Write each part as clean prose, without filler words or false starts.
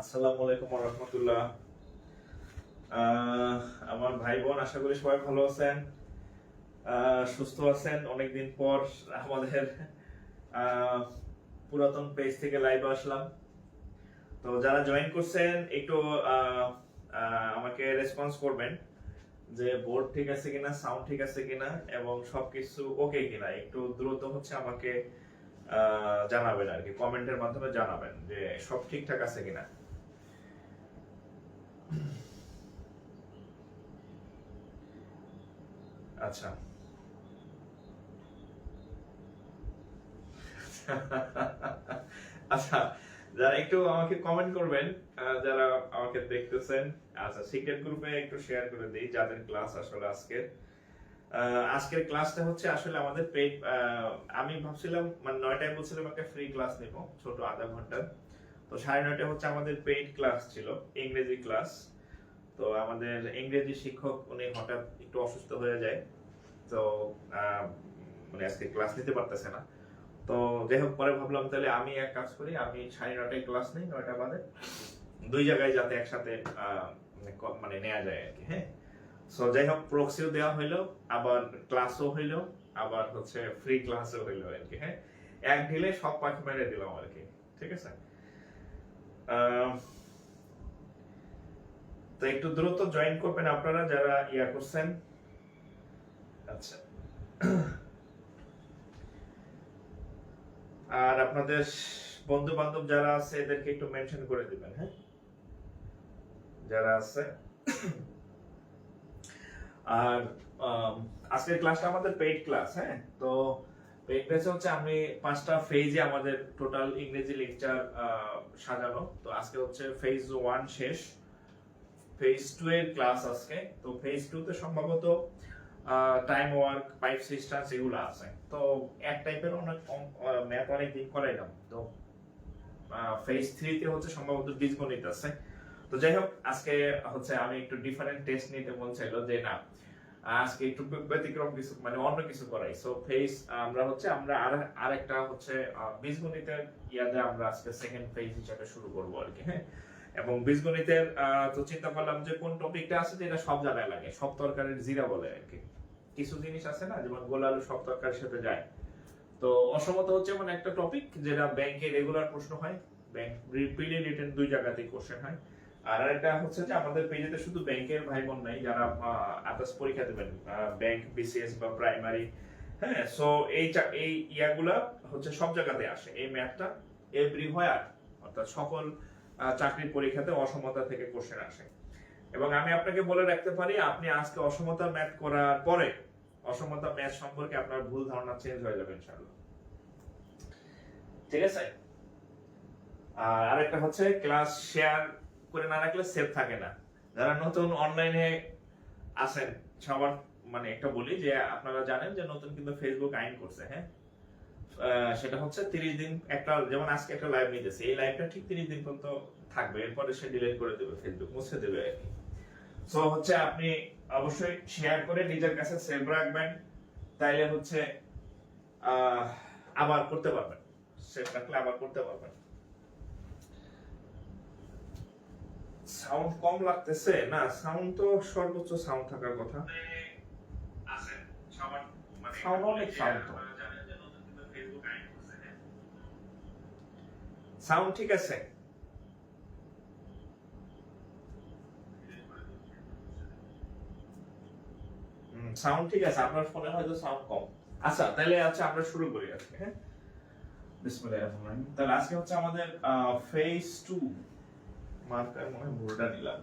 আসসালামু আলাইকুম ওয়া রাহমাতুল্লাহ। আমার ভাই বোন আশা করি সবাই ভালো আছেন, সুস্থ আছেন। অনেকদিন পর আমাদের আহ, পুরাতন পেজ থেকে লাইভে আসলাম। তো যারা জয়েন করছেন একটু আহ, আমাকে রেসপন্স করবেন যে বোর্ড ঠিক আছে কিনা, সাউন্ড ঠিক আছে কিনা এবং সবকিছু ওকে কিনা। একটু দ্রুত হচ্ছে আমাকে জানাবেন আর কি, কমেন্টের মাধ্যমে জানাবেন যে সব ঠিকঠাক আছে কিনা। আচ্ছা। আচ্ছা, যারা একটু আমাকে কমেন্ট করবেন, যারা আমাকে দেখতেছেন। আচ্ছা, সিক্রেট গ্রুপে একটু শেয়ার করে দিই যাদের ক্লাস আসলে আজকের ক্লাসটা হচ্ছে আসলে আমাদের পেইড। আমি ভাবছিলাম মানে 9টায় বলছিলাম একটা ফ্রি ক্লাস নেব, ছোট আধা ঘন্টার। তো 9:30 হচ্ছে আমাদের পেইড ক্লাস ছিল, ইংরেজি ক্লাস। তো আমাদের ইংরেজি শিক্ষক উনি হঠাৎ একটু অসুস্থ হয়ে যায়। তো মানে আজকে ক্লাস নিতে পারতেছে না। তো যাই হোক, পরে ভাবলাম তাহলে আমি এক কাজ করি, আমি 9:30 ক্লাস নেই, 9টা বাদে দুই জায়গায় যাতে একসাথে মানে নেওয়া যায় আর কি। হ্যাঁ, সো যাই হোক, প্রক্সিও দেওয়া হইলো, আবার ক্লাসও হইলো, আবার হচ্ছে ফ্রি ক্লাসও হইলো আর কি। হ্যাঁ, এক ঢিলে সব পাখি মেরে দিলাম আর কি। ঠিক আছে। তো একটু দ্রুত জয়েন করবেন আপনারা যারা ইয়া করছেন। আচ্ছা, আর আপনাদের বন্ধু বান্ধব যারা আছে এদেরকে একটু মেনশন করে দিবেন। হ্যাঁ, যারা আছে। আর আজকের ক্লাসটা আমাদের পেইড ক্লাস। হ্যাঁ, তো পেইড ক্লাসে হচ্ছে আমি 5টা ফেজে আমাদের টোটাল ইংরেজি লেকচার সাজানো। তো আজকে হচ্ছে ফেজ 1 শেষ, ফেজ 2 এর ক্লাস আজকে। তো ফেজ 2 তে সম্ভবত টাইম ওয়ার্ক, পাইপ সিস্টেমস এগুলো আছে। তো এক টাইপের অনেক ম্যাথ অনেক দিন করাইলাম। তো ফেজ 3 তে হচ্ছে সম্ভবত বীজগণিত আছে। তো যাই হোক, আজকে হচ্ছে আমি একটু ডিফারেন্ট টেস্ট নিতে মন চাইলো যে না, আজকে একটু ব্যতিক্রম কিছু মানে অন্য কিছু করাই। সো ফেজ আমরা আরেকটা হচ্ছে বীজগণিতের ইয়াতে আমরা আজকে সেকেন্ড ফেজ হিসেবে শুরু করবো আর কি। হ্যাঁ, এবং বীজগণিতের তো চিন্তা করলাম যে কোন টপিকটা আছে যেটা সব জায়গায় লাগে, সব তরকারির জিরা বলে আর কি। কিছু জিনিস আছে না, যেমন গোল আলু সব তরকারির সাথে যায়। তো অসমতা হচ্ছে এমন একটা টপিক যেটা ব্যাংকে রেগুলার প্রশ্ন হয়, ব্যাংক প্রিলি রিটেন দুই জায়গাতেই কোশ্চেন হয়। আর একটা হচ্ছে যে আমাদের পেজেতে শুধু ব্যাংকের ভাই বোন নাই, যারা আদার্স পরীক্ষা দেবেন, ব্যাংক, বিসিএস বা প্রাইমারি। হ্যাঁ, সো এই ইয়াগুলা হচ্ছে সব জায়গাতে আসে এই ম্যাথটা, এভরিহোয়ার, অর্থাৎ সকল চাকরির পরীক্ষাতে অসমতা থেকে কোশ্চেন আসে। এবং আমি আপনাকে বলে রাখতে পারি, আপনি আজকে অসমতা ম্যাথ করার পরে অসমতা ম্যাথ সম্পর্কে আপনার ভুল ধারণা চেঞ্জ হয়ে যাবে ইনশাআল্লাহ। ঠিক আছে। আর আরেকটা হচ্ছে, ক্লাস শেয়ার করে না রাখলে সেভ থাকে না। যারা নতুন অনলাইনে আছেন সবার মানে একটা বলি যে আপনারা জানেন যে নতুন কিন্তু ফেসবুক আইন করছে। হ্যাঁ, সেটা হচ্ছে 30 দিন একটা, যেমন আজকে একটা লাইভ নিতেছে, এই লাইভটা ঠিক 30 দিন পর্যন্ত থাকবে, এরপরে সে ডিলিট করে দেবে, ফেসবুক মুছে দেবে আর কি। সো হচ্ছে আপনি অবশ্যই শেয়ার করে নিজের কাছে সেভ রাখবেন, তাইলে হচ্ছে আবার করতে পারবেন, সেভ রাখলে আবার করতে পারবেন। সাউন্ড কম লাগতেছে না? সাউন্ড তো সর্বোচ্চ সাউন্ড থাকার কথা। আছে সবার মানে সাউন্ড অনেক সাউন্ড তো। সাউন্ড ঠিক আছে? সাউন্ড ঠিক আছে, আপনার ফোনে হয়তো সাউন্ড কম। আচ্ছা, তাহলে আচ্ছা আমরা শুরু করি আজকে। হ্যাঁ, বিসমিল্লাহির রহমানির রহিম। তাহলে আজকে হচ্ছে আমাদের ফেজ 2। মার্কার মনে হয় ভুলটা নিলাম।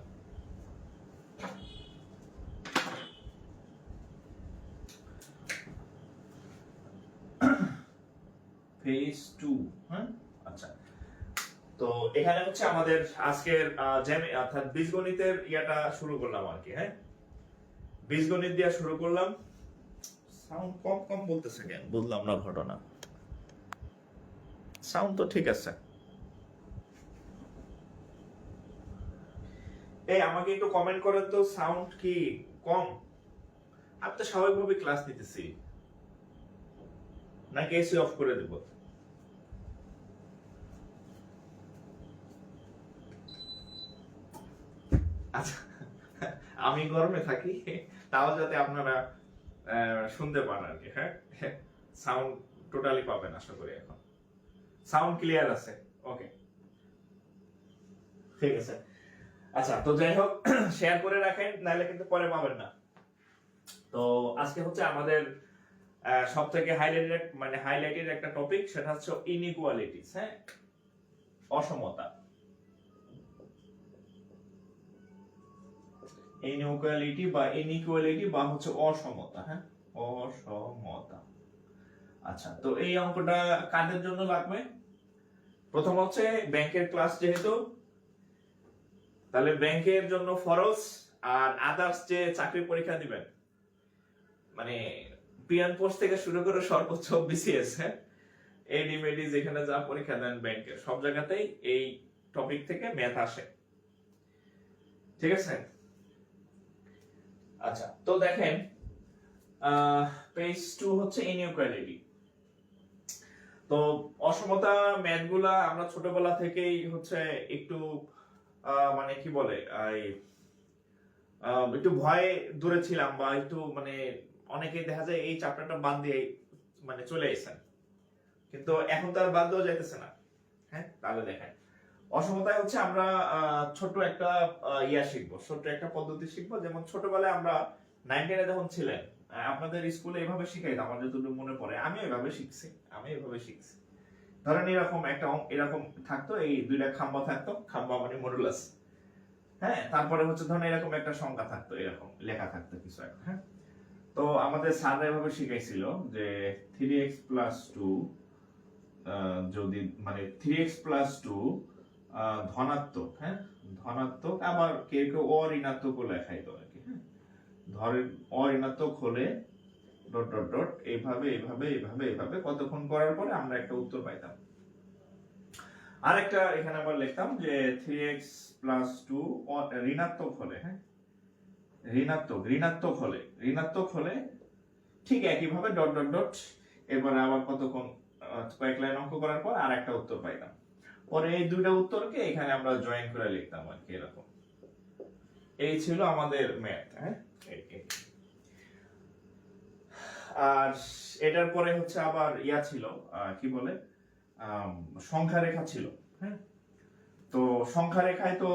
ফেজ 2। হ্যাঁ, আচ্ছা। তো এখানে হচ্ছে আমাদের আজকের অর্থাৎ বীজগণিতের ইয়াটা শুরু করলাম আর কি। হ্যাঁ, বীজগণিত দিয়ে শুরু করলাম। সাউন্ড কম কম বলতেছে কেন বুঝলাম না ঘটনা। সাউন্ড তো ঠিক আছে। এই আমাকে একটু কমেন্ট করেন তো, সাউন্ড কি কম? আমি তো স্বাভাবিকভাবে ক্লাস নিতেছি, নাকি এসি অফ করে দেব? আচ্ছা, আমি গরমে থাকি, তাও যাতে আপনারা শুনতে পান আর কি। হ্যাঁ, সাউন্ড টোটালি পাবেন আশা করি। এখন সাউন্ড ক্লিয়ার আছে? ওকে, ঠিক আছে। আচ্ছা, তো যাই হোক, শেয়ার করে রাখেন, নাহলে কিন্তু পরে পাবেন না। তো আজকে হচ্ছে আমাদের সব থেকে হাইলাইটেড একটা টপিক, সেটা হচ্ছে ইনইকুয়ালিটিস। হ্যাঁ, অসমতা। ইনইকুয়ালিটি বা হচ্ছে অসমতা। হ্যাঁ, অসমতা। আচ্ছা, তো এই অঙ্কটা কাদের জন্য লাগবে? প্রথম হচ্ছে ব্যাংকের ক্লাস, যেহেতু তাহলে ব্যাংকের জন্য ফরজ, আর আদার্স যে চাকরি পরীক্ষা দিবেন, মানে পিয়ান পোস্ট থেকে শুরু করে সর্বোচ্চ বিসিএস, হ্যাঁ, এডি মেডি যেখানে যা পরীক্ষা দেন ব্যাংকের, সব জায়গাতেই এই টপিক থেকে ম্যাথ আসে। ঠিক আছে? আচ্ছা, তো দেখেন, পেজ 2 হচ্ছে ইনইকুয়ালিটি। তো অসমতা ম্যাথগুলা আমরা ছোটবেলা থেকেই হচ্ছে একটু মানে কি বলে, একটু ভয়ে দূরে ছিলাম, বা একটু মানে অনেকেই দেখা যায় এই চ্যাপ্টারটা বাদ দিয়ে মানে চলে আসেন, কিন্তু এখন তো আর বাদ দেওয়া যাইতেছে না। হ্যাঁ, তাহলে দেখেন, অসমতায় হচ্ছে আমরা ছোট একটা শিখবো, ছোট একটা পদ্ধতি শিখবো। যেমন ছোটবেলায় আমরা 9-10 যখন ছিলেন, আপনাদের স্কুলে এভাবে শিখাইতাম, আমার যতটুকু মনে পড়ে, আমি এভাবে শিখছি। ধরেন এরকম একটা এরকম থাকতো, এই দুইটা খাম্বা থাকতো, খাম্বা মানে মডুলাস। হ্যাঁ, তারপরে হচ্ছে ধরেন এরকম একটা সংখ্যা থাকতো, এরকম লেখা থাকতো কিছু একটা। হ্যাঁ, তো আমাদের স্যার এভাবে শিখাইছিল যে 3x + 2 যদি মানে 3x + 2 ধনাত্মক, হ্যাঁ, ধনাত্মক, আবার কেউ কেউ অঋণাত্মকও লেখাইতো আর কি। হ্যাঁ, ধরেন অঋণাত্মক হলে ডট ডট ডট এইভাবে এইভাবে এইভাবে এইভাবে কতক্ষণ করার পরে আমরা একটা উত্তর পাইতাম। আরেকটা এখানে আবার লিখতাম যে 3x + 2 ঋণাত্মক হলে, হ্যাঁ, ঋণাত্মক হলে ঠিক একইভাবে ডট ডট ডট, এরপরে আবার কতক্ষণ কয়েক লাইন অঙ্ক করার পর আর একটা উত্তর পাইতাম। পরে এই দুইটা উত্তরকে এখানে আমরা জয়েন করে লিখতাম আর কি, এরকম। এই ছিল আমাদের ম্যাথ। হ্যাঁ, আর এটার পরে হচ্ছে আবার ছিল, কি বলে, সংখ্যা রেখা ছিল। হ্যাঁ, তো সংখ্যা রেখায় তো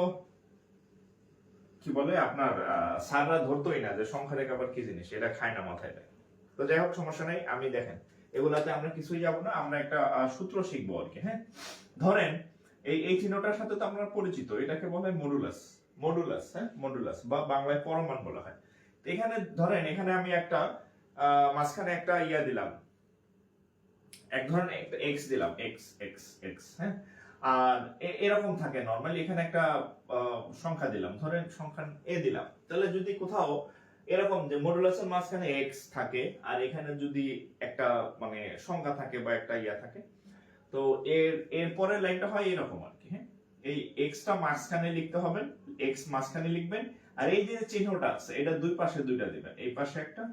কি বলে, আপনার স্যাররা ধরতোই না যে সংখ্যা রেখা আবার কি জিনিস, এটা খায় না, মাথায় দেয়। তো যাই হোক, সমস্যা নেই, আমি দেখেন এগুলাতে আমরা কিছুই যাব না, আমরা একটা সূত্র শিখবো আর কি। হ্যাঁ, ধরেন এই চিহ্নটার সাথে তো আমরা পরিচিত, এটাকে বলা হয় মডুলাস। হ্যাঁ, মডুলাস বা বাংলায় পরমান বলা হয়। তো এখানে ধরেন, এখানে আমি একটা মাঝখানে একটা দিলাম, এক ধরনের একটা এক্স দিলাম, এক্স। হ্যাঁ, আর এরকম থাকে নরমালি, এখানে একটা সংখ্যা দিলাম, ধরেন সংখ্যা এ দিলাম। তাহলে যদি কোথাও এরকম যে মডুলাসের মাঝখানে এক্স থাকে, আর এখানে যদি একটা মানে সংখ্যা থাকে বা একটা থাকে, তো এর পরের লাইনটা হয় এরকম আর কি। হ্যাঁ, এই এক্সটা মাঝখানে লিখতে হবে, এক্স মাঝখানে লিখবেন, আর এই যে চিহ্নটা আছে, এটা দুই পাশে দুইটা দিবেন, এই পাশে একটা,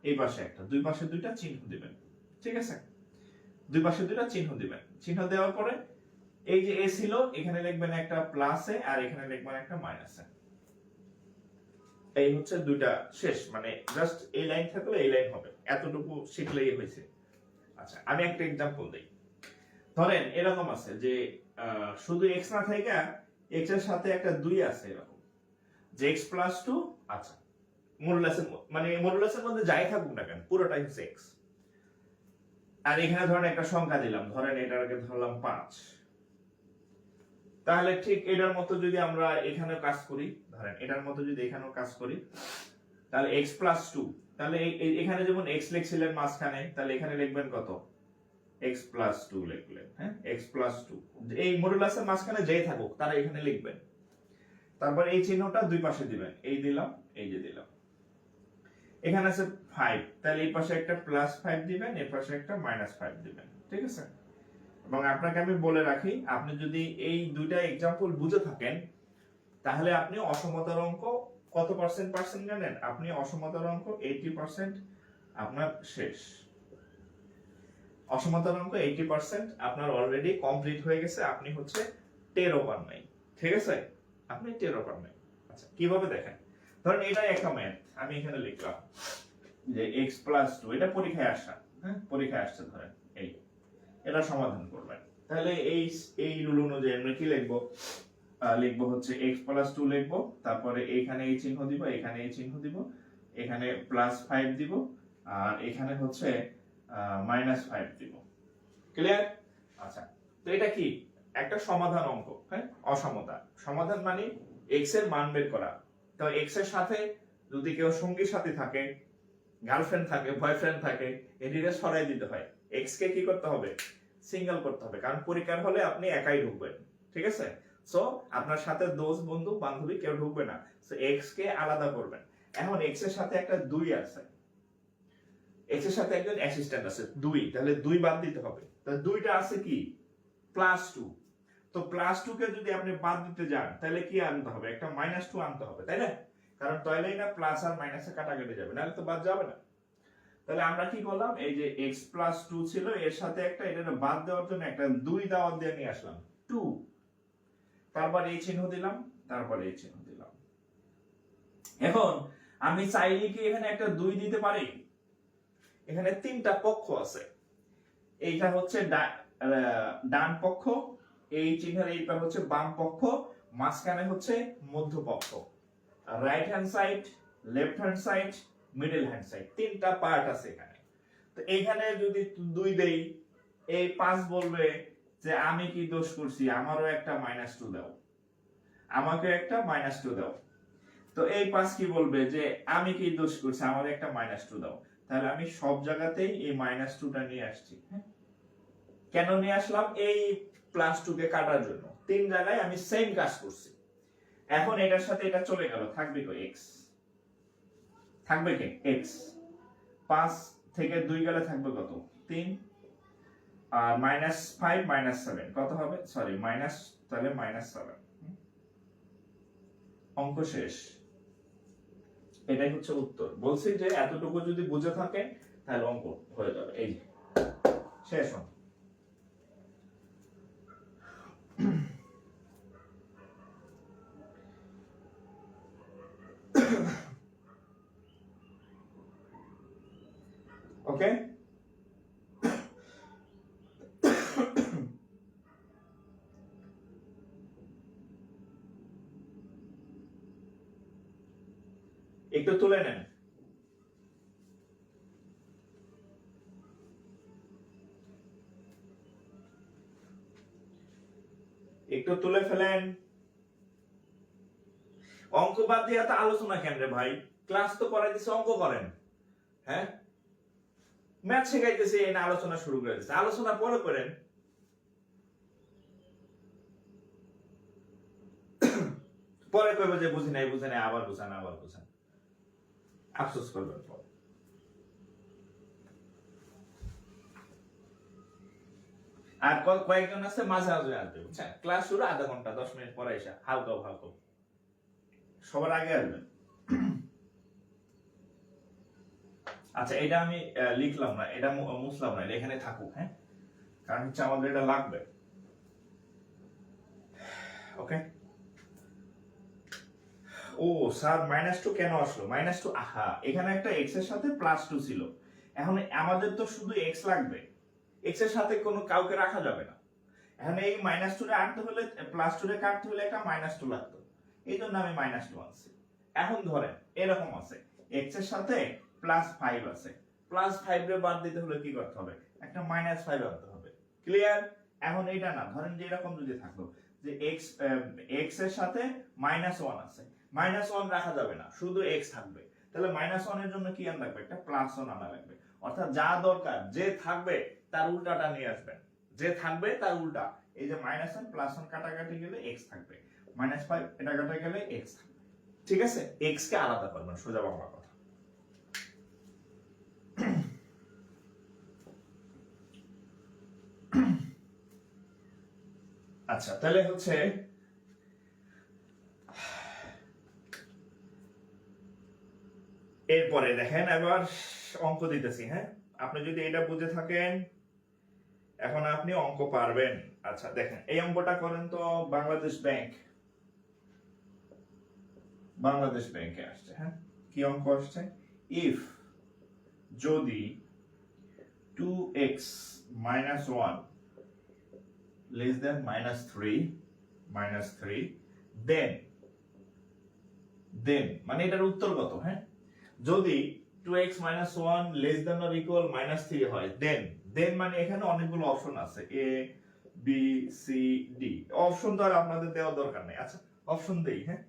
এই পাশে একটা, দুই পাশে দুইটা চিহ্ন দিবেন। ঠিক আছে, দুই পাশে দুইটা চিহ্ন দিবেন। চিহ্ন দেওয়ার পরে এই যে এ ছিল, এখানে লিখবেন একটা প্লাসে, আর এখানে লিখবেন একটা মাইনাসে। এই হচ্ছে দুইটা শেষ, মানে জাস্ট এই লাইন থাকলে এই লাইন হবে, এতটুকু শিখলেই হয়েছে। আচ্ছা, আমি একটা एग्जांपल দেই। ধরেন এরকম আছে যে শুধু x না থেকে x এর সাথে একটা 2 আছে, এরকম যে x + 2। আচ্ছা, মডুলাসের মধ্যে যাই থাকুক না কেন, পুরোটাই হচ্ছে x। আর এখানে ধরেন একটা সংখ্যা দিলাম, ধরেন এটাকে ধরলাম 5। তাহলে ঠিক এটার মতো যদি আমরা এখানে কাজ করি, ধরেন এটার মতো যদি এখানেও কাজ করি, তাহলে x + 2, তাহলে এখানে যেমন x লিখছিলেন মাঝখানে, তাহলে এখানে লিখবেন কত, x + 2 লিখলেন। হ্যাঁ, x + 2, এই মডুলাসের মাঝখানে যেই থাকুক তারা এখানে লিখবেন। তারপর এই চিহ্নটা দুই পাশে দিবেন, এই দিলাম, এই যে দিলাম। এখানে আছে 5, তাহলে এই পাশে একটা +5 দিবেন, এই পাশে একটা -5 দিবেন। ঠিক আছে, এবং আপনাকে আমি বলে রাখি, আপনি যদি এই দুইটা एग्जांपल বুঝে থাকেন, তাহলে আপনি অসমতার অঙ্ক কত পার্সেন্ট জানেন? আপনি অসমতার অঙ্ক 80% আপনার শেষ। অসমতার অঙ্ক 80% আপনার অলরেডি কমপ্লিট হয়ে গেছে, আপনি হচ্ছে টেরও পান নাই। ঠিক আছে, আপনি টেরও পান নাই। আচ্ছা কিভাবে দেখেন, ধরেন এটাই একটা ম্যাথ, আমি এখানে লিখলাম যে x প্লাস 2, এটা পরীক্ষায় আসা, হ্যাঁ পরীক্ষায় আসছে, ধরেন এই এটা সমাধান করবেন। তাহলে এই রুল অনুযায়ী আমরা কি লিখবো, লিখবো হচ্ছে x প্লাস 2 লিখবো, তারপরে এখানে এই চিহ্ন দিব, এখানে এই চিহ্ন দিব, এখানে প্লাস 5 দিব, আর এখানে হচ্ছে মাইনাস 5 দিব। ক্লিয়ার? আচ্ছা তো এটা কি একটা সমাধান অঙ্ক, হ্যাঁ অসমতা সমাধান মানে x এর মান বের করা। তো x এর সাথে যদি কেউ সঙ্গী সাথী থাকে, গার্লফ্রেন্ড থাকে, বয়ফ্রেন্ড থাকে, এটিকে সরাই দিতে হয়। x কে কি করতে হবে, সিঙ্গেল করতে হবে, কারণ পরীক্ষার হলে আপনি একাই ঢুকবেন, ঠিক আছে? সো আপনার সাথে দোস্ত বন্ধু বান্ধবী কেউ ঢুকবে না, সো x কে আলাদা করবেন। এখন x এর সাথে একটা 2 আছে, x এর সাথে একজন অ্যাসিস্ট্যান্ট আছে 2, তাহলে 2 বাদ দিতে হবে। তো 2টা আছে কি প্লাস 2, তো প্লাস 2 কে যদি আপনি বাদ দিতে যান তাহলে কি আনতে হবে, একটা মাইনাস 2 আনতে হবে, তাই না? কারণ তাইলেই না প্লাস আর মাইনাসে কাটাকাটি যাবে, নাহলে তো বাদ যাবে না। তাহলে আমরা কি করলাম, এই যে x প্লাস 2 ছিল, এর সাথে একটা এটা বাদ দেওয়ার জন্য একটা 2 দাওয়াত দিয়ে নিয়ে আসলাম 2, তারপর এই চিহ্ন দিলাম, তারপর এই চিহ্ন দিলাম। এখন আমি চাইলে কি এখানে একটা 2 দিতে পারি? এখানে 3টা পক্ষ আছে, এইটা হচ্ছে ডান পক্ষ, এই চিহ্নের এইটা হচ্ছে বাম পক্ষ, মাঝখানে হচ্ছে মধ্য পক্ষ, right hand side, left hand side, middle hand side, 3টা পার্ট আছে এখানে। তো এখানে যদি 2 দেই, এই 5 বলবে যে আমি কি দোষ করছি, আমারও একটা -2 দাও, আমাকে একটা -2 দাও। তো এই 5 কি বলবে যে আমি কি দোষ করছি, আমারও একটা -2 দাও। তাহলে আমি সব জায়গাতেই এই -2টা নিয়ে আসছি, হ্যাঁ কেন নিয়ে আসলাম, এই প্লাস 2 কে কাটার জন্য। 3 জায়গায় আমি সেম কাজ করছি। এখন এটার সাথে এটা চলে গেল, থাকবে কি x, থাকবে কি x, 5 থেকে 2 গেলে থাকবে কত 3, আর -5 -7 কত হবে, সরি মাইনাস, তাহলে -7। অঙ্ক শেষ, এটাই হচ্ছে উত্তর। বলছি যে এতটুকু যদি বুঝে থাকেন তাহলে অঙ্ক হয়ে যাবে, এই শেষ অঙ্ক। ওকে, একটু তুলে নেন। একটু তুলে ফেলেন। অঙ্ক বাদ দিয়ে তো আলোচনা কেন রে ভাই, ক্লাস তো করাই দিছে, অঙ্ক করেন। হ্যাঁ ম্যাথ শেখাইতেছে, এই না আলোচনা শুরু করে দিচ্ছে, আলোচনা পরে করেন। পরে কইবে যে বুঝি নাই, আবার বুঝান, আফসোস করবেন পরে। আর কয়েকজন আছে মাঝে মাঝে আসবে, বুঝছেন? ক্লাস শুরু আধা ঘন্টা 10 মিনিট পরে এসে হালকা সবার আগে আসবেন। আচ্ছা এটা আমি লিখলাম না, এটা মুছলাম না, এটা এখানে থাকুক, হ্যাঁ কারণ হচ্ছে আমাদের এটা লাগবে। ওকে, ও স্যার -2 কেন আসলো, -2, আহা এখানে একটা x এর সাথে +2 ছিল, এখন আমাদের তো শুধু x লাগবে, x এর সাথে কোনো কাউকে রাখা যাবে না। এখন এই -2 টা আনতে হলে, +2 টা কাটতে হলে একটা -2 লাগতো, এই জন্য আমি -2 আনছি। এখন ধরেন এরকম আছে, x এর সাথে +5 আছে, +5 রে বাদ দিতে হলে কি করতে হবে, একটা -5 আনতে হবে। ক্লিয়ার? এখন এটা না, ধরেন যে এরকম যদি থাকলো যে x এর সাথে -1 আছে, -1 রাখা যাবে না, শুধু x থাকবে, তাহলে -1 এর জন্য কি আনা লাগবে, একটা +1 আনা লাগবে। অর্থাৎ যা দরকার, যে থাকবে তার উল্টাটা নিয়ে আসবেন, যে থাকবে তার উল্টা। এই যে -1 +1 কাটাকাটি গেলে x থাকবে, -5 এটা কাটা গেলে x থাকবে, ঠিক আছে? x কে আলাদা করবেন, সোজা বাংলা কথা। আচ্ছা তাহলে হচ্ছে এরপরে দেখেন, এবার অঙ্ক দিতেছি, হ্যাঁ আপনি যদি এটা বুঝে থাকেন এখন আপনি অঙ্ক পারবেন। আচ্ছা দেখেন এই অঙ্কটা করেন তো, বাংলাদেশ ব্যাংক বাংলাদেশ ব্যাংকে আসছে। হ্যাঁ, কি অঙ্ক আসছে? ইফ যদি 2x minus 1 less than -3 then মানে এটার উত্তর কত? হ্যাঁ, যদি 2x minus 1 less than or equal -3 হয় then মানে এখানে অনেকগুলো অপশন আছে, a b c d। Option তো আর আপনাদের দেওয়ার দরকার নেই। আচ্ছা, অপশন দেই। হ্যাঁ,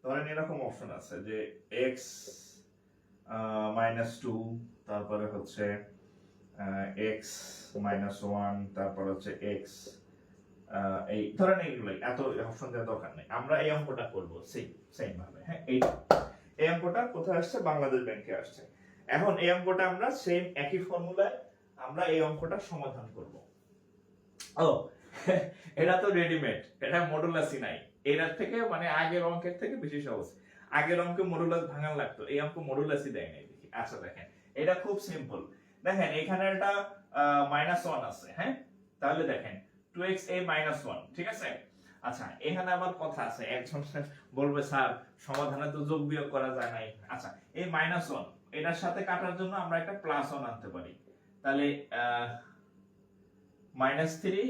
ধরেন এরকম অপশন আছে যে x -2, তারপরে হচ্ছে x -1, তারপর হচ্ছে x, এই ধরেন এইগুলাই, এত অপশন দেওয়ার দরকার নেই। আমরা এই অঙ্কটা করব সেম ভাবে। হ্যাঁ, এই অঙ্কটা কোথায় আসছে? বাংলাদেশ ব্যাংকে আসছে। এখন এই অঙ্কটা আমরা সেম একই ফর্মুলায় আমরা এই অঙ্কটা সমাধান করব। ও এটা তো রেডিমেড, এটা মডুলাসই নাই। এটার থেকে মানে আগের অঙ্কের থেকে বেশি সহজ। আগের অঙ্কে মডুলাস ভাঙান লাগতো, এই অঙ্ক মডুলাসই দেয় নাই। দেখি, আচ্ছা দেখেন, এটা খুব সিম্পল। দেখেন এখানে একটা -1 আছে। হ্যাঁ, তাহলে দেখেন 2x a -1, ঠিক আছে? আচ্ছা, এখানে আবার কথা আছে, একজন বলবে স্যার সমাধানে তো যোগ বিয়োগ করা যায় নাই। আচ্ছা, এই -1 এটার সাথে কাটার জন্য আমরা একটা +1 আনতে পারি। তাহলে -3,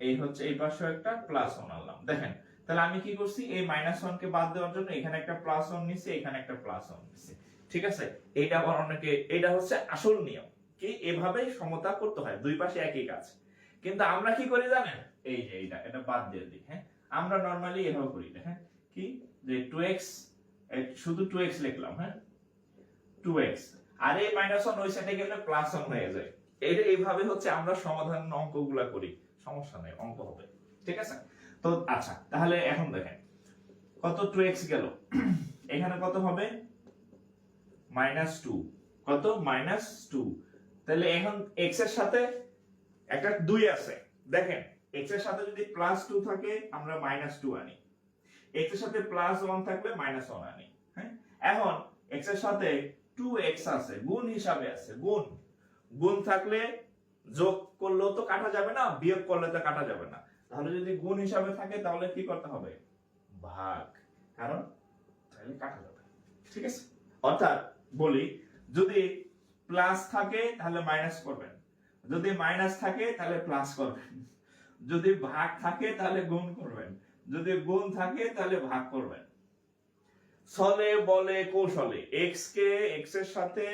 এই হচ্ছে এই পাশে একটা +1 আনলাম। দেখেন, তাহলে আমি কি করছি? এই -1 কে বাদ দেওয়ার জন্য এখানে একটা +1 নিছি, এখানে একটা +1 নিছি। ঠিক আছে? এইটা আবার অনেকে, এটা হচ্ছে আসল নিয়ম কি এভাবে সমতা করতে হয়, দুই পাশে একই কাজ। কিন্তু আমরা কি করি জানেন? এই যে এটা বাদ দিয়ে দিই। হ্যাঁ, আমরা নরমালি এভাবে করি। হ্যাঁ, কি যে 2x, শুধু 2x লিখলাম। হ্যাঁ, 2x, আর এই -1 ওই সাইডে গেলে +1 হয়ে যায়। এইভাবে হচ্ছে আমরা সমাধান অঙ্কগুলা করি, সমস্যা নেই, অঙ্ক হবে। ঠিক আছে? তো আচ্ছা, তাহলে এখন দেখেন কত 2x গেল, এখানে কত হবে? -2। কত? -2। তাহলে এখন x এর সাথে একটা 2 আছে। দেখেন, x এর সাথে যদি +2 থাকে আমরা -2 আনি, x এর সাথে +1 থাকলে -1 আনি। হ্যাঁ, এখন x এর সাথে 2x আছে, গুণ হিসাবে আছে। গুণ থাকলে যোগ করলেও তো কাটা যাবে না, বিয়োগ করলে তো কাটা যাবে না। তাহলে যদি গুণ হিসাবে থাকে তাহলে কি করতে হবে? ভাগ, কারণ তাহলে কাটা যাবে। ঠিক আছে? অর্থাৎ বলি, যদি প্লাস থাকে তাহলে মাইনাস করবেন, যদি মাইনাস থাকে তাহলে প্লাস করবেন, যদি ভাগ থাকে তাহলে গুণ করবেন, যদি গুণ থাকে তাহলে ভাগ করবেন। ছলে বলে কৌশলে x এর সাথে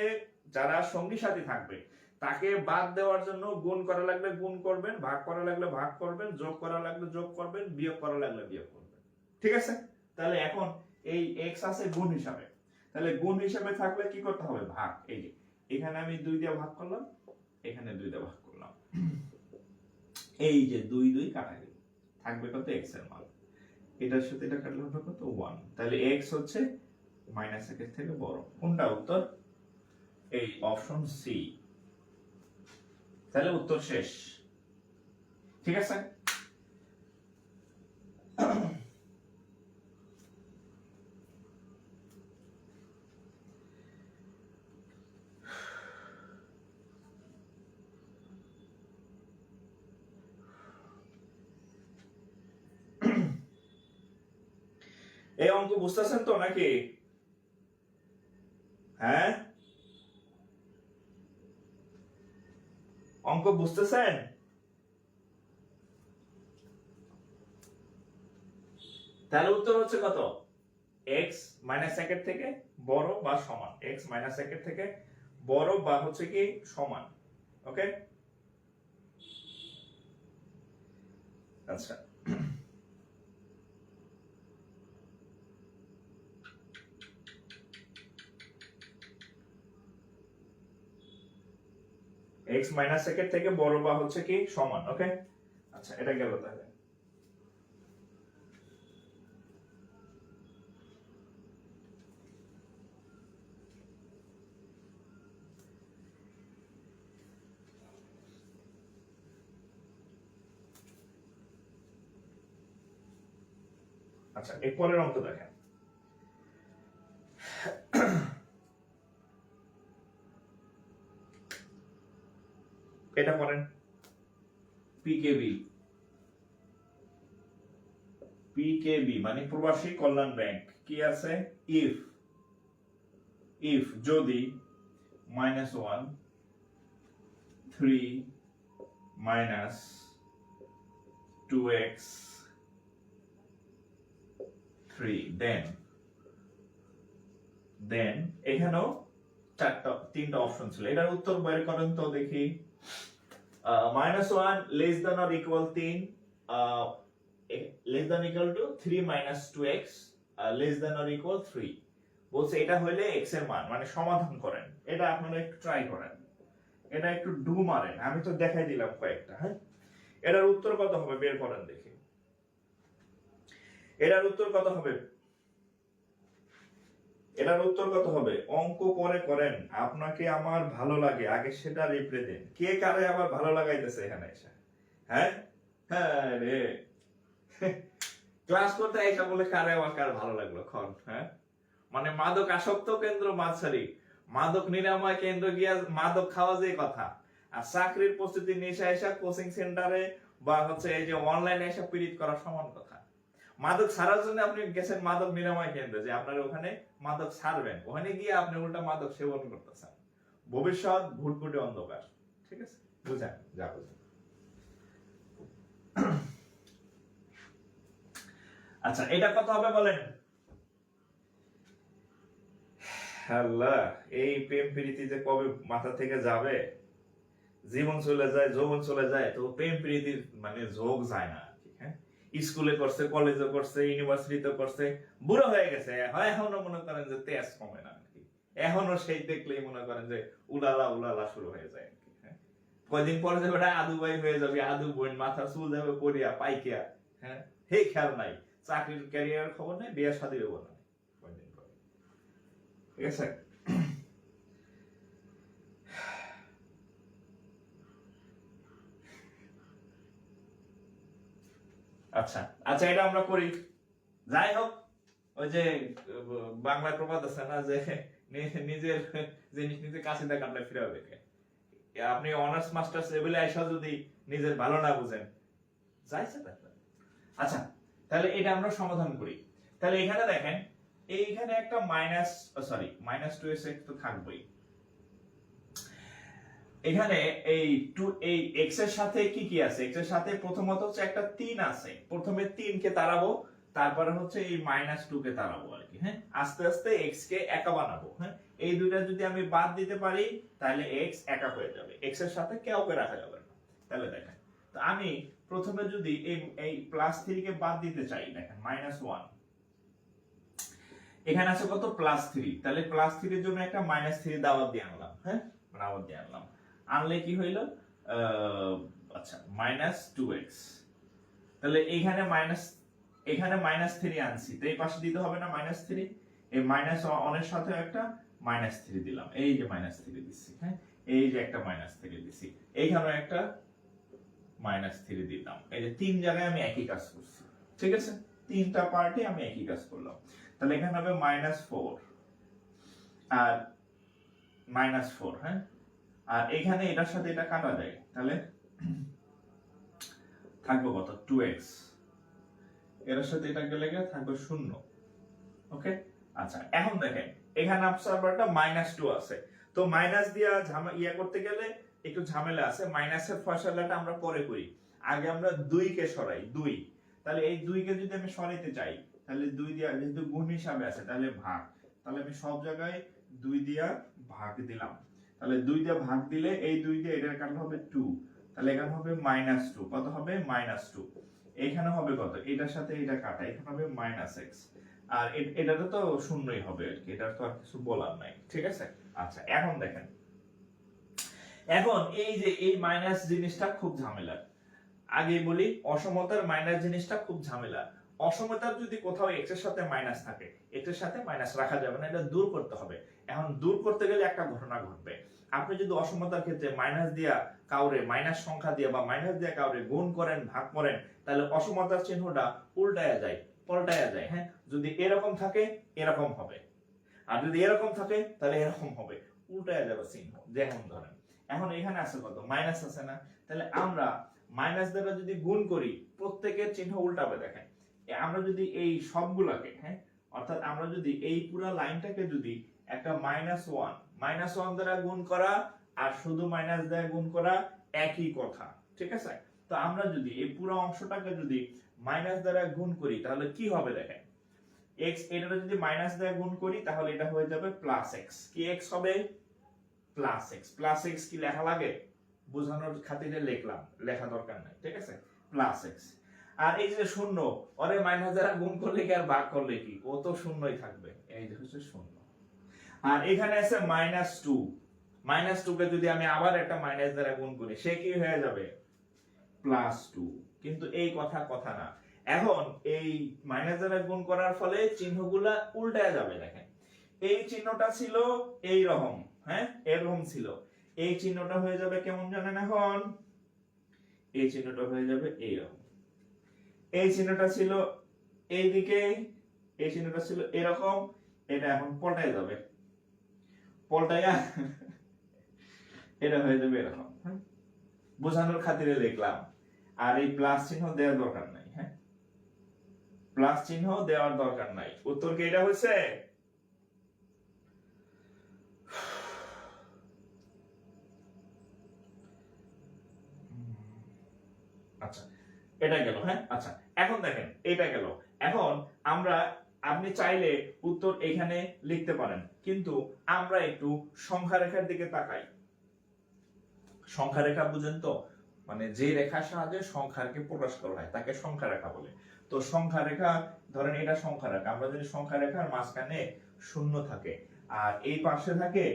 যারা সঙ্গী সাথী থাকবে তাকে বাদ দেওয়ার জন্য গুণ করা লাগলে গুণ করবেন, ভাগ করা লাগলে ভাগ করবেন, যোগ করা লাগলে যোগ করবেন, বিয়োগ করা লাগলে বিয়োগ করবেন। ঠিক আছে? তাহলে এখন এই x আছে গুণ হিসাবে, তাহলে গুণ হিসাবে থাকলে কি করতে হবে? ভাগ। এই যে এখানে আমি 2 দিয়ে ভাগ করলাম, এখানে 2 দিয়ে ভাগ করলাম, এই যে 2 কাটা গেল, থাকবে কত? x এর মান। এটার সাথে এটা কাটলে হবে কত? 1। তাহলে x হচ্ছে -1 এর থেকে বড়। কোনটা উত্তর? এই অপশন সি। তাহলে উত্তর শেষ। ঠিক আছে? এই অঙ্ক বুঝতেছেন তো নাকি? হ্যাঁ, অঙ্ক বুঝতেছেন? তাহলে উত্তর হচ্ছে কত? x -1 এর থেকে বড় বা সমান, x -1 এর থেকে বড় বা হচ্ছে কি সমান। ওকে, আচ্ছা, x -1 এর থেকে বড় বা হচ্ছে কি সমান। ওকে, আচ্ছা, এটা গেল। তাহলে আচ্ছা, এর পরের অঙ্ক দেখেন। এটা করেন, পিকেবি পিকেবি মানে প্রবাসী কল্যাণ ব্যাংক কি আছে ইফ যদি -1 3 minus 2x 3 then এখানেও তিনটা অপশন ছিল, এটার উত্তর বের করেন তো দেখি। -1 less than or equal 3 less than equal to 3 minus 2x less than or equal 3 বলছে এটা হইলে x এর মান, মানে সমাধান করেন। এটা আপনারা একটু ট্রাই করেন, এটা একটু ডু মারেন, আমি তো দেখাই দিলাম কয়েকটা। হ্যাঁ, এটার উত্তর কত হবে বের করেন দেখি। এটার উত্তর কত হবে? এটার উত্তর কত হবে? অঙ্ক পরে করেন, আপনাকে আমার ভালো লাগে আগে সেটা রিপ্লে দেন। কে কারে আবার ভালো লাগাইতেছে এখানে এসে? হ্যাঁ হ্যাঁ রে, ক্লাস করতে এসে বলে কারে আবার কার ভালো লাগলো খন? হ্যাঁ, মানে মাদক আসক্ত কেন্দ্র মাছারি, মাদক নিরাময় কেন্দ্র গিয়া মাদক খাওয়া যে কথা, আর চাকরির প্রস্তুতি নেশা এসা কোচিং সেন্টারে বা হচ্ছে এই যে অনলাইনে এসে পীড়িত করার সমান কথা। মাদক ছাড়ার জন্য আপনি গেছেন মাদক নিরাময় কেন্দ্রে, যে আপনার ওখানে মাদক ছাড়বেন, ওখানে গিয়ে আপনি উল্টা মাদক সেবন করতেছেন। ভবিষ্যৎ ভুটভুটে অন্ধকার। ঠিক আছে, বুঝেন যা বুঝেন। আচ্ছা, এটা কত হবে বলেন? আল্লাহ, এই প্রেম প্রীতি যে কবে মাথা থেকে যাবে, জীবন চলে যায়, যৌবন চলে যায়, তো প্রেম প্রীতির মানে যোগ যায় না। হ্যাঁ, স্কুলে করছে, কলেজে করছে, ইউনিভার্সিটিতে করছে, বুড়ো হয়ে গেছে, হয় এখনো মনে করেন যে তেজ কমে না, এখনো সেই দেখলেই মনে করেন যে উলালা উলালা শুরু হয়ে যায়। হ্যাঁ, কয়দিন পরে যাবে আদু ভাই হয়ে যাবে, আদু বোন, মাথা চুল যাবে পড়িয়া পাইকিয়া। হ্যাঁ, হে খেয়াল নাই, চাকরির ক্যারিয়ার খবর নাই, বিয়ে শাদী হবো না কয়দিন পরে। ঠিক আছে, আচ্ছা আচ্ছা, এটা আমরা করি। যাই হোক, ওই যে বাংলা প্রবাদ আছে না, যে নিজের জিনিস নিজে কাছে দেখালে ফিরে দেখে। আপনি অনার্স মাস্টার্স লেভেলে আইসা যদি নিজের ভালো না বুঝেন, যাইছে দেখবেন। আচ্ছা, তাহলে এটা আমরা সমাধান করি। তাহলে এখানে দেখেন, এইখানে একটা -2x তো থাকবেই। এখানে এই x এর সাথে কি কি আছে? x এর সাথে প্রথমত হচ্ছে একটা 3 আছে, প্রথমে 3 কে তাড়াবো, তারপরে হচ্ছে এই -2 কে তাড়াবো আর কি। হ্যাঁ, আস্তে আস্তে x কে একা বানাবো। হ্যাঁ, এই দুইটা যদি আমি বাদ দিতে পারি, তাহলে x একা হয়ে যাবে, x এর সাথে কাউকে রাখা যাবে না। তাহলে দেখেন, তো আমি প্রথমে যদি এই +3 কে বাদ দিতে চাই, দেখেন -1, এখানে আছে কত? +3, তাহলে +3 এর জন্য একটা -3 দাওয়াত দিয়ে আনলাম। হ্যাঁ, দাওয়াত দিয়ে আনলাম, আনলে কি হইল? আচ্ছা, -2x, তাহলে এখানে -3 আনছি, তো এই পাশে দিতে হবে না -3, এই -1 এর সাথে একটা -3 দিলাম, এই যে -3 দিছি। হ্যাঁ, এই যে একটা -3 দিছি, এইখানে একটা -3 দিলাম। এই যে 3 জায়গায় আমি একই কাজ করছি। ঠিক আছে, তিনটা পার্টে আমি একই কাজ করলাম। তাহলে এখানে হবে -4 আর -4। হ্যাঁ, আর এখানে এটার সাথে এটা কাটা যায়, তাহলে থাকবে কত? 2x, এর সাথে এটা গেলে থাকবে 0। ওকে, আচ্ছা, এখন দেখেন এখানে আপনার -2 আছে, তো মাইনাস দিয়া ইয়া করতে গেলে একটু ঝামেলা আছে। মাইনাসের ফয়সালাটা আমরা পরে করি, আগে আমরা 2 কে সরাই। 2, তাহলে এই 2 কে যদি আমি সরাইতে চাই, তাহলে 2 দিয়া, যেহেতু গুণ হিসাবে আছে, তাহলে ভাগ, তাহলে আমি সব জায়গায় 2 দিয়া ভাগ দিলাম। তাহলে 2 দিয়ে ভাগ দিলে এই 2 দিয়ে এটার কাটলে হবে 2, তাহলে এখানে হবে -2, কত হবে? -2। এখানে হবে কত? এটার সাথে এটা কাটা, এখানে হবে -x, আর এটা তো শূন্যই হবে আর কি, এটার তো আর কিছু বলার নাই। ঠিক আছে, আচ্ছা, এখন দেখেন, এখন এই যে এই মাইনাস জিনিসটা খুব ঝামেলার। আগে বলি, অসমতার মাইনাস জিনিসটা খুব ঝামেলা। অসমতার যদি কোথাও x এর সাথে মাইনাস থাকে, x এর সাথে মাইনাস রাখা যাবে না, এটা দূর করতে হবে। এখন দূর করতে গেলে একটা ঘটনা ঘটবে। আপনি যদি অসমতার ক্ষেত্রে মাইনাস দিয়া কাউরে মাইনাস সংখ্যা দিয়া বা মাইনাস দিয়া কাউরে গুণ করেন, ভাগ করেন, তাহলে অসমতার চিহ্নটা উল্টায়া যায়, পাল্টায়া যায়। হ্যাঁ, যদি এরকম থাকে এরকম হবে, আর যদি এরকম থাকে তাহলে এরকম হবে, উল্টায়া যাবে চিহ্ন। যেমন ধরেন, এখন এখানে আছে কত? মাইনাস আছে না, তাহলে আমরা মাইনাস দ্বারা যদি গুণ করি, প্রত্যেকের চিহ্ন উল্টাবে। দেখেন, আমরা যদি এই সবগুলাকে, হ্যাঁ, অর্থাৎ আমরা যদি এই পুরো লাইনটাকে যদি একটা -1 দ্বারা গুণ করা আর শুধু মাইনাস দ্বারা গুণ করা একই কথা, ঠিক আছে? তো আমরা যদি এই পুরো অংশটাকে যদি মাইনাস দ্বারা গুণ করি তাহলে কি হবে দেখেন, x, এটা যদি মাইনাস দ্বারা গুণ করি তাহলে এটা হয়ে যাবে প্লাস x। কি x হবে? Plus x। প্লাস x কি লেখা লাগে? বোঝানোর খাতিরে লিখলাম, লেখা দরকার নাই, ঠিক আছে? Plus x। আর এই যে শূন্য, ওরে মাইনাস দ্বারা গুণ করলে কি আর ভাগ করলে কি, ও তো শূন্যই থাকবে, এই যে হচ্ছে শূন্য। আর এখানে আছে -2, -2 কে যদি আমি আবার একটা মাইনাস দ্বারা গুণ করি সে কি হয়ে যাবে? +2। কিন্তু এই কথা না, এখন এই মাইনাস দ্বারা গুণ করার ফলে চিহ্নগুলা উল্টায় যাবে। দেখেন এই চিহ্নটা ছিল এই রকম, হ্যাঁ, এরকম ছিল, এই চিহ্নটা হয়ে যাবে কেমন জানেন? এখন এই চিহ্নটা হয়ে যাবে এইরকম, এই চিহ্নটা ছিল এইদিকে, এই চিহ্নটা ছিল এরকম, এটা এখন পল্টায় যাবে, পল্টাইয়া এটা হয়ে যাবে এরকম। বোঝানোর খাতিরে লিখলাম। আর এই প্লাস চিহ্ন দেওয়ার দরকার নাই, হ্যাঁ, প্লাস চিহ্ন দেওয়ার দরকার নাই। উত্তর কি এটা হয়েছে? আচ্ছা, এটা গেল, হ্যাঁ। আচ্ছা, এখন দেখেন এটা গেল। এখন আমরা, আপনি চাইলে উত্তর এখানে লিখতে পারেন, কিন্তু আমরা একটু সংখ্যা রেখার দিকে তাকাই। সংখ্যা রেখা বুঝেন তো, মানে যে রেখার সাহায্যে সংখ্যাকে প্রকাশ করা হয় তাকে সংখ্যা রেখা বলে। তো সংখ্যা রেখা, ধরেন এটা সংখ্যা রেখা, আমরা যদি সংখ্যা রেখার মাঝখানে শূন্য থাকে আর এই পাশে থাকে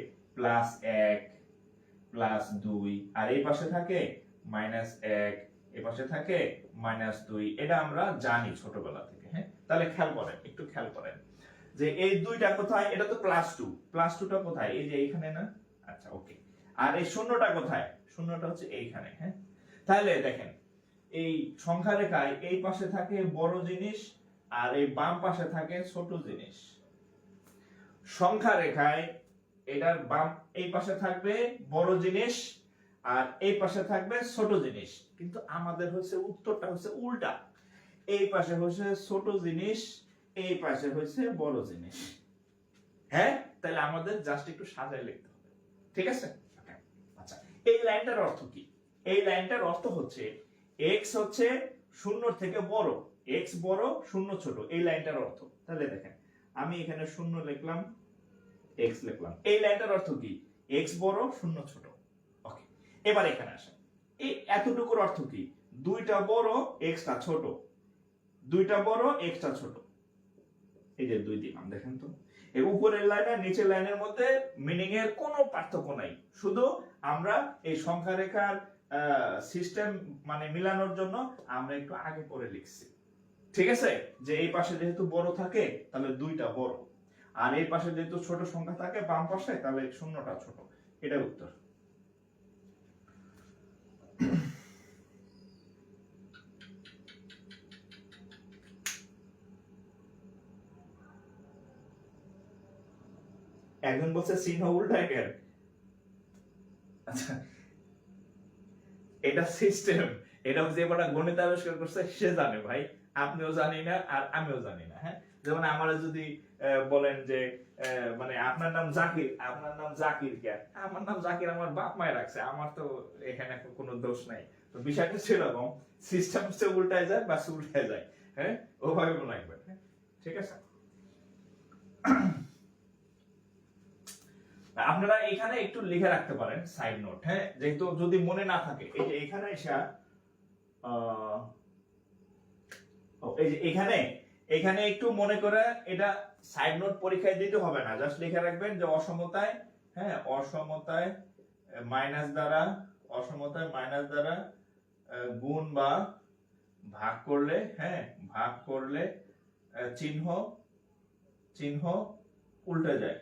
+1, +2, আর এই পাশে থাকে -1, এই পাশে থাকে -2, এটা আমরা জানি ছোটবেলা থেকে, হ্যাঁ। তাহলে খেয়াল করেন, একটু খেয়াল করেন যে এই দুইটা কোথায়? এটা তো +2টা কোথায়? এই যে এইখানে না? আচ্ছা, ওকে। আর এই শূন্যটা কোথায়? শূন্যটা হচ্ছে এইখানে, হ্যাঁ। তাহলে দেখেন এই সংখ্যা রেখায় এই পাশে থাকে বড় জিনিস আর এই বাম পাশে থাকে ছোট জিনিস। সংখ্যা রেখায় এটার বাম, এই পাশে থাকবে বড় জিনিস আর এই পাশে থাকবে ছোট জিনিস, কিন্তু আমাদের হচ্ছে উত্তরটা হচ্ছে উল্টা, এই পাশে হচ্ছে ছোট জিনিস, এই পাশে হচ্ছে বড় জিনিস, হ্যাঁ। তাহলে আমাদের জাস্ট একটু সাজায় লিখতে হবে, ঠিক আছে? আচ্ছা, এই লাইনটার অর্থ কি? এই লাইনটার অর্থ হচ্ছে x হচ্ছে শূন্যর থেকে বড়, x বড়, শূন্য ছোট, এই লাইনটার অর্থ। তাহলে দেখেন আমি এখানে শূন্য লিখলাম, x লিখলাম, এই লাইনটার অর্থ কি? x বড়, শূন্য ছোট। ওকে, এবার এখানে আসেন, এই এতটুকুর অর্থ কি? দুইটা বড়, xটা ছোট, দুইটা বড়, xটা ছোট, এই যে 2 দিলাম। দেখেন তো এই উপরের লাইন আর নিচের লাইনের মধ্যে মিনিং এর কোনো পার্থক্য নাই, শুধু আমরা এই সংখ্যা রেখার সিস্টেম মানে মিলানোর জন্য আমরা একটু আগে করে লিখছি, ঠিক আছে? যে এই পাশে যেহেতু বড় থাকে তাহলে দুইটা বড়, আর এই পাশে যেহেতু ছোট সংখ্যা থাকে বাম পাশে তাহলে শূন্যটা ছোট, এটা উত্তর। একজন বলছে চিহ্ন উল্টায় কেন? আচ্ছা, এটা সিস্টেম, এটা যে বড় গণিত আবিষ্কার করছে সে জানে ভাই, আপনিও জানি না আর আমিও জানি না, হ্যাঁ। যেমন আমরা যদি বলেন যে মানে আপনার নাম জাকির, আপনার নাম জাকির কে? আমার নাম জাকির আমার বাপ মায়ের রাখছে, আমার তো এখানে কোনো দোষ নাই। তো বিষয়টা সেরকম, সিস্টেম সে উল্টায় যায় বা উল্টায় যায়, হ্যাঁ, ওভাবে মনে রাখবেন, হ্যাঁ, ঠিক আছে? আপনারা এখানে একটু লিখে রাখতে পারেন সাইড নোট, হ্যাঁ, যেহেতু যদি মনে না থাকে। এই যে এখানে এসে এই যে এখানে একটু মনে করে এটা সাইড নোট পরীক্ষায় দিতে হবে না, জাস্ট লিখে রাখবেন যে অসমতায়, হ্যাঁ, অসমতায় মাইনাস দ্বারা গুণ বা ভাগ করলে, হ্যাঁ, ভাগ করলে চিহ্ন উল্টে যায়,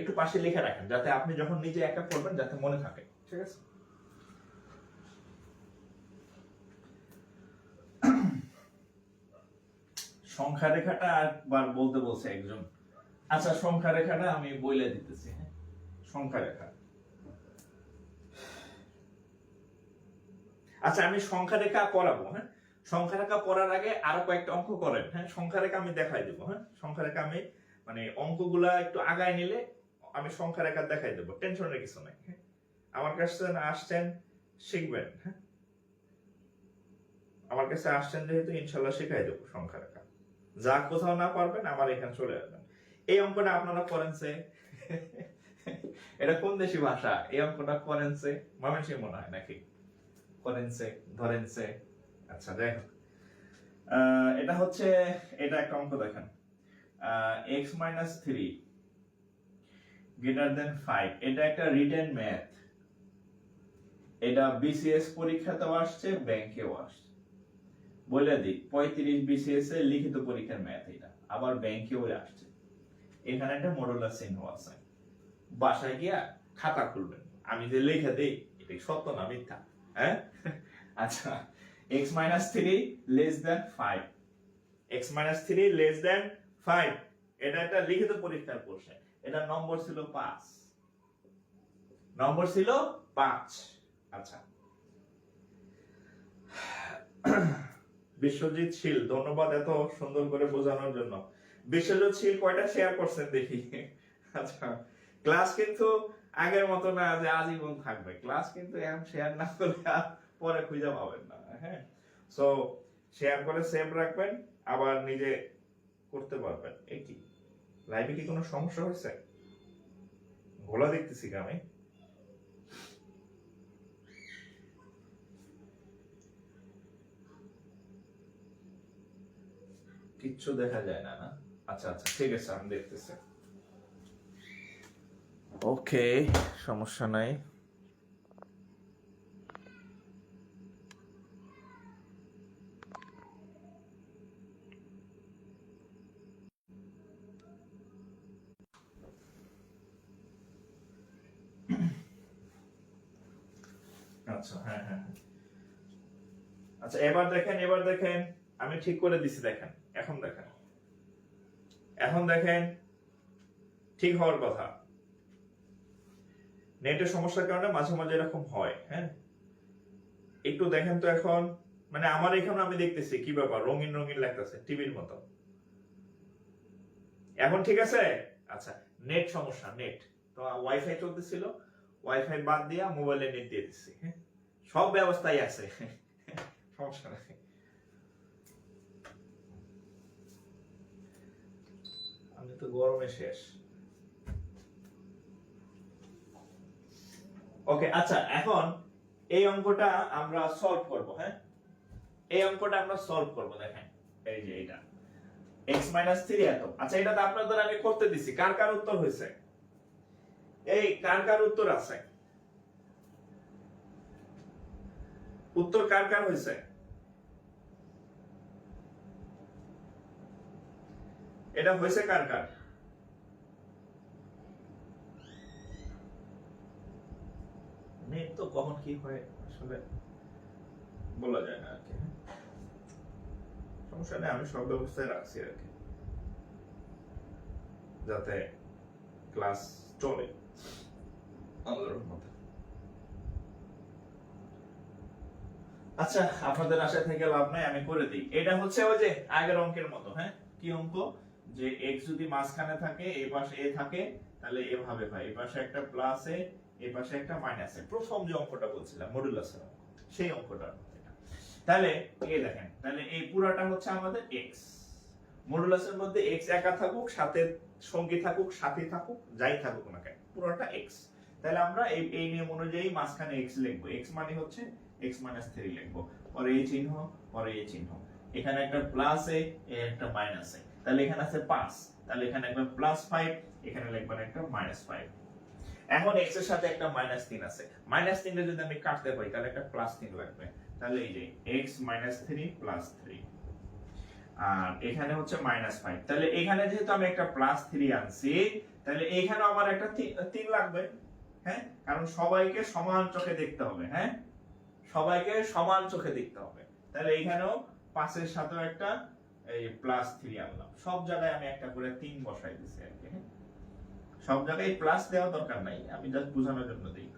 একটু পাশে লিখে রাখেন যাতে আপনি যখন নিজে একা পড়বেন যাতে মনে থাকে, ঠিক আছে? সংখ্যা রেখাটা একবার বলতে বলছে একজন। আচ্ছা, সংখ্যা রেখাটা আমি বইলে দিতেছি, হ্যাঁ। সংখ্যা রেখা, আচ্ছা আমি সংখ্যা রেখা পড়াবো, হ্যাঁ। সংখ্যা রেখা পড়ার আগে আরো কয়েকটা অঙ্ক করেন, হ্যাঁ সংখ্যা রেখা আমি দেখাই দেবো, হ্যাঁ সংখ্যা রেখা আমি মানে অঙ্কগুলা একটু আগায় নিলে আমি সংখ্যা রেখা দেখাই দেবো, টেনশনের কিছু নাই। হ্যাঁ আমার কাছে আসছেন শিখবেন, হ্যাঁ আমার কাছে আসছেন যেহেতু ইনশাল্লাহ শিখাই দেবো সংখ্যা রেখা। যা কোথাও না পারবেন আমার এখানে চলে আসবেন। এই অঙ্কটা আপনারা করেন সে এটা কোন দেশি ভাষা? এই অঙ্কটা করেন সে ময়মনসিংহ মনে হয় নাকি? করেন সে ধরেন সে, আচ্ছা যাই হোক। এটা হচ্ছে এটা একটা অঙ্ক দেখেন, x minus 3 greater than 5, এটা একটা রিটেন ম্যাথ। এটা বিসিএস পরীক্ষাতেও আসছে, ব্যাংকেও আসছে। বলে দিই 35 বিসিএস এর লিখিত পরীক্ষার ম্যাথ, এটা আবার ব্যাংকেও আসছে। এখানে একটা মডুলাস চিহ্ন আছে, বাসায় গিয়া খাতা খুলবেন, আমি যে লিখে দেই এটা সত্য না মিথ্যা, হ্যাঁ আচ্ছা x minus 3 less than 5, x minus 3 less than 5, এটা একটা লিখিত পরীক্ষার প্রশ্ন। এটা নম্বর ছিল 5, নম্বর ছিল 5। আচ্ছা বিশ্বজিৎ শীল, ধন্যবাদ এত সুন্দর করে বোঝানোর জন্য। বিশ্বজিৎ শীল কয়টা শেয়ার করছেন দেখি। আচ্ছা ক্লাস কিন্তু আগের মতো না যে আজীবন থাকবে, ক্লাস কিন্তু এখন শেয়ার না করলে আর পরে খুঁজে পাবেন না, হ্যাঁ সো শেয়ার করে সেভ রাখবেন, আবার নিজে করতে পারবেন। এই কি লাইভে কি কোনো সমস্যা হয়েছে? ঘোলা দেখতেছি আমি। কিচ্ছু দেখা যায় না না? আচ্ছা আচ্ছা ঠিক আছে আমি দেখতেছি। ওকে সমস্যা নাই। আচ্ছা হ্যাঁ হ্যাঁ আচ্ছা এবার দেখেন, এবার দেখেন আমি ঠিক করে দিছি, দেখেন এখন দেখেন, এখন দেখেন ঠিক হওয়ার কথা। নেটের সমস্যার কারণে মাঝে মাঝে এরকম হয়, হ্যাঁ একটু দেখেন তো এখন, মানে আমার এখানে আমি দেখতেছি কি ব্যাপার, রঙিন রঙিন লাগতেছে টিভির মতো। এখন ঠিক আছে? আচ্ছা নেট সমস্যা, নেট তো ওয়াইফাই চলতেছিল, ওয়াইফাই বাদ দিয়া মোবাইলে নেট দিয়ে দিচ্ছি, হ্যাঁ সব ব্যবস্থাই আছে, সমস্যা নেই। আমি তো গরমে শেষ। ওকে আচ্ছা এখন এই অঙ্কটা আমরা সলভ করব, হ্যাঁ এই অঙ্কটা আমরা সলভ করব। দেখেন এই যে এটা x minus 3 এত। আচ্ছা এটা তো আপনাদের আমি করতে দিছি, কার কার উত্তর হয়েছে? এই কার কার উত্তর আছে? উত্তর কার কার হয়েছে? এটা হয়েছে কার কার? নেট তো কখন কি হয় আসলে বলা যায় না আর কি, সমস্যা নেই, আমি সব ব্যবস্থায় রাখছি আর কি যাতে ক্লাস চলে আল্লাহর রহমতে। আচ্ছা আপনাদের আশা থেকে লাভ নাই, আমি করে দিই। এটা হচ্ছে ওই যে আগের অঙ্কের মতো, হ্যাঁ কি অঙ্ক, যে x যদি মাঝখানে থাকে এই পাশে a থাকে তাহলে এভাবে হয়, এই পাশে একটা প্লাস a এই পাশে একটা মাইনাস a, প্রথম যে অঙ্কটা বলছিলাম মডুলাসের অঙ্ক, সেই অঙ্কটা এটা। তাহলে এই দেখেন, তাহলে এই পুরাটা হচ্ছে আমাদের x, মডুলাসের মধ্যে x একা থাকুক সাথে সঙ্গী থাকুক সাথী থাকুক যাই থাকুক না কেন পুরোটা x। তাহলে আমরা এই নিয়ম অনুযায়ী মাঝখানে x লিখবো, x মানে হচ্ছে x minus 3 লিখবো, পরে এই চিহ্ন পরে এই চিহ্ন, এখানে একটা প্লাস এ একটা মাইনাস এ, তাহলে এখানে আছে 5, তাহলে এখানে একটা প্লাস 5, এখানে লিখবেন একটা মাইনাস 5। এখন x এর সাথে একটা মাইনাস 3 আছে, মাইনাস 3 টা যদি আমি কাটতে পারি তাহলে একটা প্লাস 3 লাগবে, তাহলে এই যে x minus 3 plus 3, আর এখানে হচ্ছে মাইনাস 5, তাহলে এখানে যেহেতু আমি একটা প্লাস 3 আনছি তাহলে এখানে আমার একটা 3 লাগবে, হ্যাঁ কারণ সবাইকে সমান চোখে দেখতে হবে, হ্যাঁ সবাইকে সমান চোখে দেখতে হবে। তাহলে এখানেও 5 এর সাথেও একটা এই প্লাস 3 আনলাম, সব জায়গায় আমি একটা করে 3 বসাই দিছি আর কি, সব জায়গায় প্লাস দেওয়া দরকার নাই, আমি জাস্ট বোঝানোর জন্য দিই।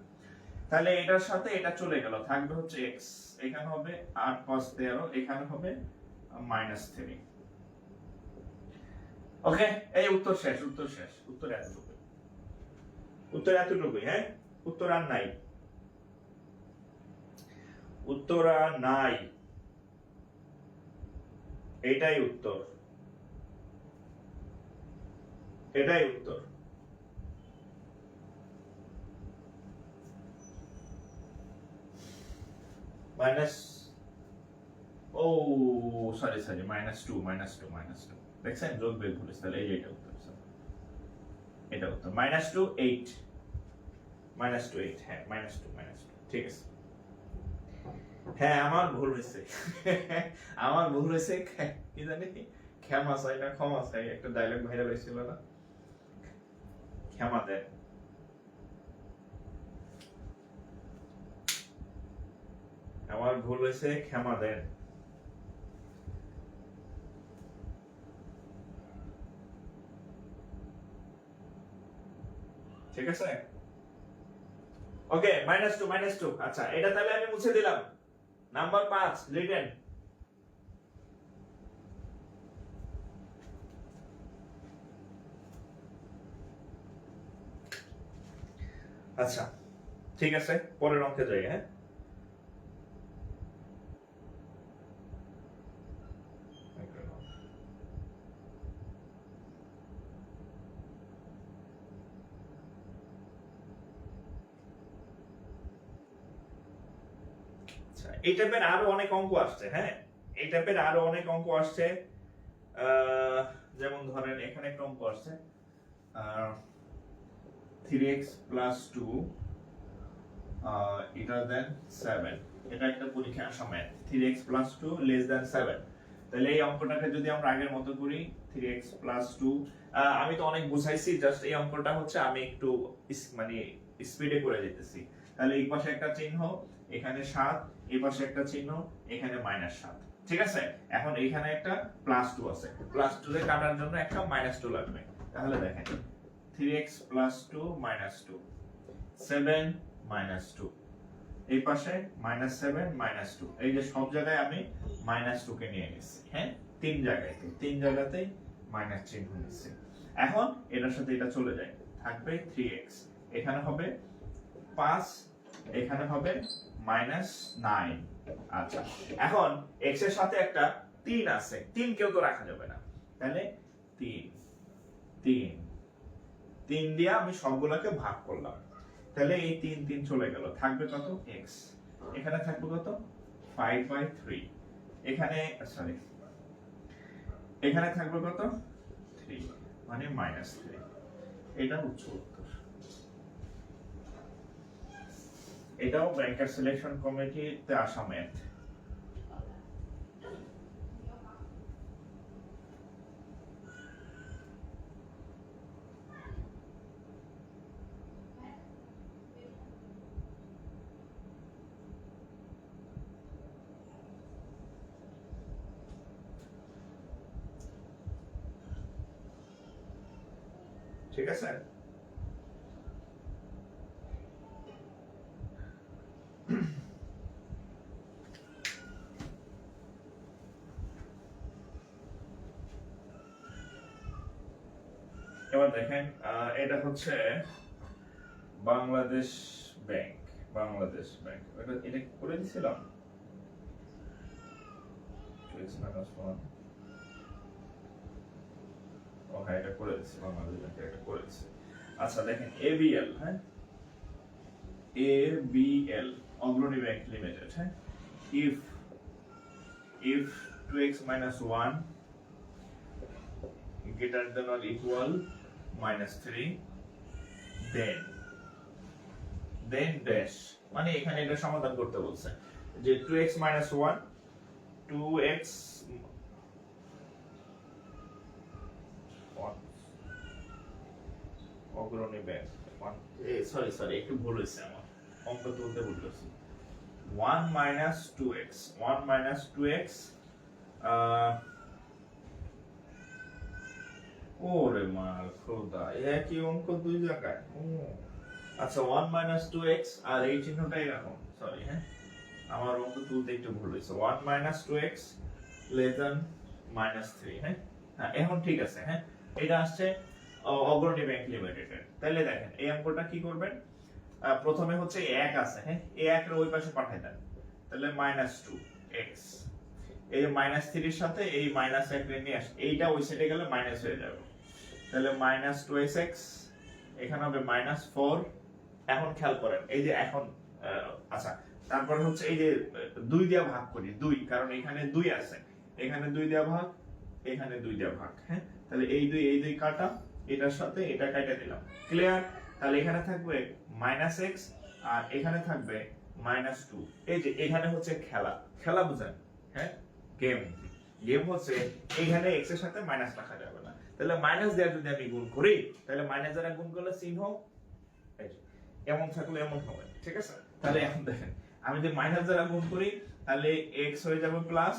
তাহলে এটার সাথে এটা চলে গেল, থাকবে হচ্ছে x, এখানে হবে 8 cos 13, এখানে হবে -3। ওকে, এই উত্তর শেষ, উত্তর শেষ, উত্তর এতটুকু, উত্তর এতটুকুই। হ্যাঁ, উত্তর আর নাই, উত্তর আর নাই, এটাই উত্তর, এটাই উত্তর। মাইনাস, ও সরি সরি, -2, -2 দেখছেন, যোগ বিয়োগ ভুলেছি, তাহলে এই এটা উত্তর, এটা উত্তর, -2 8, -2 8, হ্যাঁ -2, ঠিক আছে। হ্যাঁ আমার ভুল হয়েছে, আমার ভুল হয়েছে, কি জানি, ক্ষমা চাই না ক্ষমা চাই, একটা ডায়লগ ভাইরাল হয়েছিল না, ক্ষমা দেন। আমার ভুল হয়েছে, ক্ষমা দেন। ঠিক আছে, ওকে, -2, আচ্ছা এটা তাহলে আমি মুছে দিলাম। নাম্বার 5 লিখেন। আচ্ছা ঠিক আছে, পরের অঙ্কে যাই। হ্যাঁ, আচ্ছা এই টাইপের আরো অনেক অঙ্ক আসছে। হ্যাঁ, এই টাইপের আরো অনেক অঙ্ক আসছে, যেমন ধরেন এখানে একটা অঙ্ক আসছে 3x + 2 greater than 7, এটা একটা পরীক্ষা আসা ম্যাথ, 3x + 2 < 7। তাহলে এই অঙ্কটাকে যদি আমরা আগের মতো করি, 3x + 2, আমি তো অনেক বুঝাইছি, জাস্ট এই অঙ্কটা হচ্ছে আমি একটু মানে স্পিডে করে দিতেছি। তাহলে এই পাশে একটা চিহ্ন, এখানে 7, এই পাশে একটা চিহ্ন, এখানে -7, ঠিক আছে। এখন এখানে একটা +2 আছে, +2 এ কাটার জন্য একটা -2 লাগবে। তাহলে দেখেন 3x + 2 -2, 7 -2, এই পাশে -7 -2, এই যে সব জায়গায় আমি -2 কে নিয়ে গেছি। হ্যাঁ, তিন জায়গাতেই মাইনাস চিহ্ন নিচ্ছি। এখন এটার সাথে এটা চলে যায়, থাকবে 3x, এখানে হবে 5, এখানে হবে -9। আচ্ছা, এখন x এর সাথে একটা 3 আছে, 3 কেউ তো রাখা যাবে না, তাহলে 3 3 3 দিয়ে আমি সবগুলোকে ভাগ করলাম, তাহলে এই 3 3 চলে গেল, থাকবে কত x, এখানে থাকবে কত 5/3, এখানে সরি, এখানে থাকবে কত 3, মানে -3। এটা হচ্ছে উত্তর। এটাও ব্যাংকার সিলেকশন কমিটিতে আসা ম্যাথ। ঠিক আছে, এবার দেখেন, এটা হচ্ছে বাংলাদেশ ব্যাংক, এটা করে দিছিলাম 2x-1, ও হ্যাঁ এটা করে দিছি, বাংলাদেশ ব্যাংকে এটা করে দিছি। আচ্ছা দেখেন ABL, হ্যাঁ ABL অগ্রণী ব্যাংক লিমিটেড, হ্যাঁ, if 2x-1 greater than or equal -3, then dash, মানে এখানে এটা সমাধান করতে বলছে যে 2x-1, 2x অগ্রণী ব্যাংক, সরি একটু ভুল হয়েছে আমার, অঙ্ক তুলতে ভুল করছি। 1 - 2x, 1 - 2x, ওরে মা খোদা, একই অঙ্ক দুই জায়গায়, আচ্ছা 1 মাইনাস 2x আর এই চিহ্নটা এরকম, সরি হ্যাঁ আমার অঙ্ক তুলতে একটু ভুল হয়েছে। 1 minus 2x less than minus 3, হ্যাঁ হ্যাঁ এখন ঠিক আছে। হ্যাঁ এটা আসছে অগ্রণী ব্যাংক লিমিটেডের। তাহলে দেখেন এই অঙ্কটা কি করবেন, প্রথমে হচ্ছে 1 আছে, হ্যাঁ এই 1 এর ওই পাশে পাঠিয়ে দেন, তাহলে মাইনাস 2x, এই যে মাইনাস 3 এর সাথে এই মাইনাস 1 নিয়ে আসে, এইটা ওই সাইডে গেলে মাইনাস হয়ে যাবে, তাহলে মাইনাস 2x এখানে হবে মাইনাস 4। এখন খেয়াল করেন এই যে এখন আচ্ছা তারপরে হচ্ছে এই যে 2 দিয়ে ভাগ করি, 2 কারণ এখানে 2 আছে, এখানে 2 দিয়ে ভাগ, এখানে 2 দিয়ে ভাগ, হ্যাঁ তাহলে এই 2 কাটা, এটার সাথে এটা কাটা দিলাম, ক্লিয়ার। তাহলে এখানে থাকবে মাইনাস এক্স আর এখানে থাকবে মাইনাস 2। এই যে এখানে হচ্ছে খেলা, খেলা বুঝেন, হ্যাঁ গেম, গেম হচ্ছে এখানে এক্স এর সাথে মাইনাস রাখা যাবে না, তাহলে মাইনাস দেওয়া যদি আমি গুণ করি, তাহলে মাইনাস দ্বারা গুণ করলে চিহ্ন এই যে এমন থাকলে এমন হবে, ঠিক আছে। তাহলে এখন দেখেন আমি যদি মাইনাস দ্বারা গুণ করি, তাহলে x হয়ে যাবে প্লাস,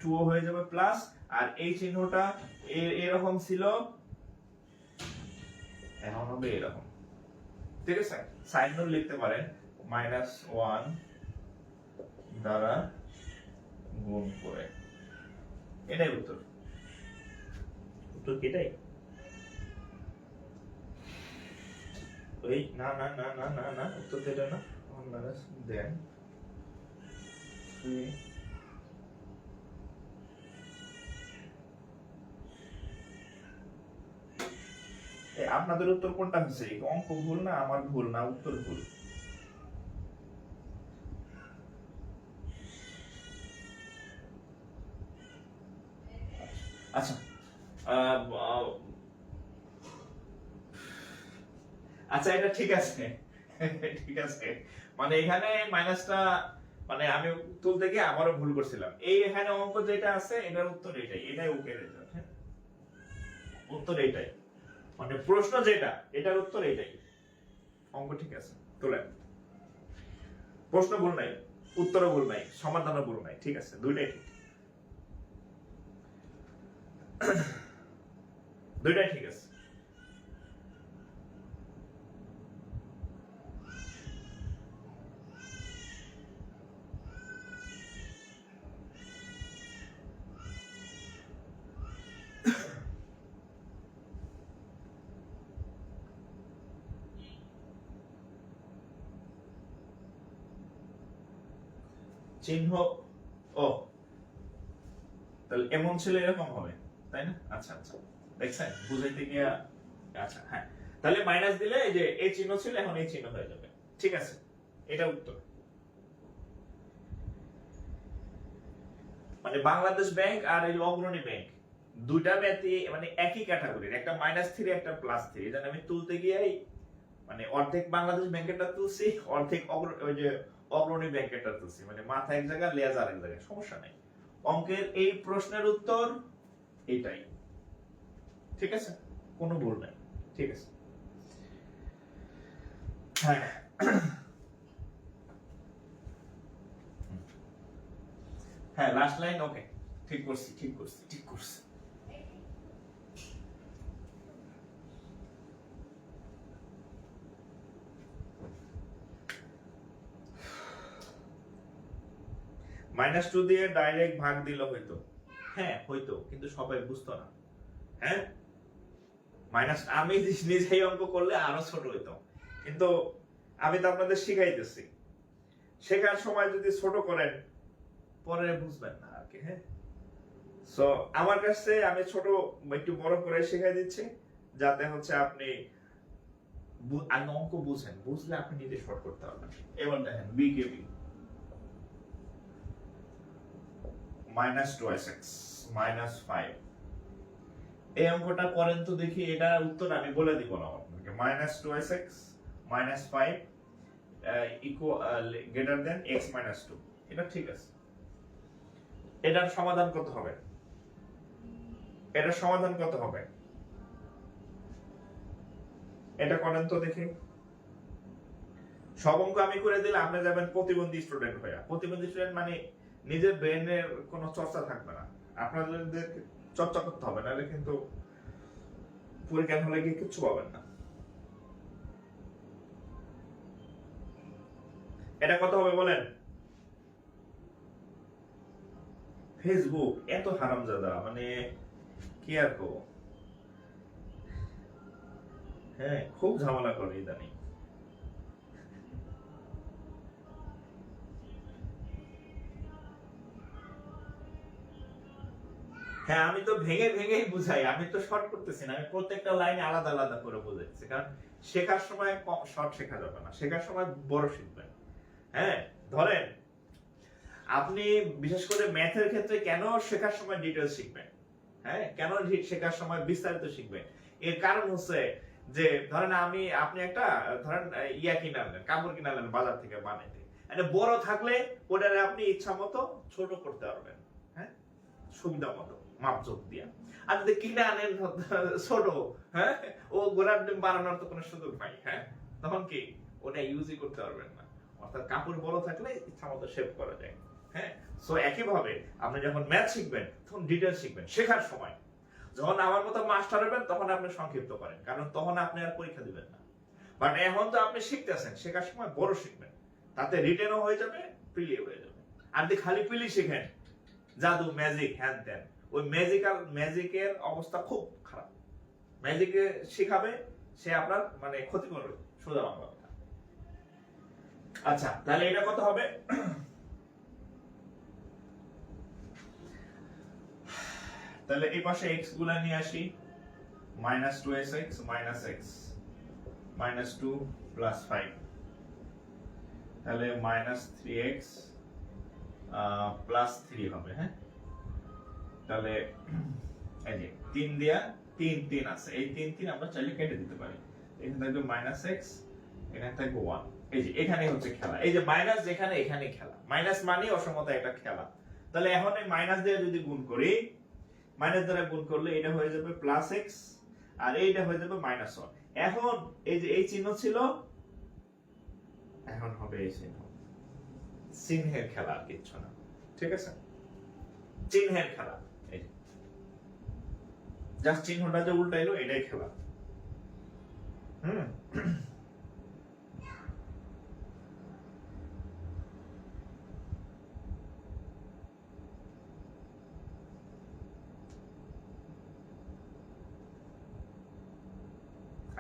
2 হয়ে যাবে প্লাস, আর এই চিহ্নটা এরকম ছিল, এখন হবে এরকম, ঠিক আছে। সাইন নোট লিখতে পারেন মাইনাস 1 দ্বারা গুণ করে, এটাই উত্তর। উত্তর কি এটাই? ওই না না না না না না উত্তর তো এটা না, মাইনাস দেন 3 আপনাদের উত্তর কোনটা হচ্ছে? অঙ্ক ভুল না আমার ভুল না উত্তর ভুল? আচ্ছা আচ্ছা এটা ঠিক আছে, ঠিক আছে, মানে এখানে মাইনাসটা মানে আমি তুলতে গিয়ে আমারও ভুল করছিলাম, এই এখানে অঙ্ক যেটা আছে এটার উত্তর এটাই, এটাই ওকে রেজাল্ট, হ্যাঁ উত্তর এটাই, মানে প্রশ্ন যেটা এটার উত্তর এটাই, অঙ্ক ঠিক আছে তোলেন, প্রশ্ন ভুল নাই, উত্তরও ভুল নাই, সমাধানও ভুল নাই, ঠিক আছে দুইটাই ঠিক, দুইটাই ঠিক আছে। চিহ্ন ও তাহলে এমন ছিল এরকম হবে, তাই না? আচ্ছা আচ্ছা দেখছেন বুঝাইতে গিয়া, আচ্ছা হ্যাঁ তাহলে মাইনাস দিলে এই যে এই চিহ্ন ছিল এখন এই চিহ্ন হয়ে যাবে, ঠিক আছে এটা উত্তর। মানে বাংলাদেশ ব্যাংক আর এই অগ্রণী ব্যাংক দুইটা ব্যাংকই মানে একই ক্যাটাগরির, একটা মাইনাস 3 একটা প্লাস 3, এই জন্য আমি তুলতে গিয়েই মানে অর্ধেক বাংলাদেশ ব্যাংকেরটা তুলছি, অর্ধেক ওই যে অগ্রণী ব্যাংকেরটা তুলছি, মানে মাথা এক জায়গায় লেজ আরেক জায়গায়, সমস্যা নাই। অঙ্কের এই প্রশ্নের উত্তর এটাই, ঠিক আছে কোনো ভুল নাই, ঠিক আছে হ্যাঁ। হ্যাঁ লাস্ট লাইন ওকে, ঠিক করছি ঠিক করছি ঠিক করছি। মাইনাস 2 দিয়ে ডাইরেক্ট ভাগ দিল হয়তো, হ্যাঁ হয়তো, কিন্তু সবাই বুঝতো না, হ্যাঁ মাইনাস আমি নিজেই অঙ্ক করলে আরো ছোট হইতো, কিন্তু আমি তো আপনাদের শিখাইতেছি, শেখার সময় যদি ছোট করেন পরে বুঝবেন না আর কি, হ্যাঁ সো আমার কাছে আমি ছোট একটু বড় করে শেখাই দিচ্ছি, যাতে হচ্ছে আপনি আগে অঙ্ক বুঝেন, বুঝলে আপনি নিজে শর্ট করতে পারবেন। এবার দেখেন বিকেবি মাইনাস 2x মাইনাস 5, এই অঙ্কটা করেন তো দেখি, এটা উত্তর আমি বলে দিব না আপনাকে, minus 2x minus 5 greater than x minus 2, এটা ঠিক আছে। এটার সমাধান কত হবে? এটার সমাধান কত হবে এটা করেন তো দেখি। সব অঙ্ক আমি করে দিলে আপনি যাবেন প্রতিবন্ধী স্টুডেন্ট হয়ে, প্রতিবন্ধী স্টুডেন্ট মানে নিজের ব্রেনের কোনো চর্চা থাকবে না, আপনাদের চর্চা করতে হবে, নাহলে কিন্তু পরীক্ষা হলে গিয়ে কিচ্ছু পাবেন না। এটা কত হবে বলেন? ফেসবুক এত হারামজাদা, মানে কি আর কো, হ্যাঁ খুব ঝামেলা করে ইদানিং। হ্যাঁ আমি তো ভেঙে ভেঙেই বুঝাই, আমি তো শর্ট করতেছি না, আমি প্রত্যেকটা লাইনে আলাদা আলাদা করে বুঝাচ্ছি, কারণ শেখার সময় শর্ট শেখা যাবে না, শেখার সময় বড় শিখবেন। হ্যাঁ ধরেন আপনি বিশেষ করে ম্যাথের ক্ষেত্রে কেন শেখার সময় ডিটেইলস শিখবেন, হ্যাঁ কেন শেখার সময় বিস্তারিত শিখবেন, এর কারণ হচ্ছে যে ধরেন আপনি একটা ধরেন ইয়া কিনালেন, কাপড় কিনালেন বাজার থেকে বানাইতে, এটা বড় থাকলে ওটারে আপনি ইচ্ছা মতো ছোট করতে পারবেন, হ্যাঁ সুবিধা মতো মাপজোক দিয়া। আর যদি কিনে আনেন ছোট, হ্যাঁ ও গোলাপ ডিম বানানোর তো কোনো সুযোগ নাই, হ্যাঁ তখন কি ওটা ইউজই করতে পারবেন না। অর্থাৎ কাপড় বড় থাকলে ইচ্ছা মতো শেপ করা যায়। হ্যাঁ সো একই ভাবে আপনি যখন ম্যাথ শিখবেন তখন ডিটেইলস শিখবেন শেখার সময়। যখন আমার মতো মাস্টার হবেন তখন আপনি সংক্ষিপ্ত করেন, কারণ তখন আপনি আর পরীক্ষা দিবেন না। বাট এখন তো আপনি শিখতেছেন, শেখার সময় বড় শিখবেন, তাতে রিটেনও হয়ে যাবে, প্রিলি হয়ে যাবে। আর যদি খালি প্রিলি শিখেন, জাদু ম্যাজিক হ্যান ত্যান, ওই ম্যাজিকের অবস্থা খুব খারাপ। ম্যাজিকে শিখাবে সে আপনার মানে ক্ষতি করবে, সোজা বাংলা কথা। আচ্ছা তাহলে এটা কত হবে? তাহলে এই পাশে x গুলা নিয়ে আসি, -2sx - x -2 + 5, তাহলে -3x + 3 হবে। হ্যাঁ তাহলে এই যে 3 দিয়া 3 3 আছে, এই 3 3 আমরা চাইলে কেটে দিতে পারি। এখানে থাকবে -x, এখানে থাকবে 1। এই যে এখানে হচ্ছে খেলা, এই যে মাইনাস যেখানে এখানে খেলা, মাইনাস মানে অসমতা একটা খেলা। তাহলে এখন এই মাইনাস দিয়ে যদি গুণ করি, মাইনাস দ্বারা গুণ করলে এটা হয়ে যাবে +x আর এইটা হয়ে যাবে -1। এখন এই যে এই চিহ্ন ছিল, এখন হবে এই চিহ্ন। চিহ্নের খেলা আর কিচ্ছু না, ঠিক আছে? চিহ্নের খেলা, এই যে জাস্ট চিহ্নটা যে উল্টাইলো এটাই খেলা।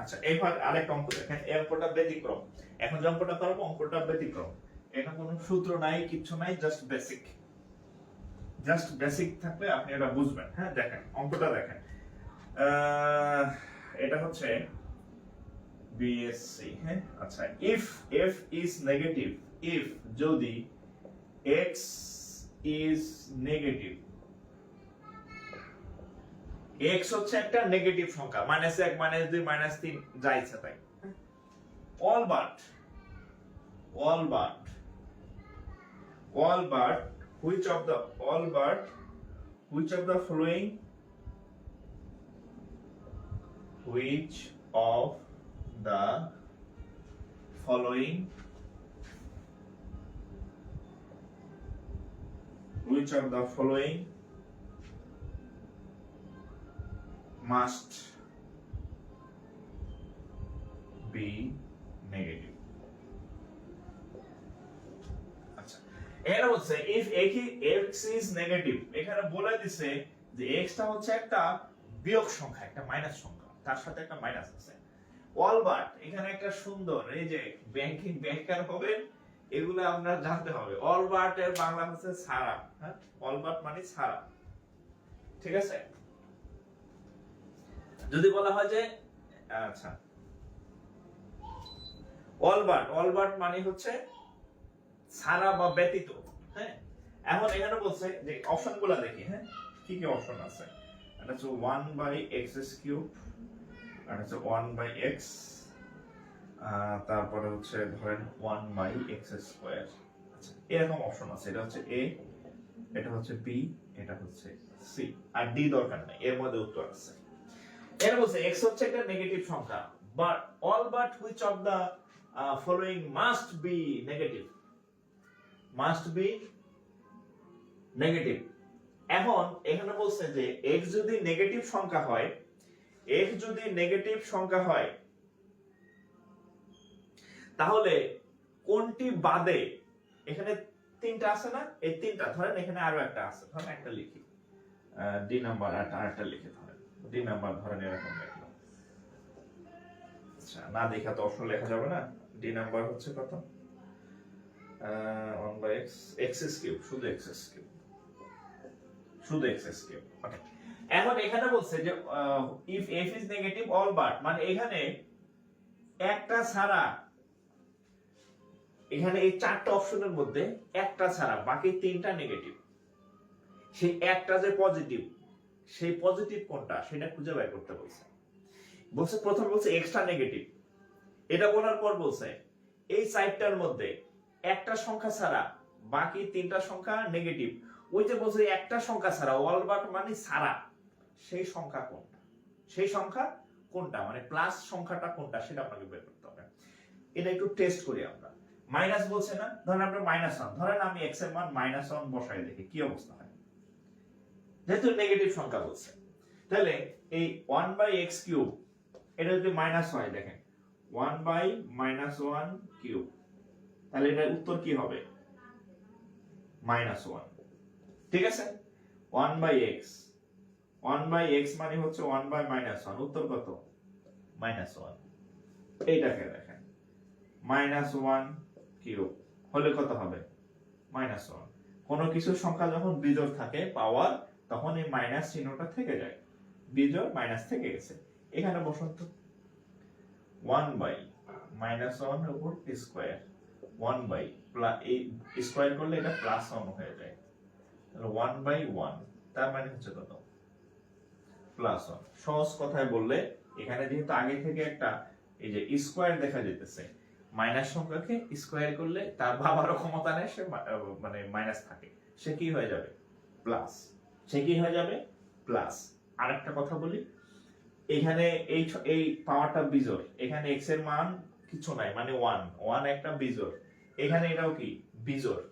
আচ্ছা এবার আরেকটা অঙ্ক দেখেন, এই অঙ্কটা ব্যতিক্রম। এখন যে অঙ্কটা করব অঙ্কটা ব্যতিক্রম, এটা কোনো সূত্র নাই, কিচ্ছু নাই, জাস্ট বেসিক থাকলে আপনি এটা বুঝবেন। হ্যাঁ দেখেন অঙ্কটা দেখেন, এটা হচ্ছে বিএসসি। হ্যাঁ আচ্ছা, if f is negative, if যদি x is নেগেটিভ, x হচ্ছে একটা নেগেটিভ সংখ্যা, -1 -2 -3 যা ইচ্ছা তাই, all but which of the following must be negative? আচ্ছা এর হচ্ছে if x is negative, এখানে বলে দিছে যে x টা হচ্ছে একটা বিয়োগ সংখ্যা, একটা মাইনাস সংখ্যা, তার সাথে একটা মাইনাস আছে। অল বাট এখানে একটা সুন্দর, এই যে ব্যাংকার হবে, এগুলো আমরা জানতে হবে। অল বাট এর বাংলা হচ্ছে ছাড়া। হ্যাঁ অল বাট মানে ছাড়া, ঠিক আছে? যদি বলা হয় যে আচ্ছা অল বাট মানে হচ্ছে ছাড়া বা ব্যতীত। হ্যাঁ এখন এখানে বলছে যে অপশনগুলো দেখি। হ্যাঁ কি কি অপশন আছে? এটা হচ্ছে 1/x³, আর হচ্ছে 1/x, তারপরে হচ্ছে ধরেন 1/x²। আচ্ছা এরকম অপশন আছে, এটা হচ্ছে এ, এটা হচ্ছে বি, এটা হচ্ছে সি, আর ডি দরকার নেই, এর মধ্যে উত্তর আছে। এর বলছে x হচ্ছে একটা নেগেটিভ সংখ্যা, but all but which of the following must be negative. এখন এখানে বলছে যে x যদি নেগেটিভ সংখ্যা হয়, তাহলে কোনটি বাদে, এখানে তিনটা আছে না, এই তিনটা ধরেন এখানে আরো একটা আছে, ধরেন একটা লিখি ডি নাম্বার, আরেকটা লিখে ধরেন ডি নাম্বার, ধরেন এরকম লিখলাম। আচ্ছা, না দেখা তো অপশন লেখা যাবে না। ডি নাম্বার হচ্ছে কত, 1/x, এক্স কিউব, শুধু এক্স কিউব, শুধু এক্স কিউব। ওকে, এখন এখানে বলছে যে if F is negative all but, মানে এখানে একটা ছাড়া, এখানে এই চারটা অপশনের মধ্যে একটা ছাড়া বাকি তিনটা নেগেটিভ, সেই একটা যে পজিটিভ, সেই পজিটিভ কোনটা সেটা খুঁজে বের করতে বলছে। বলছে প্রথম বলছে এক্সট্রা নেগেটিভ, এটা বলার পর বলছে এই চারটার মধ্যে একটা সংখ্যা ছাড়া বাকি তিনটা সংখ্যা নেগেটিভ। ওই যে বলছে একটা সংখ্যা ছাড়া, অল বাট মানে ছাড়া, সেই সংখ্যা কোনটা, সেই সংখ্যা কোনটা, মানে প্লাস সংখ্যাটা কোনটা সেটা আপনাকে বের করতে হবে। এটা একটু টেস্ট করি আমরা। মাইনাস বলছে না, ধরেন আমরা -1, ধরেন আমি x এর মান -1 বসাই দেখি কি অবস্থা হয়। যেহেতু নেগেটিভ সংখ্যা বলছে, তাহলে এই 1/x কিউব এটা যদি মাইনাস হয়, দেখেন 1/-1 কিউব, তাহলে এটার উত্তর কি হবে, -1। ঠিক আছে, 1/x, 1/x মানে হচ্ছে 1/-1, উত্তর কত, -1। এইটাকে দেখেন -1 কিউব হলে কত হবে, -1। কোন কিছু সংখ্যা যখন বিজোড় থাকে পাওয়ার, তখন এই মাইনাস চিহ্নটা থেকে যায়, বিজোড় মাইনাস থেকে গেছে। এখানে বসুন তো, 1/-1 এর উপর স্কয়ার, 1 এই স্কয়ার করলে এটা +1 হয়ে যায়, তাহলে 1/1 তার মানে হচ্ছে কত, +1। সহজ কথায় বললে, এখানে যেহেতু আগে থেকে একটা এই যে স্কয়ার দেখা যেতেছে, মাইনাস সংখ্যাকে স্কয়ার করলে তার বাবারও ক্ষমতা নেই, সে মানে মাইনাস থাকে, সে কি হয়ে যাবে, প্লাস, সে কি হয়ে যাবে, প্লাস। আরেকটা কথা বলি, এখানে এই পাওয়ারটা বিজোড়, এখানে x এর মান কিছু নাই, মানে 1 একটা বিজোড়, এখানে এটাও কি বিজোড়,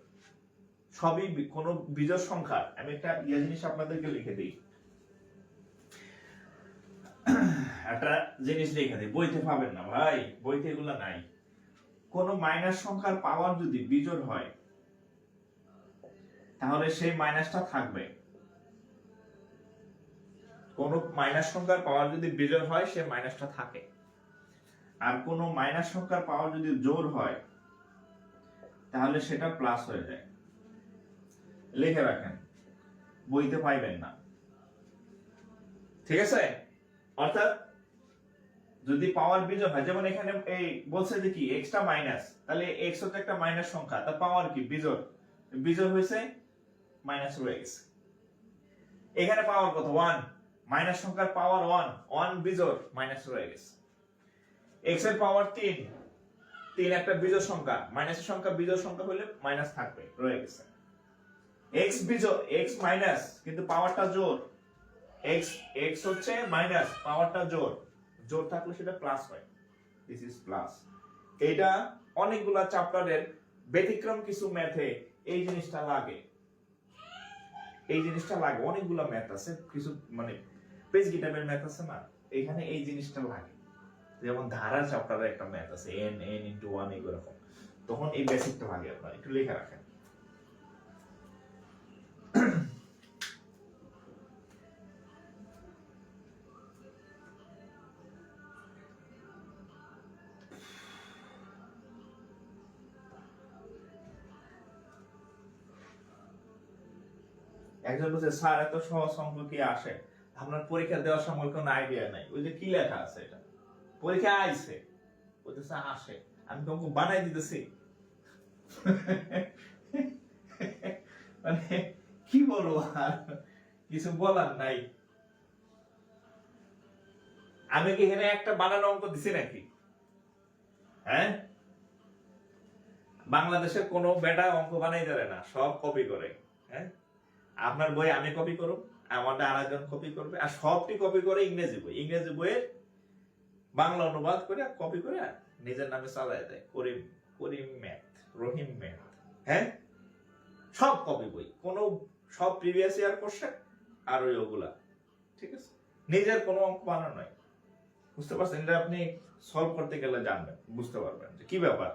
সবই কোন বিজোড় সংখ্যা। আমি একটা জিনিস আপনাদেরকে লিখে দিই, একটা জিনিস লিখে দিই, বইতে পাবেন না ভাই, বইতে এগুলা নাই। কোন মাইনাস সংখ্যার পাওয়ার যদি বিজোড় হয়, তাহলে সেই মাইনাসটা থাকবে। কোন মাইনাস সংখ্যার পাওয়ার যদি বিজোড় হয়, সে মাইনাসটা থাকে। আর কোন মাইনাস সংখ্যার পাওয়ার যদি জোড় হয়, তাহলে সেটা প্লাস হয়ে যায়। লিখে রাখেন, বইতে পাইবেন না, ঠিক আছে। অর্থাৎ যদি পাওয়ার বিজোড় হয়, যেমন এখানে এই বলছে যে কি এক্সট্রা মাইনাস, তাহলে এক্স হচ্ছে একটা মাইনাস সংখ্যা, তার পাওয়ার কি বিজোড়, বিজোড় হয়েছে মাইনাস রয়ে গেছে। এখানে পাওয়ার কত, 1, মাইনাস সংখ্যার পাওয়ার 1 বিজোড়, মাইনাস রয়ে গেছে। x এর পাওয়ার 3 একটা বিজোড় সংখ্যা, মাইনাসের সংখ্যা বিজোড় সংখ্যা হলে মাইনাস থাকবে, রয়ে গেছে। x বিজোড়, x মাইনাস কিন্তু পাওয়ারটা জোড়, x হচ্ছে মাইনাস, পাওয়ারটা জোড়, জোড় থাকলে সেটা প্লাস হয়, দিস ইজ প্লাস। এটা অনেকগুলা চ্যাপ্টারের ব্যতিক্রম কিছু ম্যাথে এই জিনিসটা লাগে, এই জিনিসটা লাগে, অনেকগুলো ম্যাথ আছে, কিছু মানে পেজ গিটাবের ম্যাথ আছে না, এখানে এই জিনিসটা লাগে। যেমন ধারা চ্যাপ্টারে একটা ম্যাথ আছে n × 1 এরকম, তখন এই বেসিকটা লাগে, আপনারা একটু লিখে রাখেন। একজন বলছে স্যার এত সহজ অঙ্ক কি আসে, আপনার পরীক্ষা দেওয়ার সময় কোনো আইডিয়া নাই, ওই যে কি লেখা আছে এটা পরীক্ষা আইছে, বলতেছে আসে, আমি তো অঙ্ক বানাই দিতেছি। মানে কি বলবো, আর কিছু বলার নাই। আমি কি এখানে একটা বানানো অঙ্ক দিছি নাকি, হ্যাঁ? বাংলাদেশের কোনো বেটা অঙ্ক বানাই দেবে না, সব কপি করে। হ্যাঁ, আপনার বই আমি কপি করব, আমারটা আরেকজন কপি করবে, আর সবটি কপি করে ইংরেজি বই, ইংরেজি বইয়ের বাংলা অনুবাদ করে কপি করে নিজের নামে চালাই দেয়, করিম ম্যাথ, রহিম ম্যাথ। হ্যাঁ, সব কপি বই, কোনো সব প্রিভিয়াস ইয়ার কোশ্চেন আর ওই ওগুলা, ঠিক আছে, নিজের কোনো অঙ্ক বানানো নয়। বুঝতে পারছেন? এটা আপনি সলভ করতে গেলে জানবেন, বুঝতে পারবেন যে কি ব্যাপার।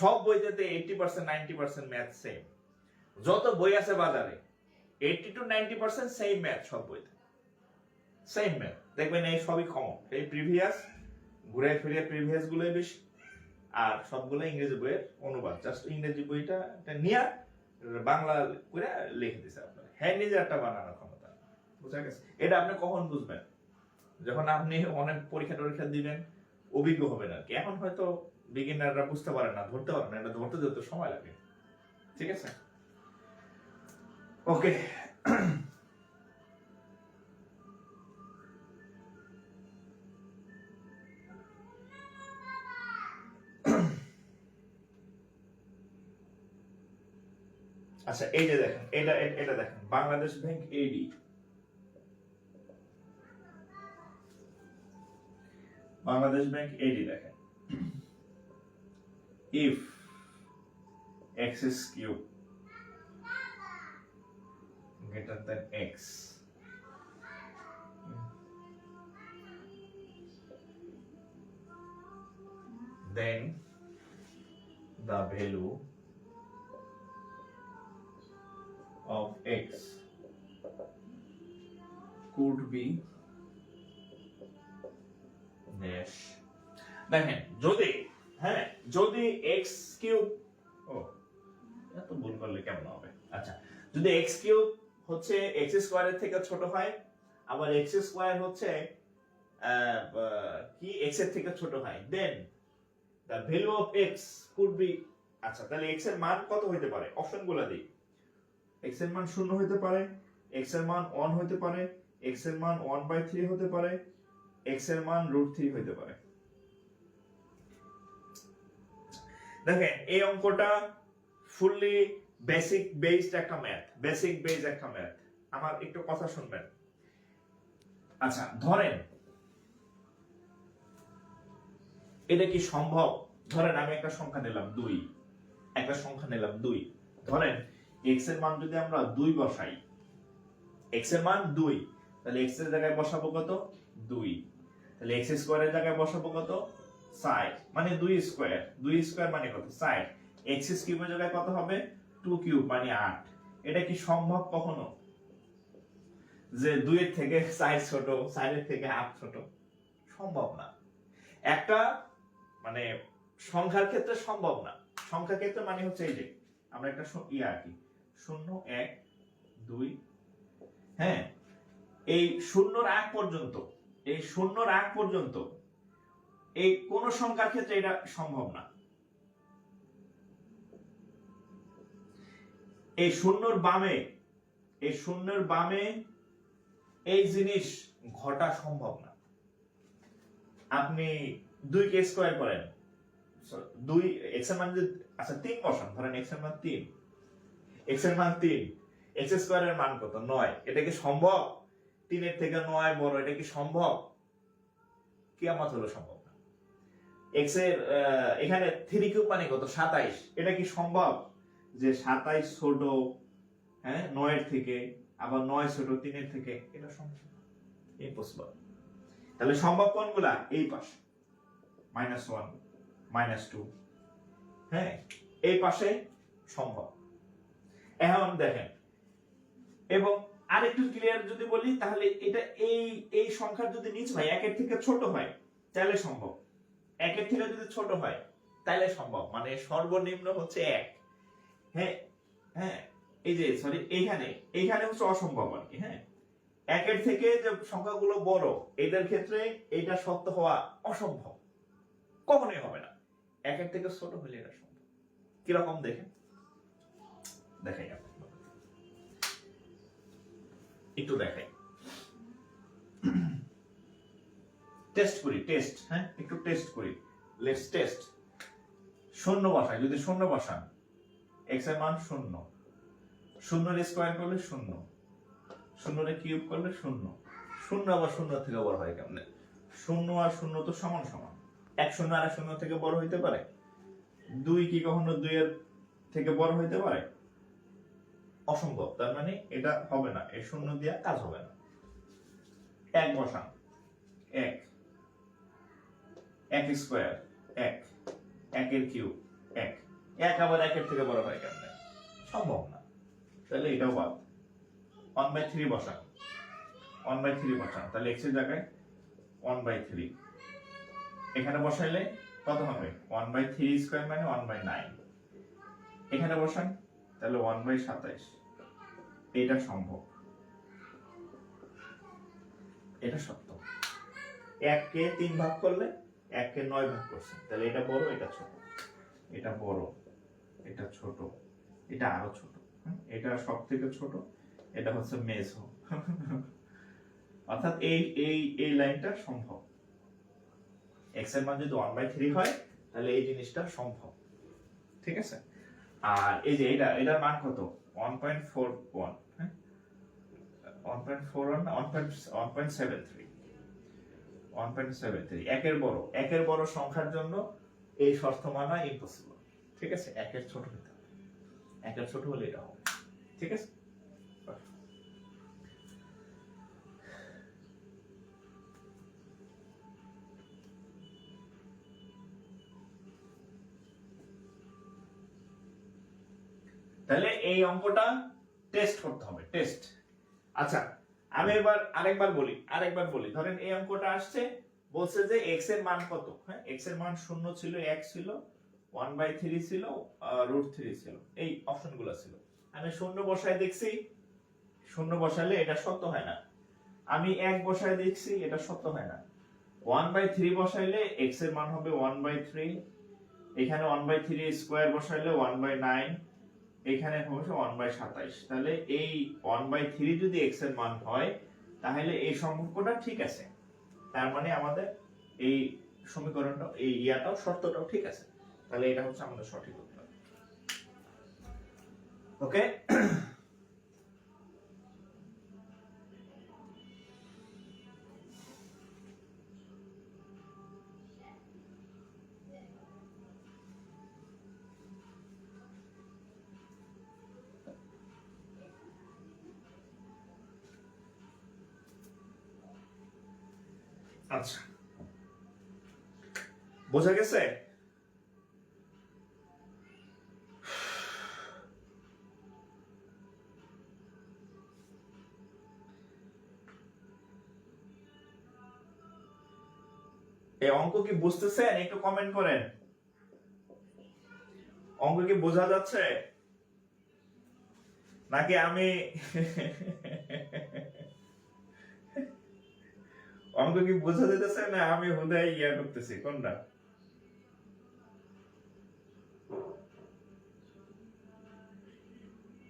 সব বইতে 80% 90% ম্যাথ সেম। যত বই আছে বাজারে 80 to 90% সেম ম্যাথ, সব বইতে সেম ম্যাথ। দেখবেন এই সবই কমন, এই প্রিভিয়াস ঘুরে ফিরে প্রিভিয়াস গুলোই বেশি, আর সবগুলো ইংরেজি বইয়ের অনুবাদ। জাস্ট ইংরেজি বইটা নিয়ে বাংলা করে লিখে দিছে আপনার, হ্যাঁ নিজে একটা বানানোর ক্ষমতা। বুঝা গেছে? এটা আপনি কখন বুঝবেন? যখন আপনি অনেক পরীক্ষা টরীক্ষা দিবেন, অভিজ্ঞ হবেন আর কি। এখন হয়তো বিগিনাররা বুঝতে পারে না, ধরতে পারে না, এটা ধরতে ধরতে সময় লাগে। ঠিক আছে, ওকে। আচ্ছা এই যে দেখেন, এটা দেখেন, বাংলাদেশ ব্যাংক এডি, বাংলাদেশ ব্যাংক এডি দেখেন, if x is cube greater than x, then the value of x could be dash। দেখেন যদি, হ্যাঁ যদি x কিউব, ও এত ভুল করলে কেমন হবে? আচ্ছা, যদি x কিউব হচ্ছে x স্কয়ারের থেকে ছোট হয়, আবার x স্কয়ার হচ্ছে কি x এর থেকে ছোট হয়, দেন the value of x could be, আচ্ছা তাহলে x এর মান কত হতে পারে? অপশনগুলো দিই। x এর মান 0 হতে পারে, x এর মান 1 হতে পারে, x এর মান 1/3 হতে পারে, x এর মান √3 হতে পারে। দেখেন এই অঙ্কটা ফুললি বেসিক বেসড একটা ম্যাথ, বেসিক বেস একটা ম্যাথ। আমার একটু কথা শুনবেন। আচ্ছা ধরেন এটা কি সম্ভব? ধরেন আমি একটা সংখ্যা নিলাম 2, একটা সংখ্যা নিলাম 2, ধরেন x এর মান যদি আমরা 2 বসাই, x এর মান 2, তাহলে x এর জায়গায় বসাবো কত? 2। তাহলে x স্কয়ারের জায়গায় বসাবো কত? 60, মানে 2 স্কয়ার, 2 স্কয়ার মানে কত? 60। x কিউবের জায়গায় কত হবে? 2 কিউব মানে 8। এটা কি সম্ভব কখনো যে 2 এর থেকে 4 ছোট, 4 এর থেকে 8 ছোট? সম্ভব না। একটা মানে সংখ্যার ক্ষেত্রে সম্ভব না। সংখ্যার ক্ষেত্রে মানে হচ্ছে এই যে আমরা একটা আঁকি 0 1 2, হ্যাঁ এই 0 আগ পর্যন্ত, এই 0 আগ পর্যন্ত এই কোন সংখ্যার ক্ষেত্রে এটা সম্ভব না। এই 0 বামে, এই 0 বামে এই জিনিস ঘটা সম্ভব না। আপনি 2 কে স্কয়ার করেন, 2 x এর মান যদি, আচ্ছা 3 বসান, ধরেন x এর মান 3, x এর মান 3, x স্কয়ারের মান কত? 9। এটা কি সম্ভব? 3 এর থেকে 9 বড়, এটা কি সম্ভব? কিয়ামত হলো সম্ভব না। x এর এখানে 3 কিউব মানে কত? 27। এটা কি সম্ভব যে 27 ছোট, হ্যাঁ 9 এর থেকে, আবার 9 ছোট 3 এর থেকে? এটা সম্ভব না, ইম্পসিবল। তাহলে সম্ভব কোনগুলা? এই পাশে -1 -2, হ্যাঁ এই পাশে সম্ভব। এখন দেখেন, এবং আরেকটু ক্লিয়ার যদি বলি, তাহলে এটা এই সংখ্যার যদি নিচ হয় 1 এর থেকে ছোট হয় তাহলে সম্ভব, 1 এর থেকে যদি ছোট হয় তাহলে সম্ভব, মানে সর্বনিম্ন হচ্ছে 1। হ্যাঁ হ্যাঁ এই যে সরি, এইখানে হচ্ছে অসম্ভব আর কি। হ্যাঁ 1 এর থেকে যে সংখ্যাগুলো বড়, এদের ক্ষেত্রে এটা সত্য হওয়া অসম্ভব, কখনোই হবে না। 1 এর থেকে ছোট হলে এটা সম্ভব। কিরকম দেখেন, দেখাই একটু দেখাই, টেস্ট করি, টেস্ট, হ্যাঁ একটু টেস্ট করি, লেটস টেস্ট। 0 বসাই, যদি 0 বসান x এর মান 0, 0 এর স্কয়ার করলে 0, 0 এর কিউব করলে 0, 0 আবার 0 থেকে বড় হয় কেমনে? 0 আর 0 তো সমান সমান, 1 0 আর 0 থেকে বড় হইতে পারে? 2 কি কখনো 2 এর থেকে বড় হইতে পারে? অসম্ভব। তার মানে এটা হবে না, এই 0 দিয়ে কাজ হবে না। 1 বসান, 1 স্কয়ার 1, 1 এর কিউব 1, এক আবার একের থেকে বড় হয় কেমনে? সম্ভব না। তাহলে এটাও বাদ। 1/3 বসান, 1/3 বসান, তাহলে x এর জায়গায় 1/3 এখানে বসাইলে কত হবে? 1/3 স্কয়ার মানে 1/9 এখানে বসান, তাহলে 1/27। এটা সম্ভব, এটা সত্য। 1 কে 3 ভাগ করলে 1 কে 9 ভাগ করছে, তাহলে এটা বড় এটা ছোট, এটা বড় এটা ছোট, এটা আরো ছোট, এটা সব থেকে ছোট, এটা হচ্ছে মেজো। অর্থাৎ এই এই এই লাইনটা সম্ভব। x এর মান যদি 1/3 হয় তাহলে এই জিনিসটা সম্ভব, ঠিক আছে? আর এই যে এটার মান কত? 1.41, হ্যাঁ 1.41 না 1.73, 1.73 একের বড় সংখ্যার জন্য এই শর্ত মানা ইম্পসিবল, ঠিক আছে? একের ছোট হতে হবে, একের ছোট হলে এটা হবে, ঠিক আছে? তাহলে এই অঙ্কটা টেস্ট করতে হবে, টেস্ট। আচ্ছা আমি এবার আরেকবার বলি ধরেন এই অঙ্কটা আসছে, বলছে যে x এর মান কত, হ্যাঁ x এর মান 0 ছিল, 1 ছিল, 1/3 ছিল, √3 ছিল, এই অপশনগুলো ছিল। আমি 0 বসায় দেখছি, 0 বসালে এটা সত্য হয় না। আমি 1 বসায় দেখছি, এটা সত্য হয় না। 1/3 বসাইলে x এর মান হবে 1/3, এখানে 1/3 স্কয়ার বসাইলে 1/9, এখানে হবে 1/27। তাহলে এই 1/3 যদি x এর মান হয় তাহলে এই সম্পর্কটা ঠিক আছে, তার মানে আমাদের এই সমীকরণটা এই ইয়াটাও শর্তটাও ঠিক আছে, তাহলে এটা হচ্ছে আমাদের সঠিক উত্তর। ওকে, আচ্ছা বোঝা গেছে? এই অঙ্ক কি বুঝতেছেন? একটু কমেন্ট করেন। অঙ্ক কি বোঝা যাচ্ছে নাকি আমি অঙ্ক কি বোঝা যেতেছে না আমি হুদাই ইয়া করতেছি? কোনটা?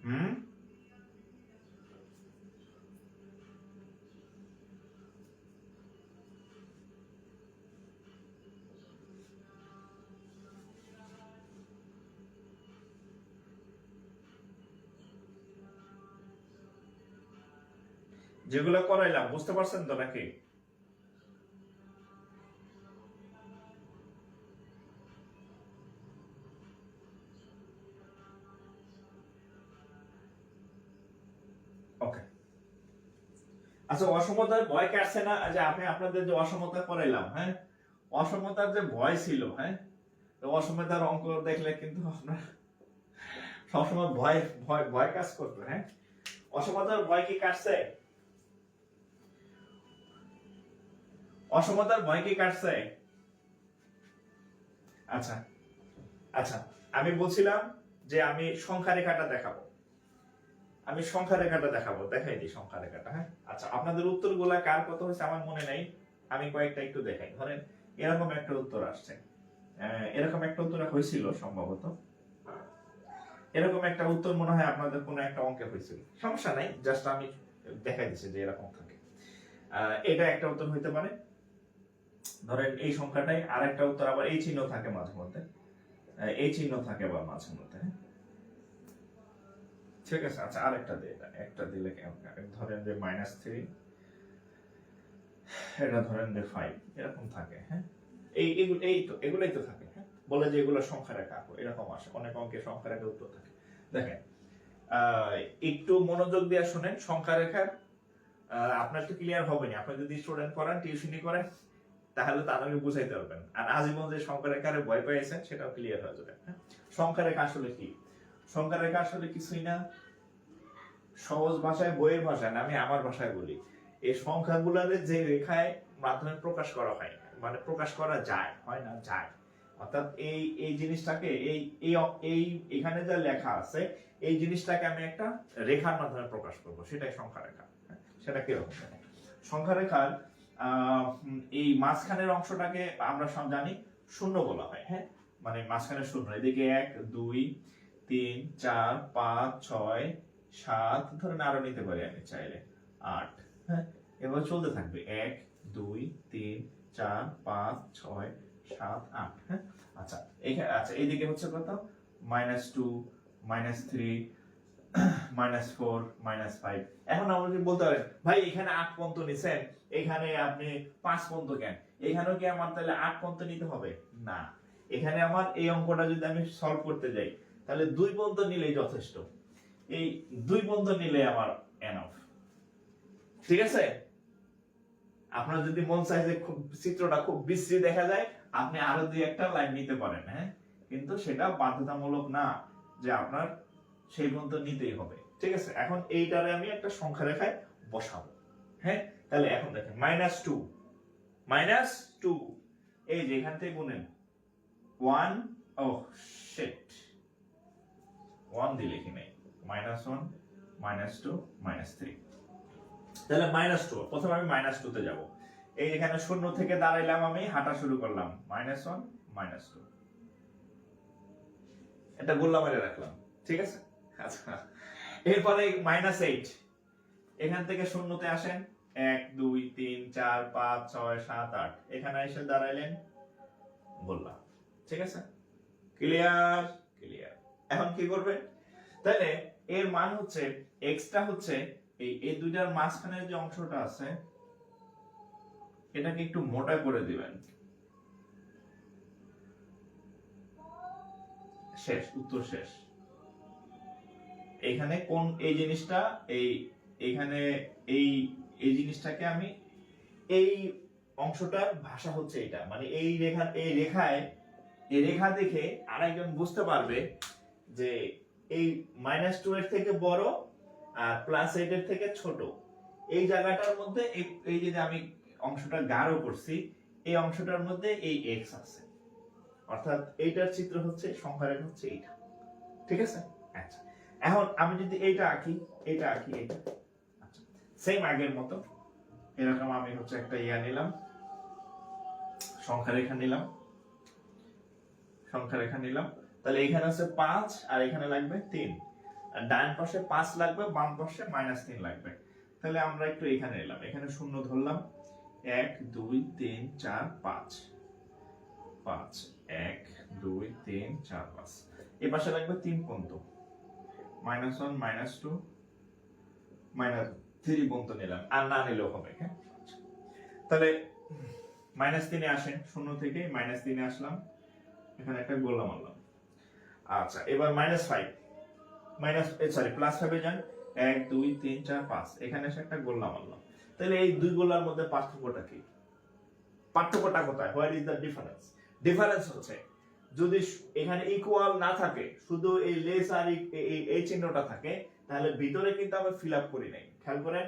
হুম, যেগুলো করাইলাম বুঝতে পারছেন তো নাকি? ওকে, আচ্ছা অসমতার ভয় কাটছে না যে আমি আপনাদের যে অসমতা করাইলাম, হ্যাঁ অসমতার যে ভয় ছিল, হ্যাঁ তো অসমতার অঙ্ক দেখলে কিন্তু আপনার সবসময় ভয় ভয় ভয় কাজ করবে, হ্যাঁ অসমতার ভয় কি কাটছে? অসমতার ভয় কি কাটছে? আচ্ছা আচ্ছা, আমি বলছিলাম যে আমি সংখ্যা রেখাটা দেখাবো, আমি সংখ্যা রেখাটা দেখাবো, দেখাই দিই সংখ্যা রেখাটা, হ্যাঁ আচ্ছা আপনাদের উত্তরগুলা কার কত হয়েছে আমার মনে নাই, আমি কয়েকটা একটু দেখাই। ধরেন এরকম একটা উত্তর আসছে, এরকম একটা উত্তর হয়েছিল সম্ভবত, এরকম একটা উত্তর মনে হয় আপনাদের কোনো একটা অঙ্কে হয়েছিল, সমস্যা নাই, জাস্ট আমি দেখাই দিচ্ছি যে এরকম থাকে। এটা একটা উত্তর হইতে পারে। ধরেন এই সংখ্যাটাই আরেকটা উত্তর, আবার এই চিহ্ন থাকে মাঝে মধ্যে, এই চিহ্ন থাকে আবার মাঝে মধ্যে, হ্যাঁ ঠিক আছে। আচ্ছা আরেকটা দিয়ে দেন, একটা দিলে কেমন? ধরেন যে -3, এটা ধরেন যে 5, এরকম থাকে, হ্যাঁ এই তো এগুলাই তো থাকে, হ্যাঁ বলে যে এগুলো সংখ্যা রেখা আঁকো, এরকম আসে অনেক অঙ্কে সংখ্যা রেখা উত্তর থাকে। দেখেন একটু মনোযোগ দিয়ে শুনেন, সংখ্যা রেখার আপনার তো ক্লিয়ার হবে না, আপনি যদি স্টুডেন্ট করেন টিউশনি করেন তাহলে তাদেরকে বুঝাইতে পারবেন। আর আজীবন যে সংখ্যা রেখারে ভয় পেয়েছেন সেটাও ক্লিয়ার হয়ে যাবে। সংখ্যা রেখা আসলে কি? সংখ্যা রেখা আসলে কিছুই না, সহজ ভাষায়, বইয়ের ভাষায় না, আমি আমার ভাষায় বলি, এই সংখ্যাগুলোরে যে রেখায় মাধ্যমে প্রকাশ করা হয়, মানে প্রকাশ করা যায়, হয় না, যায়, অর্থাৎ এই এই জিনিসটাকে এই এই এখানে যা লেখা আছে এই জিনিসটাকে আমি একটা রেখার মাধ্যমে প্রকাশ করব, সেটাই সংখ্যা রেখা। সেটা কিরকম? সংখ্যা রেখার এই মাঝখানের অংশটাকে আমরা সব জানি শূন্য বলা হয়। হ্যাঁ, মানে মাঝখানে শূন্য, এদিকে 1 2 3 4 5 6 7, ধরেন আরো নিতে পারি আমি চাইলে 8। হ্যাঁ, এবার চলতে থাকবে 1 2 3 4 5 6 7 8। হ্যাঁ, আচ্ছা এখানে, আচ্ছা এইদিকে হচ্ছে কত? -2 -3 -4 -5। এখন আমরা কি বলতে পারেন, ভাই এখানে 8 পর্যন্ত নিছেন, এখানে আপনি 5 পর্যন্ত কেন? এখানেও কি আমার তাহলে 8 পর্যন্ত নিতে হবে? না, এখানে আমার এই অঙ্কটা যদি আমি সলভ করতে যাই তাহলে 2 পর্যন্ত নিলেই যথেষ্ট। এই 2 পর্যন্ত নিলে আমার এনাফ। ঠিক আছে? আপনার যদি মন চায় যে খুব চিত্রটা খুব বিশ্রী দেখা যায়, আপনি আরো 2-1টা লাইন নিতে পারেন। হ্যাঁ, কিন্তু সেটা বাধ্যতামূলক না যে আপনার সেই পর্যন্ত নিতেই হবে। ঠিক আছে? এখন এইটারে আমি একটা সংখ্যা রেখায় বসাবো। হ্যাঁ, তাহলে এখন দেখেন -2 এই যে এখান থেকে গুনেন 1, ও শিট, 1 দিলে কি নাই, -1 -2 -3। তাহলে -2, প্রথমে আমি -2 তে যাব। এই এখানে শূন্য থেকে দাঁড়াইলাম, আমি হাঁটা শুরু করলাম, -1 -2, এটা গোল্লা মেরে রাখলাম। ঠিক আছে? আচ্ছা, এরপরে -8, এখান থেকে শূন্যতে আসেন, 1 2 3 4 5 6 7 8, এখানে এসে দাঁড়াইলেন, বললাম। ঠিক আছে? ক্লিয়ার? ক্লিয়ার। এখন কি করবেন? তাহলে এর মান হচ্ছে, এক্সটা হচ্ছে এই দুইটার মাঝখানের যে অংশটা আছে এটাকে একটু মোটা করে দিবেন। শেষ, উত্তর শেষ। এখানে কোন এই জিনিসটা, এইখানে এই এই জিনিসটাকে আমি, এই অংশটার ভাষা হচ্ছে এটা, মানে এই রেখা দেখে আরেকজন বুঝতে পারবে যে এই -2 এর থেকে বড় আর +8 এর থেকে ছোট। এই জায়গাটার মধ্যে এই যে আমি অংশটা গাঢ় করছি, এই অংশটার মধ্যে এই x আছে, অর্থাৎ এইটার চিত্র হচ্ছে, সংখ্যা রেখা হচ্ছে এইটা। ঠিক আছে? আচ্ছা, এখন আমি যদি এইটা আঁকি, এইটা, আচ্ছা সেম আগের মতো এরকম আমি হচ্ছে একটা নিলাম, সংখ্যা রেখা নিলাম। তাহলে এখানে আছে 5 আর এখানে লাগবে 3, আর ডান পাশে 5 লাগবে, বাম পাশে -3 লাগবে। তাহলে আমরা একটু এখানে এলাম, এখানে শূন্য ধরলাম, 1 2 3 4 5 1 2 3 4 5, এই পাশে লাগবে 3 পর্যন্ত, -1 -2 -3 পর্যন্ত নিলাম, আর না নিলেও হবে। হ্যাঁ, তাহলে -3 আসেন, শূন্য থেকে -3 আসলাম, এখানে একটা গোলা মারলাম। আচ্ছা, এবার -5, +5 এ যান, 1 2 3 4 5, এখানে এসে একটা গোলা মারলাম। তাহলে এই দুই গোলার মধ্যে পার্থক্যটা কি? পার্থক্যটা কোথায়? Where is the difference? Difference হচ্ছে, যদি এখানে ইকুয়াল না থাকে, শুধু এই লেস আর এই চিহ্নটা থাকে, তাহলে ভিতরে কিন্তু আমি ফিল আপ করি নাই। খেয়াল করেন,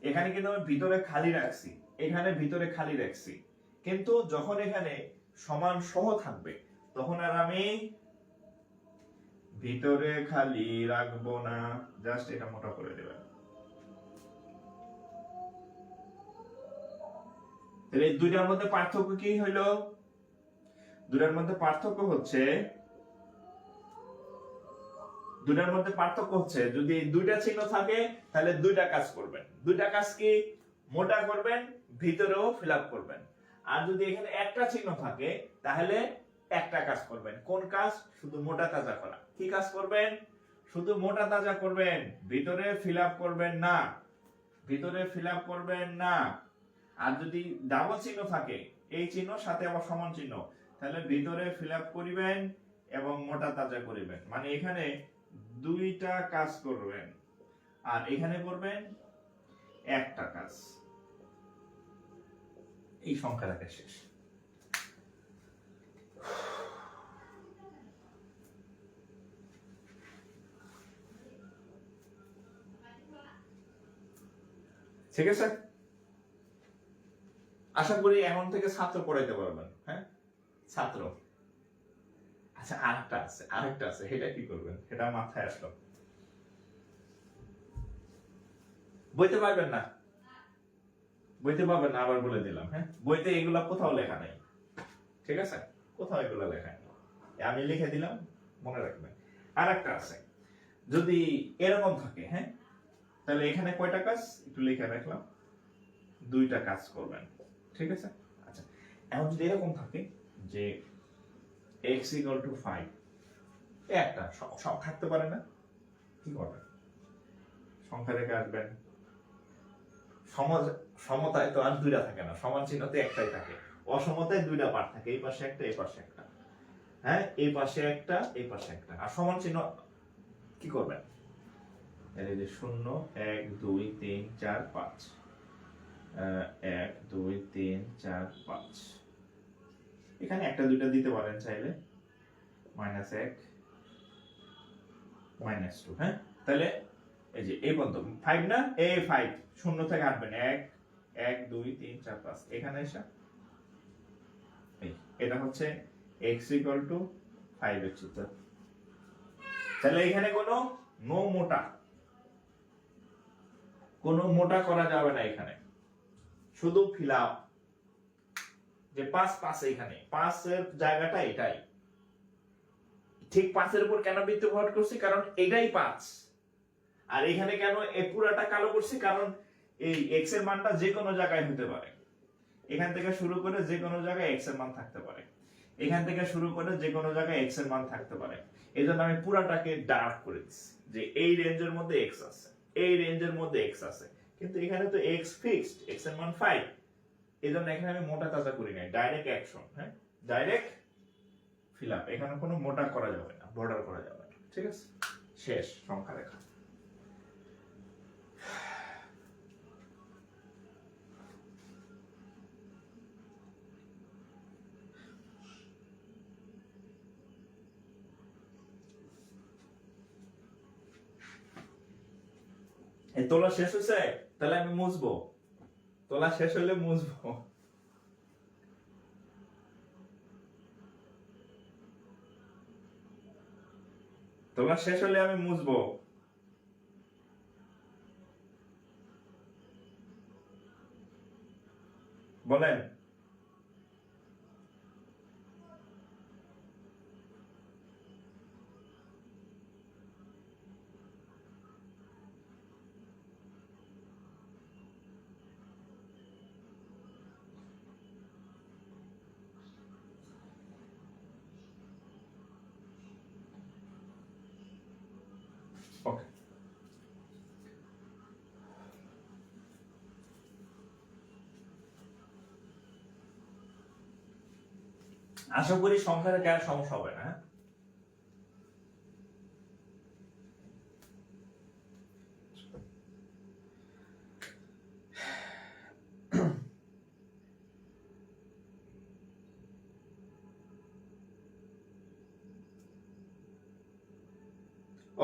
এখানে কিন্তু আমি ভিতরে খালি রাখছি, এখানে ভিতরে খালি রাখছি, কিন্তু যখন এখানে সমান সহ থাকবে তখন আর আমি ভিতরে খালি রাখবো না, জাস্ট এটা মোটা করে দেবেন। তাহলে এই দুইটার মধ্যে পার্থক্য কি হইলো? দুইটার মধ্যে পার্থক্য হচ্ছে যদি দুইটা চিহ্ন থাকে তাহলে দুইটা কাজ করবেন। দুইটা কাজ কি? মোটা করবেন, ভিতরেও ফিল আপ করবেন। আর যদি এখানে একটা চিহ্ন থাকে তাহলে একটা কাজ করবেন। কোন কাজ? শুধু মোটা তাজা করা। কি কাজ করবেন? শুধু মোটা তাজা করবেন, ভিতরে ফিল আপ করবেন না, আর যদি ডাবল চিহ্ন থাকে, এই চিহ্ন সাথে আবার সমান চিহ্ন, তাহলে ভিতরে ফিল আপ করিবেন এবং মোটা তাজা করিবেন। মানে এখানে দুইটা কাজ করবেন আর এখানে করবেন একটা কাজ। এই সংখ্যা লেখা শেষ। ঠিক আছে, আশা করি এখন থেকে ছাত্র পড়াইতে পারবেন। হ্যাঁ, ছাত্র। আচ্ছা, আরেকটা আছে, সেটা কি করবেন, সেটা মাথায় আসলো। বইতে পারবেন না, বইতে পারবেন না, আবার বলে দিলাম। হ্যাঁ, বইতে এগুলা কোথাও লেখা নাই। ঠিক আছে, কোথাও এগুলা লেখা নেই, আমি লিখে দিলাম, মনে রাখবেন। আরেকটা আছে, যদি এরকম থাকে, হ্যাঁ, তাহলে এখানে কয়টা কাজ একটু লিখে রাখলাম, 2টা কাজ করবেন। ঠিক আছে, আচ্ছা, এখন যদি এরকম থাকে যে x = 5, একটা সব থাকতে পারে না, কি করবেন? সংখ্যা রেখে আসবেন। সমতায় তো আর 2টা থাকে না, সমান চিহ্নতে একটাই থাকে। অসমতায় 2টা পার্ট থাকে, এই পাশে একটা, এই পাশে একটা। হ্যাঁ, এই পাশে একটা, এই পাশে একটা। আর সমান চিহ্ন কি করবেন? এই যে 0 1 2 3 4 5, 1 2 3 4 5, এখানে একটা 2টা দিতে পারেন চাইলে, -1 -2। হ্যাঁ, তাহলে এই যে এই পর্যন্ত 5 না, এই 5 শূন্য থেকে আনবেন, 1 1 2 3 4 5, এখানে এসে এটা হচ্ছে x = 5 এর চিত্র। তাহলে এখানে কোনো মোটা করা যাবে না, এখানে শুধু ফিল আপ। যে 5 5 এখানে 5 এর জায়গাটা এটাই, ঠিক 5 এর উপর কেন বৃত্ত ভরাট করছি, কারণ এটাই 5। আর এখানে কেন এই পুরাটা কালো করছি, কারণ এই x এর মানটা যে কোনো জায়গায় হতে পারে। এখান থেকে শুরু করে যে কোনো জায়গায় x এর মান থাকতে পারে, এখান থেকে শুরু করে যে কোনো জায়গায় x এর মান থাকতে পারে। এজন্য আমি পুরাটাকে ডার্ক করে দিচ্ছি, যে এই রেঞ্জের মধ্যে x আছে, এই রেঞ্জের মধ্যে x আছে। কিন্তু এখানে তো x ফিক্সড, x এর মান 5। এজন্য এখানে আমি মোটা তাজা করি নাই, ডাইরেক্ট অ্যাকশন। হ্যাঁ, ডাইরেক্ট ফিল আপ, এখানে কোনো মোটা করা যাবে না, বর্ডার করা যাবে না। ঠিক আছে, শেষ সংখ্যা রেখা। এই তোলা শেষ হয়েছে, তাহলে আমি মুছবো। তোলা শেষ হলে মুছবো। তোলা শেষ হলে আমি মুছবো। বলেন। ওকে, আশা করি সংখ্যার আর সমস্যা হবে না।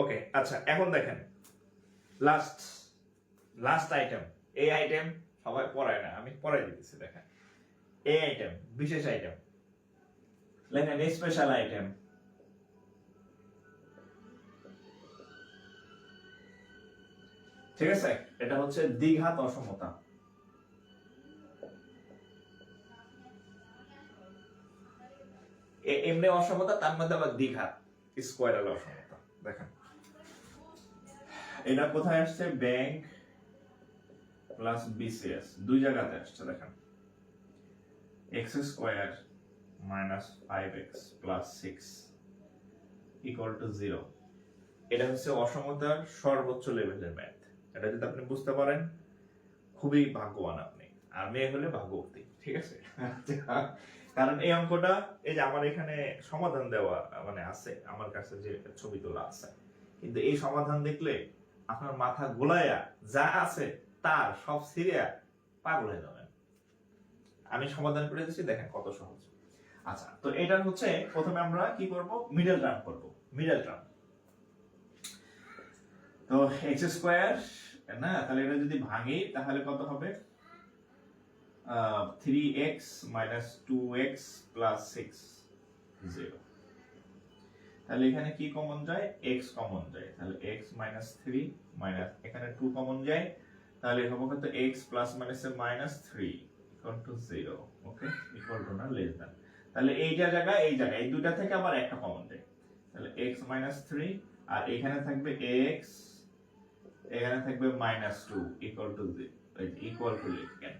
ওকে, আচ্ছা, এখন দেখেন লাস্ট আইটেম। এই আইটেম সবাই পড়ায় না, আমি পড়াই দিতেছি। দেখেন, এই আইটেম বিশেষ আইটেম, লেখেন স্পেশাল আইটেম। ঠিক আছে, এটা হচ্ছে দ্বিঘাত অসমতা। এমনি অসমতা, তার মধ্যে আবার দ্বিঘাত, স্কোয়ারাল অসমতা। দেখেন এটা কোথায় আসছে, ব্যাংক প্লাস বিসিএস, দুই জায়গাতে আসছে। দেখেন x² - 5x + 6 = 0। এটা হচ্ছে অসমতার সর্বোচ্চ লেভেলের ম্যাথ। এটা যদি আপনি বুঝতে পারেন, খুবই ভাগ্যবান আপনি, আর মেয়ে হলে ভাগ্যবতী। ঠিক আছে, কারণ এই অঙ্কটা, এই যে আমার এখানে সমাধান দেওয়া মানে আছে, আমার কাছে যে ছবি তোলা আছে, কিন্তু এই সমাধান দেখলে আপনার মাথা গোলায়া যা আছে তার সব সিরিয়া পাগল হয়ে যাবেন। আমি সমাধান করে দিচ্ছি, দেখেন কত সহজ। আচ্ছা, তো এটার হচ্ছে প্রথমে আমরা কি করব, মিডল টার্ম করব। মিডল টার্ম তো এক্স স্কয়ার না, তাহলে এটা যদি ভাঙি তাহলে কত হবে, 3x minus 2x plus 6 0। তাহলে এখানে কি কমন যায়, x কমন যায়, তাহলে x minus 3 minus এখানে 2 কমন যায়, তাহলে হবে কত, x plus minus A minus 3 equal to 0। Okay, equal to না less than। তাহলে এই জায়গায় এই দুটো থেকে আবার একটা কমন যায়, তাহলে x minus 3 আর এখানে থাকবে x, এখানে থাকবে minus 2 equal to 0, equal to লিখেন।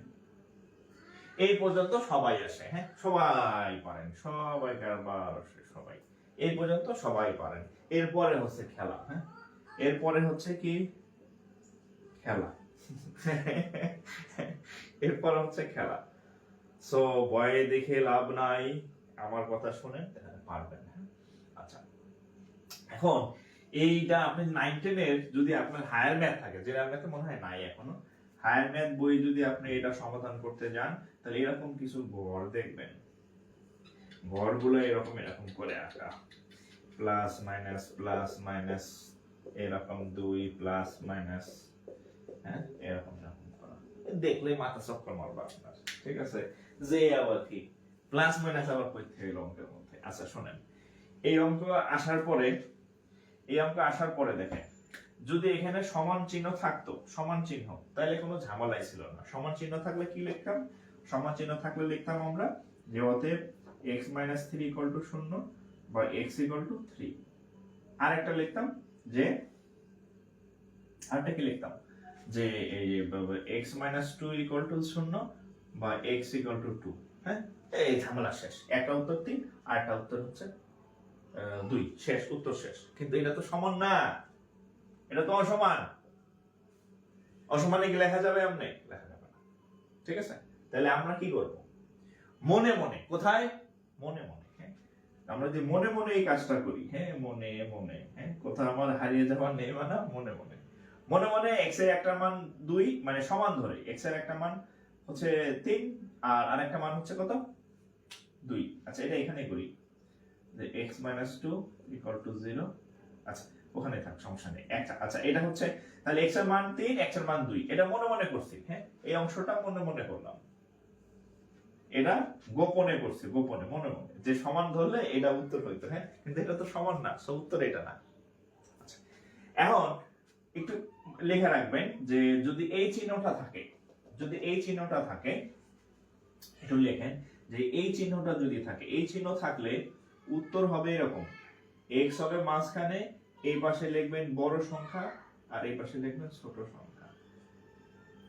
এই পর্যন্ত সবাই আসে, হ্যাঁ সবাই পারেন, সবাই কারবার সবাই এই পর্যন্ত সবাই পারেন। এরপরে হচ্ছে খেলা, হ্যাঁ এরপরে হচ্ছে কি খেলা এরপর হচ্ছে খেলা। সো ভয়ে দেখে লাভ নাই, আমার কথা শুনেন পারবেন। আচ্ছা, এখন এইটা আপনি 9 10 এর যদি আপনার হায়ার ম্যাথ থাকে, জেনারেল ম্যাথে মনে হয় নাই এখনো, হায়ার ম্যাথ বই যদি আপনি এটা সমাধান করতে যান, তাহলে এরকম কিছু ঘর দেখবেন, ঘরগুলো এরকম করে আঁকা, প্লাস মাইনাস এরকম 2 প্লাস মাইনাস, হ্যাঁ এরকম করা, দেখলে মাথা চক্কর মারবে আপনার, ঠিক আছে। যে আবার কি প্লাস মাইনাস আবার কই থেকে অঙ্কের মধ্যে। আচ্ছা শোনেন, এই অঙ্ক আসার পরে দেখেন, যদি এখানে সমান চিহ্ন থাকতো, সমান চিহ্ন, তাহলে কোনো ঝামেলাই ছিল না। সমান চিহ্ন থাকলে কি লিখতাম, সমান চিহ্ন থাকলে লিখতাম আমরা যে অতএব x minus 3 equal to 0 বা x equal to 3। আরেকটা লিখতাম যে, আরেকটা কি লিখতাম যে এই x minus 2 equal to 0 বা x equal to 2। হ্যাঁ, এই ঝামেলা শেষ। একটা উত্তর 3 আর একটা উত্তর হচ্ছে 2, শেষ, উত্তর শেষ। কিন্তু এটা তো সমান না, এটা তো অসমান। অসমানে কি লেখা যাবে, এমনি লেখা যাবে না, ঠিক আছে। তাহলে আমরা কি করব, মনে মনে, কোথায়, মনে মনে, হ্যাঁ আমরা যদি মনে মনে এই কাজটা করি, হ্যাঁ মনে মনে, হ্যাঁ কোথাও আমার হারিয়ে যাওয়ার নেই, মানা মনে মনে। মনে মনে x এর একটা মান 2 মানে সমান ধরে, x এর একটা মান হচ্ছে 3 আর আরেকটা মান হচ্ছে কত 2। আচ্ছা এটা এখানে করি যে x minus 2 equal to 0। আচ্ছা ওখানে থাক, সমস্যা নেই। আচ্ছা এটা হচ্ছে তাহলে x এর মান 3, x এর মান 2, এটা মনে মনে করছি, হ্যাঁ এই অংশটা মনে মনে করলাম, এটা গোপনে করছি, গোপনে মনে মনে, যে সমান ধরলে এটা উত্তর হইতো, হ্যাঁ কিন্তু এটা তো সমান না, সো উত্তর এটা না। আচ্ছা এখন একটু লেখা রাখবেন যে যদি এই চিহ্নটা থাকে, যদি এই চিহ্নটা থাকে, একটু লেখেন যে এই চিহ্নটা যদি থাকে, এই চিহ্ন থাকলে উত্তর হবে এরকম, x হবে মাঝখানে, এই পাশে লিখবেন বড় সংখ্যা আর এই পাশে লিখবেন ছোট সংখ্যা।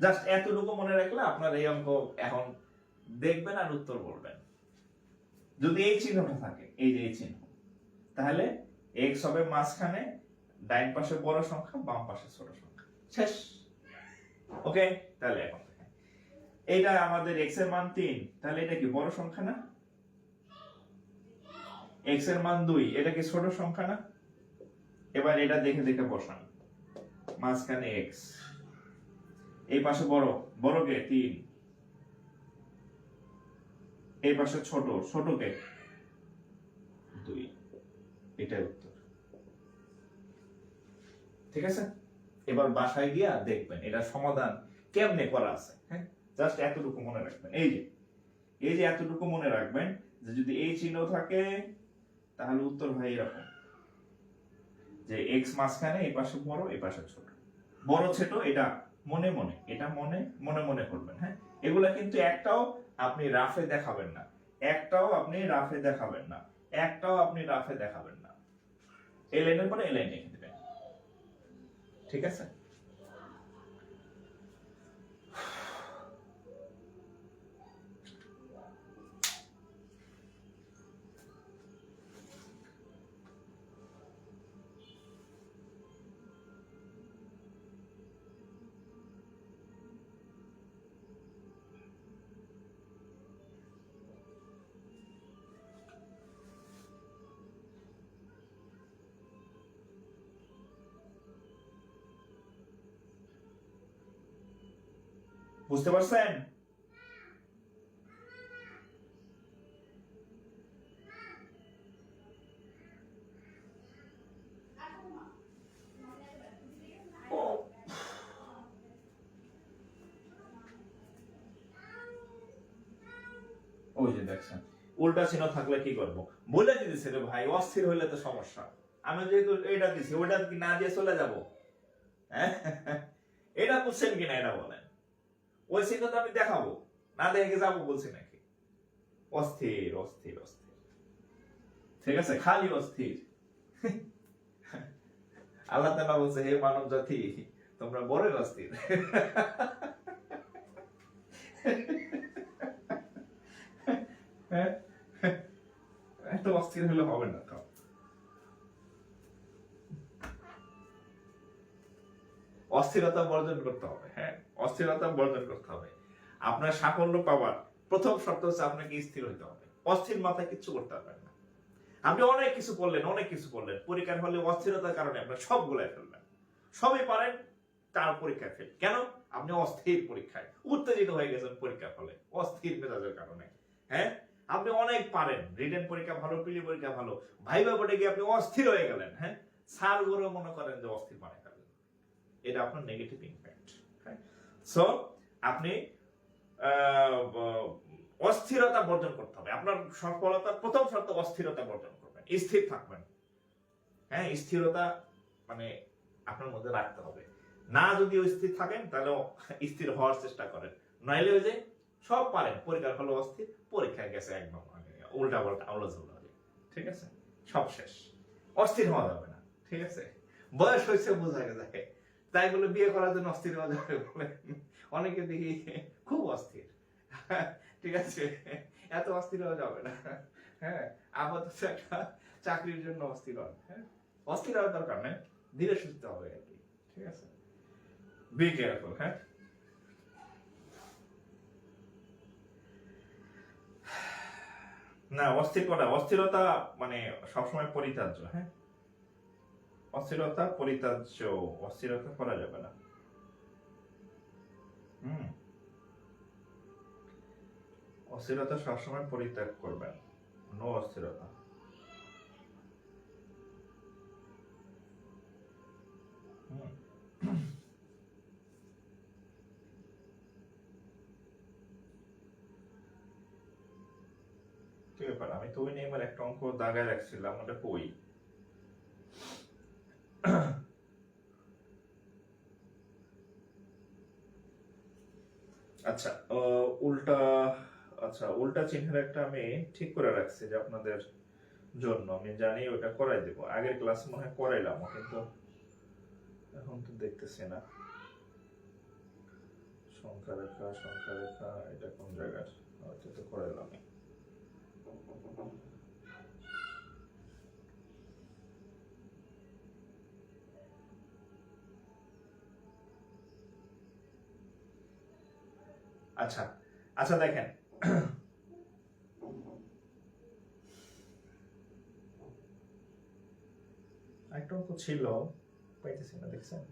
জাস্ট এতটুকু মনে রাখলে আপনার এই অঙ্ক এখন দেখবেন আর উত্তর বলবেন। যদি এই চিহ্নটা থাকে, এই যে এই চিহ্ন, তাহলে x হবে মাঝখানে, ডাইন পাশে বড় সংখ্যা, বাম পাশে ছোট সংখ্যা, শেষ। ওকে, তাহলে এখন দেখেন এইটা আমাদের x এর মান 3, তাহলে এটা কি বড় সংখ্যা না? x এর মান 2, এটা কি ছোট সংখ্যা না? এবার এটা দেখে দেখে বসান, মাঝখানে x, এই পাশে বড়, বড় কে 3, এই পাশে ছোট, ছোট কে 2, এটাই উত্তর, ঠিক আছে। এবার বাসায় গিয়া দেখবেন এটা সমাধান কেমনে করা আছে, হ্যাঁ জাস্ট এতটুকু মনে রাখবেন, এই যে এতটুকু মনে রাখবেন যে যদি এই চিহ্ন থাকে তাহলে উত্তর হয় এরকম যে x মাঝখানে, এই পাশে বড়, এই পাশে ছোট, বড় ছোট এটা মনে মনে, এটা মনে মনে করবেন, হ্যাঁ এগুলা কিন্তু একটাও আপনি রাফে দেখাবেন না, একটাও আপনি রাফে দেখাবেন না, একটাও আপনি রাফে দেখাবেন না, এই লাইনের পরে এই লাইন লিখে দিবেন, ঠিক আছে। বুঝতে পারছেন? ওই যে দেখছেন উল্টা চিহ্ন থাকলে কি করব, বলে দিতেছে রে ভাই অস্থির হইলে তো সমস্যা, আমি যেহেতু এটা দিছি ওইটা কি না দিয়ে চলে যাব, হ্যাঁ এটা বুঝছেন কিনা এটা বলেন, ওই চিহ্ন তো আমি দেখাবো, না দেখে যাবো বলছি নাকি, অস্থির অস্থির অস্থির, ঠিক আছে, খালি অস্থির। আল্লাহ তাআলা বলছে হে মানব জাতি তোমরা বড় অস্থির। এত অস্থির হলে হবে না তো, অস্থিরতা বর্জন করতে হবে, হ্যাঁ অস্থিরতা বর্জন করতে হবে। আপনার সাফল্য পাওয়ার প্রথম শর্ত হচ্ছে আপনাকে স্থির হইতে হবে, অস্থির মাথায় কিছু করতে পারবেন না। আপনি অনেক কিছু করলেন পরীক্ষার হলে অস্থিরতার কারণে আপনার সব গুলাই ফেলবেন, সবই পারেন তার পরীক্ষায় ফেল, কেন আপনি অস্থির পরীক্ষায় উত্তেজিত হয়ে গেছেন পরীক্ষার ফলে, অস্থির মেজাজের কারণে। হ্যাঁ আপনি অনেক পারেন, রিটেন পরীক্ষা ভালো, প্রিলি পরীক্ষা ভালো, ভাইবা বোর্ডে গিয়ে আপনি অস্থির হয়ে গেলেন, হ্যাঁ স্যার গুলো মনে করেন যে অস্থির বানায় ফেললেন, এটা আপনার নেগেটিভ ইম্প্যাক্ট। সো আপনি অস্থিরতা বর্জন করতে হবে, আপনার সফলতার প্রথম শর্ত অস্থিরতা বর্জন করবেন, স্থির থাকবেন, হ্যাঁ স্থিরতা মানে আপনার মধ্যে রাখতে হবে, না যদি স্থির থাকেন তাহলে স্থির হওয়ার চেষ্টা করেন, নইলে ওই যে সব পারেন পরীক্ষার হলো অস্থির, পরীক্ষায় গেছে একদম উল্টা পাল্টা আউলাঝুলা, ঠিক আছে সব শেষ, অস্থির হওয়া যাবে না, ঠিক আছে বয়স হয়েছে বোঝা যায়, তাই বলে বিয়ে করার জন্য অস্থির হওয়া যাবে বলে অনেকে দেখি খুব অস্থির, ঠিক আছে এত অস্থির হওয়া যাবে না, হ্যাঁ আপাতত একটা চাকরির জন্য অস্থির হন, হ্যাঁ অস্থির হওয়ার দরকার নেই, ধীরে সুস্থ হবে আর কি, ঠিক আছে বি কেয়ারফুল। হ্যাঁ না অস্থির করা, অস্থিরতা মানে সবসময় পরিত্যাজ্য, হ্যাঁ অস্থিরতা পরিত্যাজ্য, অস্থিরতা করা যাবে না। অস্থিরতা সবসময় পরিত্যাগ করবেন, নো অস্থিরতা। কি ব্যাপার, আমি তো ওই নিয়ে এবার একটা অঙ্ক দাগায় রাখছিলাম, ওটা কই? আচ্ছা উল্টা, আচ্ছা উল্টা চিহ্নের একটা আমি ঠিক করে রাখছি যে আপনাদের জন্য, আমি জানি ওটা করাই দেব, আগের ক্লাসে মনে হয় করাইলাম কিন্তু এখন তো দেখতেছি না, সংখ্যা রেখা এটা কোন জায়গার, এটা তো করাইলাম। আচ্ছা আচ্ছা দেখেন একটা অঙ্ক ছিল পাইতেছি না, দেখছেন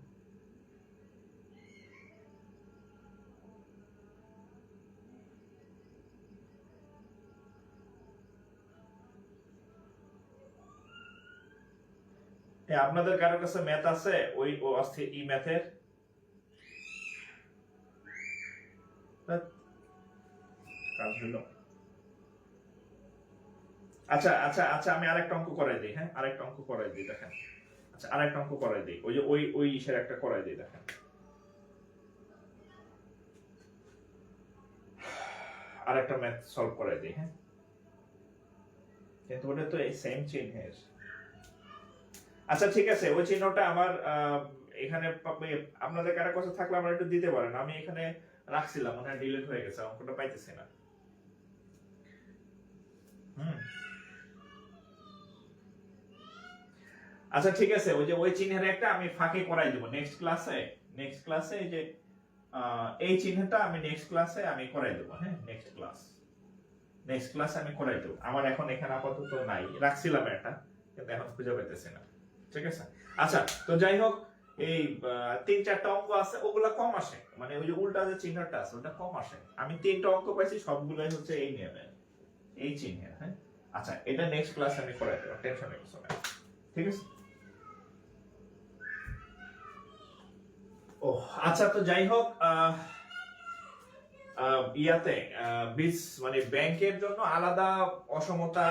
আপনাদের কারো কাছে ম্যাথ আছে ওই অস্থির ই ম্যাথের? কাজ হলো। আচ্ছা আচ্ছা আচ্ছা আমি আরেকটা অঙ্ক করাই দিই, হ্যাঁ আরেকটা অঙ্ক করাই দিই দেখেন, আচ্ছা আরেকটা অঙ্ক করাই দিই, ওই যে ওই ইসের একটা করাই দিই দেখেন, আরেকটা ম্যাথ সলভ করাই দিই, হ্যাঁ কিন্তু ওটা তো এই সেম চিহ্নের। আচ্ছা ঠিক আছে ওই চিহ্নটা আমার এখানে আপনাদের কারো কাছে থাকলে আমার একটু দিতে পারেন, আমি এখানে রাখছিলাম মনে হয় ডিলিট হয়ে গেছে, অঙ্কটা পাইতেছি না। আচ্ছা ঠিক আছে ওই যে ওই চিহ্নের একটা আমি ফাঁকে করাই দেব নেক্সট ক্লাসে এই যে এই চিহ্নটা আমি নেক্সট ক্লাসে আমি করাই দেব, হ্যাঁ নেক্সট ক্লাসে আমি করাই দেব, আমার এখন এখানে আপাতত নাই, রাখছিলাম একটা কিন্তু এখন খুঁজে পেতেছি না, ঠিক আছে। আচ্ছা তো যাই হোক এই 3-4টা অঙ্ক আছে ওগুলা কম আসে, মানে ওই যে উল্টা যে চিহ্নটা আছে ওটা কম আসে, আমি 3টা অঙ্ক পাইছি সবগুলাই হচ্ছে এই নিয়মে এই চিহ্নের, হ্যাঁ আচ্ছা এটা নেক্সট ক্লাসে আমি করাই দেব, টেনশন নেই কিছু না, ঠিক আছে। ও আচ্ছা তো যাই হোক ইয়াতে বীজ মানে ব্যাংকের জন্য আলাদা অসমতা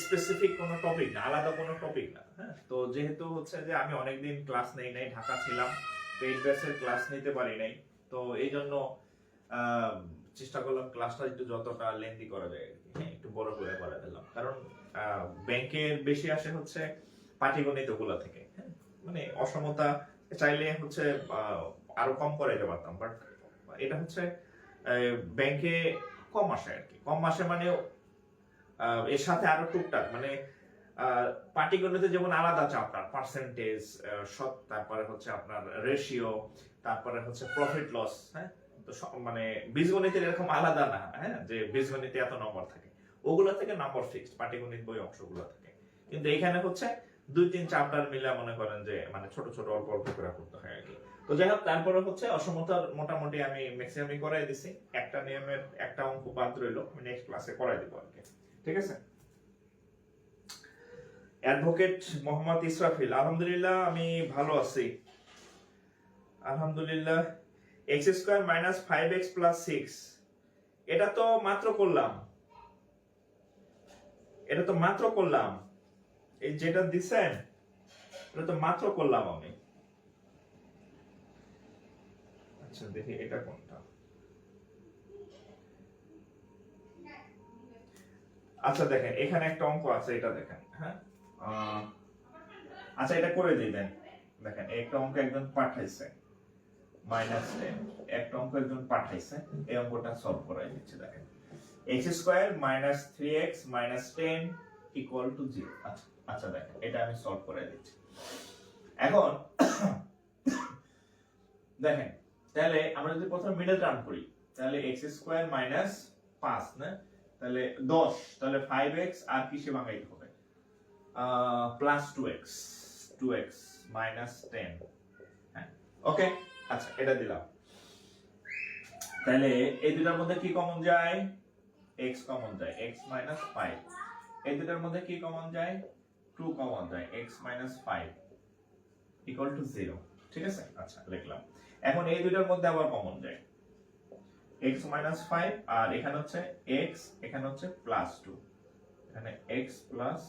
স্পেসিফিক কোনো টপিক না, আলাদা কোনো টপিক না। হ্যাঁ, তো যেহেতু হচ্ছে যে আমি অনেকদিন ক্লাস নেই নাই, ঢাকা ছিলাম, পেইড ব্যাচের ক্লাস নিতে পারি নাই, তো এই জন্য চেষ্টা করলাম ক্লাসটা একটু যতটা লেন্দি করা যায় আর কি, হ্যাঁ, একটু বড় করে করা দিলাম। কারণ ব্যাংকের বেশি আসে হচ্ছে পাটিগণিত গুলা থেকে, হ্যাঁ, মানে অসমতা চাইলে হচ্ছে আরো কম করাইতে পারতাম, বাট এটা হচ্ছে ব্যাংকে কম আসে আর কি, কম আসে মানে এর সাথে আরো টুকটাক মানে পাটিগণিতে যেমন আলাদা চ্যাপ্টার, পার্সেন্টেজ, তারপরে হচ্ছে আপনার রেশিও, তারপরে হচ্ছে প্রফিট লস, হ্যাঁ, তো মানে বীজগণিতের এরকম আলাদা না, হ্যাঁ, যে বীজগণিতে এত নম্বর থাকে, ওগুলো থেকে নম্বর ফিক্সড পাটিগণিত বই অংশগুলো থাকে। কিন্তু এখানে হচ্ছে 2-3 চ্যাপ্টার মিলে মনে করেন যে মানে ছোট ছোট অল্প অল্প করে করতে হয় আর কি। তো যাই হোক, তারপরে হচ্ছে অসমতার মোটামুটি আমি ম্যাক্সিমামই করাই দিছি, একটা নিয়মের একটা অঙ্ক বাদ রইলো, আমি নেক্সট ক্লাসে করাই দিব আর কি, ঠিক আছে। অ্যাডভোকেট মোহাম্মদ ইসরাফিল, আলহামদুলিল্লাহ আমি ভালো আছি, আলহামদুলিল্লাহ। x² - 5x + 6 এটা তো মাত্র করলাম, এটা তো মাত্র করলাম, এই যেটা দিছেন এটা তো মাত্র করলাম আমি। আচ্ছা দেখি এটা কোনটা। আচ্ছা দেখেন এখানে একটা অঙ্ক আছে, এটা দেখেন, হ্যাঁ, আচ্ছা এটা করে দিবেন। দেখেন একটা অঙ্ক একজন পাঠাইছে -10, একটা অঙ্ক একজন পাঠাইছে, এই অঙ্কটা সলভ করাই দিচ্ছি। দেখেন x² - 3x - 10 = 0। আচ্ছা আচ্ছা দেখেন এটা আমি সলভ করাই দিচ্ছি। এখন দেখেন তাহলে আমরা যদি প্রথমে মিডল টার্ম করি, তাহলে x² - 5 না, তাহলে 10, তাহলে 5x আর কিসে ভাঙাইতে হবে, +2x, 2x - 10, হ্যাঁ, ওকে। আচ্ছা এটা দিলাম, তাহলে এই দুটার মধ্যে কি কমন যায়, x কমন যায়, x - 5, এই দুটার মধ্যে কি কমন যায়, 2 কমন যায়, x - 5 = 0, ঠিক আছে। আচ্ছা লিখলাম। এখন এই দুটার মধ্যে আবার কমন যায় x - 5, আর এখানে হচ্ছে x, এখানে হচ্ছে +2, এখানে x +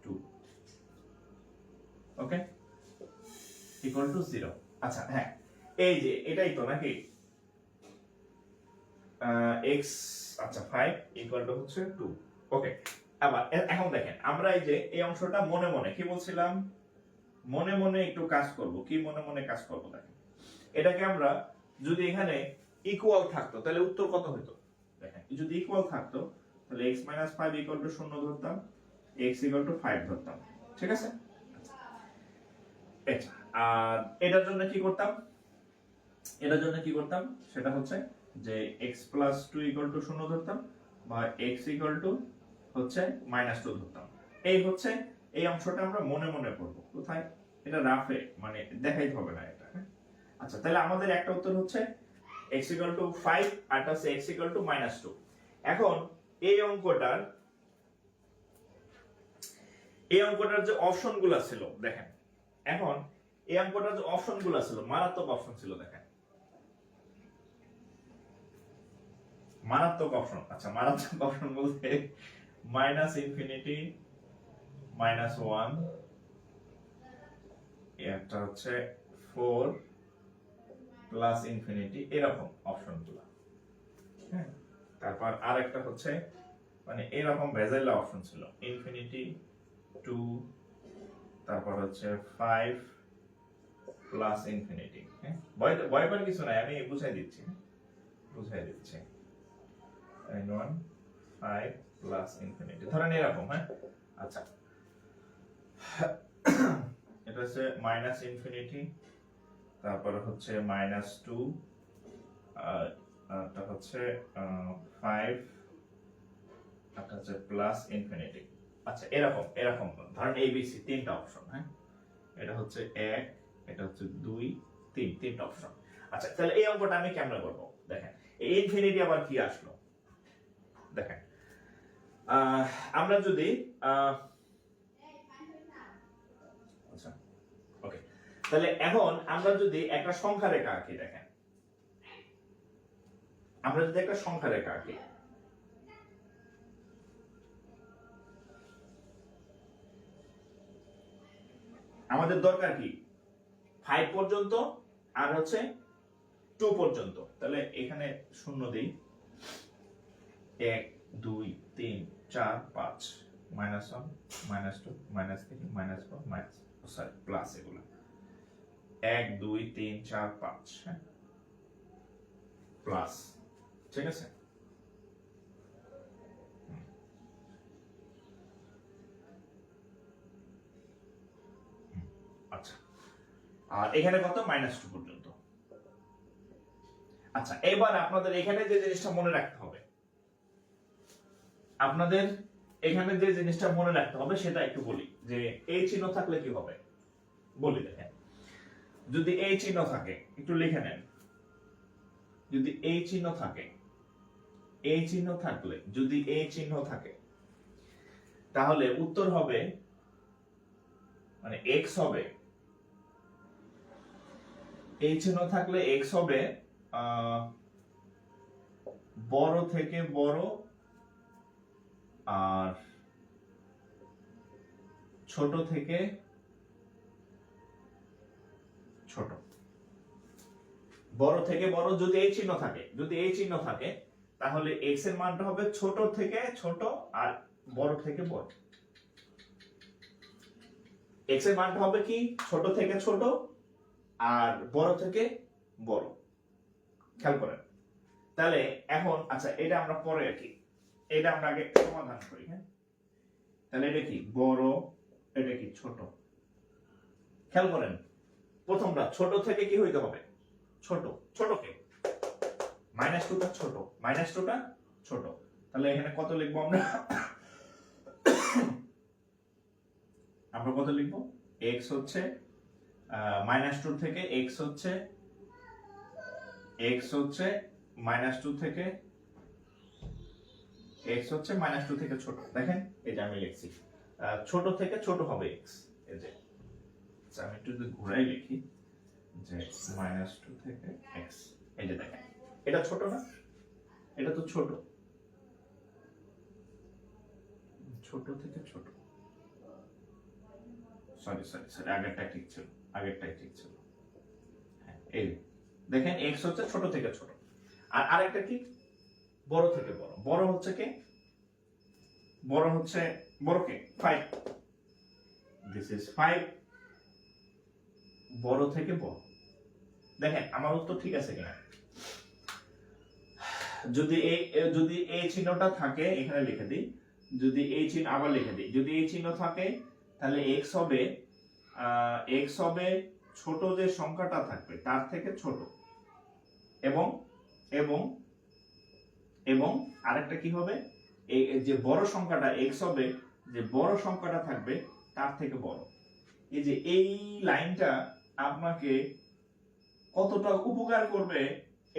2, ওকে, = 0। আচ্ছা হ্যাঁ, এই যে এটাই তো নাকি x, আচ্ছা 5 = হচ্ছে 2, ওকে। আবার এখন দেখেন আমরা এই যে এই অংশটা মনে মনে কি বলছিলাম, মনে মনে একটু কাজ করব, কি মনে মনে কাজ করব। দেখেন এটাকে আমরা যদি এখানে ইকুয়াল থাকতো তাহলে উত্তর কত হতো, দেখেন যদি ইকুয়াল থাকতো তাহলে x - 5 = 0 ধরতাম, x = 5 ধরতাম, ঠিক আছে। এটা আর এটার জন্য কি করতাম, এটার জন্য কি করতাম সেটা হচ্ছে যে x + 2 = 0 ধরতাম, বা x হচ্ছে -2 ধরতাম। এই হচ্ছে এই অংশটা আমরা মনে মনে করব, কোথায়, এটা রাফে মানে দেখাইতে হবে না এটা, হ্যাঁ। আচ্ছা তাহলে আমাদের একটা উত্তর হচ্ছে x = 5 আর হচ্ছে x = -2। এখন এই অঙ্কটার যে অপশনগুলো ছিল দেখেন, এখন এই অঙ্কটার যে অপশনগুলো ছিল মারাত্মক অপশন ছিল, দেখেন মারাত্মক অপশন। আচ্ছা মারাত্মক অপশন বলতে -∞, -1, একটা হচ্ছে 4 +∞, এরকম অপশনগুলো, হ্যাঁ। তারপর আরেকটা হচ্ছে মানে এরকম ভেজাইলা অপশন ছিল, ∞, 2, তারপর হচ্ছে 5 +∞, হ্যাঁ। ভয় পাওয়ার কিছু নাই, আমি বুঝাই দিচ্ছি, বুঝাই দিচ্ছি। 1, 5 +∞, ধরেন এরকম, হ্যাঁ। আচ্ছা এটা হচ্ছে -∞, তারপর হচ্ছে -2, আর এটা হচ্ছে 5, এটা হচ্ছে +∞। আচ্ছা এরকম এরকম ধরেন ABC তিনটা অপশন, হ্যাঁ, এটা হচ্ছে 1, এটা হচ্ছে 2, 3, তিনটা অপশন। আচ্ছা তাহলে এই অঙ্কটা আমি কেমনে করব, দেখেন এই ইনফিনিটি আবার কি আসলো, দেখেন আমরা যদি আচ্ছা ওকে, তাহলে এখন আমরা যদি একটা সংখ্যা রেখা আঁকি, দেখেন আমরা যদি একটা সংখ্যা রেখা আঁকি, আমাদের দরকার কি 5 পর্যন্ত আর হচ্ছে 2 পর্যন্ত, তাহলে এখানে শূন্য দেই, 1 2 3 4 5 -1 -2 -3 -4 সরি প্লাস এগুলো 1 2 3 4 5, হ্যাঁ প্লাস, ঠিক আছে। আচ্ছা, আর এখানে কত -2 পর্যন্ত। আচ্ছা, এবার আপনাদের এখানে যে জিনিসটা মনে রাখতে হবে, আপনাদের এখানে যে জিনিসটা মনে রাখতে হবে সেটা একটু বলি, যে এই চিহ্ন থাকলে কি হবে বলি। দেখেন, যদি এই চিহ্ন থাকে একটু লিখে নেন, যদি এই চিহ্ন থাকে, এই চিহ্ন থাকলে, যদি এই চিহ্ন থাকে, তাহলে উত্তর হবে মানে x হবে, এই চিহ্ন থাকলে x হবে বড় থেকে বড় আর ছোট থেকে ছোট। বড় থেকে বড় যদি এই চিহ্ন থাকে, যদি এই চিহ্ন থাকে, তাহলে x এর মানটা হবে ছোট থেকে ছোট আর বড় থেকে বড়। x এর মানটা হবে কি ছোট থেকে ছোট আর বড় থেকে বড়। খেয়াল করেন। তাহলে এখন আচ্ছা, এটা আমরা পরে কি, এটা আমরা আগে সমাধান করি, হ্যাঁ। তাহলে এটা কি বড়, এটা কি ছোট। খেয়াল করেন, প্রথমটা ছোট থেকে কি হইতে হবে ছোট, ছোটকে -2টা ছোট, -2টা ছোট। তাহলে এখানে কত লিখবো আমরা, আমরা কত লিখবো, x হচ্ছে -2 থেকে x হচ্ছে -2 থেকে x হচ্ছে -2 থেকে ছোট। দেখেন এই যে আমি লিখছি ছোট থেকে ছোট হবে x, এই যে আমি একটু যদি ঘুরাই লিখি যে -2 থেকে x, এই যে দেখেন এটা ছোট না, এটা তো ছোট, ছোট থেকে ছোট, সরি সরি সরি আগেরটা ঠিক ছিল, আগেরটাই ঠিক ছিল, হ্যাঁ। এই দেখেন x হচ্ছে ছোট থেকে ছোট, আর আরেকটা কি বড় থেকে বড়। বড় হচ্ছে কে, বড় হচ্ছে বড় কে 5, দিস ইজ 5, বড় থেকে বড়। দেখেন আমার উত্তর ঠিক আছে কিনা, যদি এই চিহ্নটা থাকে এখানে লিখে দিই, যদি এই চিহ্ন আবার লিখে দিই, যদি এই চিহ্ন থাকে তাহলে x হবে ছোট যে সংখ্যাটা থাকবে তার থেকে ছোট, এবং এবং এবং আরেকটা কি হবে, এই যে বড় সংখ্যাটা x হবে, যে বড় সংখ্যাটা থাকবে তার থেকে বড়। এই যে এই লাইনটা আপনাকে কতটা উপকার করবে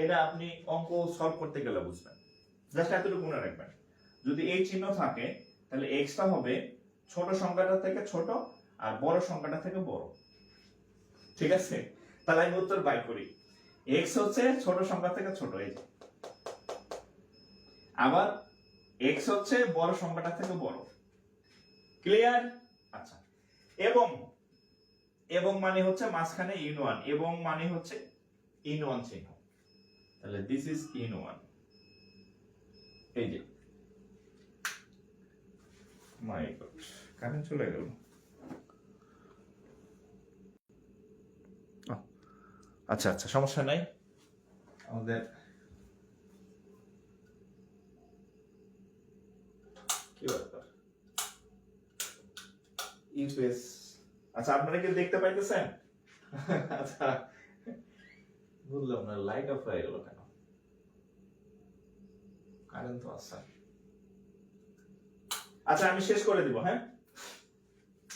এটা আপনি অঙ্ক সলভ করতে গেলে বুঝবেন। জাস্ট এতটুকু মনে রাখবেন, যদি এই চিহ্ন থাকে তাহলে x টা হবে ছোট সংখ্যাটা থেকে ছোট আর বড় সংখ্যাটা থেকে বড়, ঠিক আছে। তাহলে আমি উত্তর বাই করি, x হচ্ছে ছোট সংখ্যা থেকে ছোট, এই যে আবার x হচ্ছে বড় সংখ্যাটা থেকে বড়। ক্লিয়ার? আচ্ছা, এবং এবং মানে হচ্ছে মাঝখানে ইন-1, এবং মানে হচ্ছে ইন-1 চিহ্ন, তাহলে দিস ইজ ইন-1। এই যে মাই গড, কারেন্ট চলে গেল। আচ্ছা আচ্ছা, সমস্যা নাই, আমাদের কি ব্যাপার ইউএস। আচ্ছা, আপনারা কি দেখতে পাইতেছেন? আচ্ছা, বুঝলাম না লাইট অফ হয়ে গেল কেন, কারেন্ট তো আছে। আচ্ছা, আমি শেষ করে দিব, হ্যাঁ।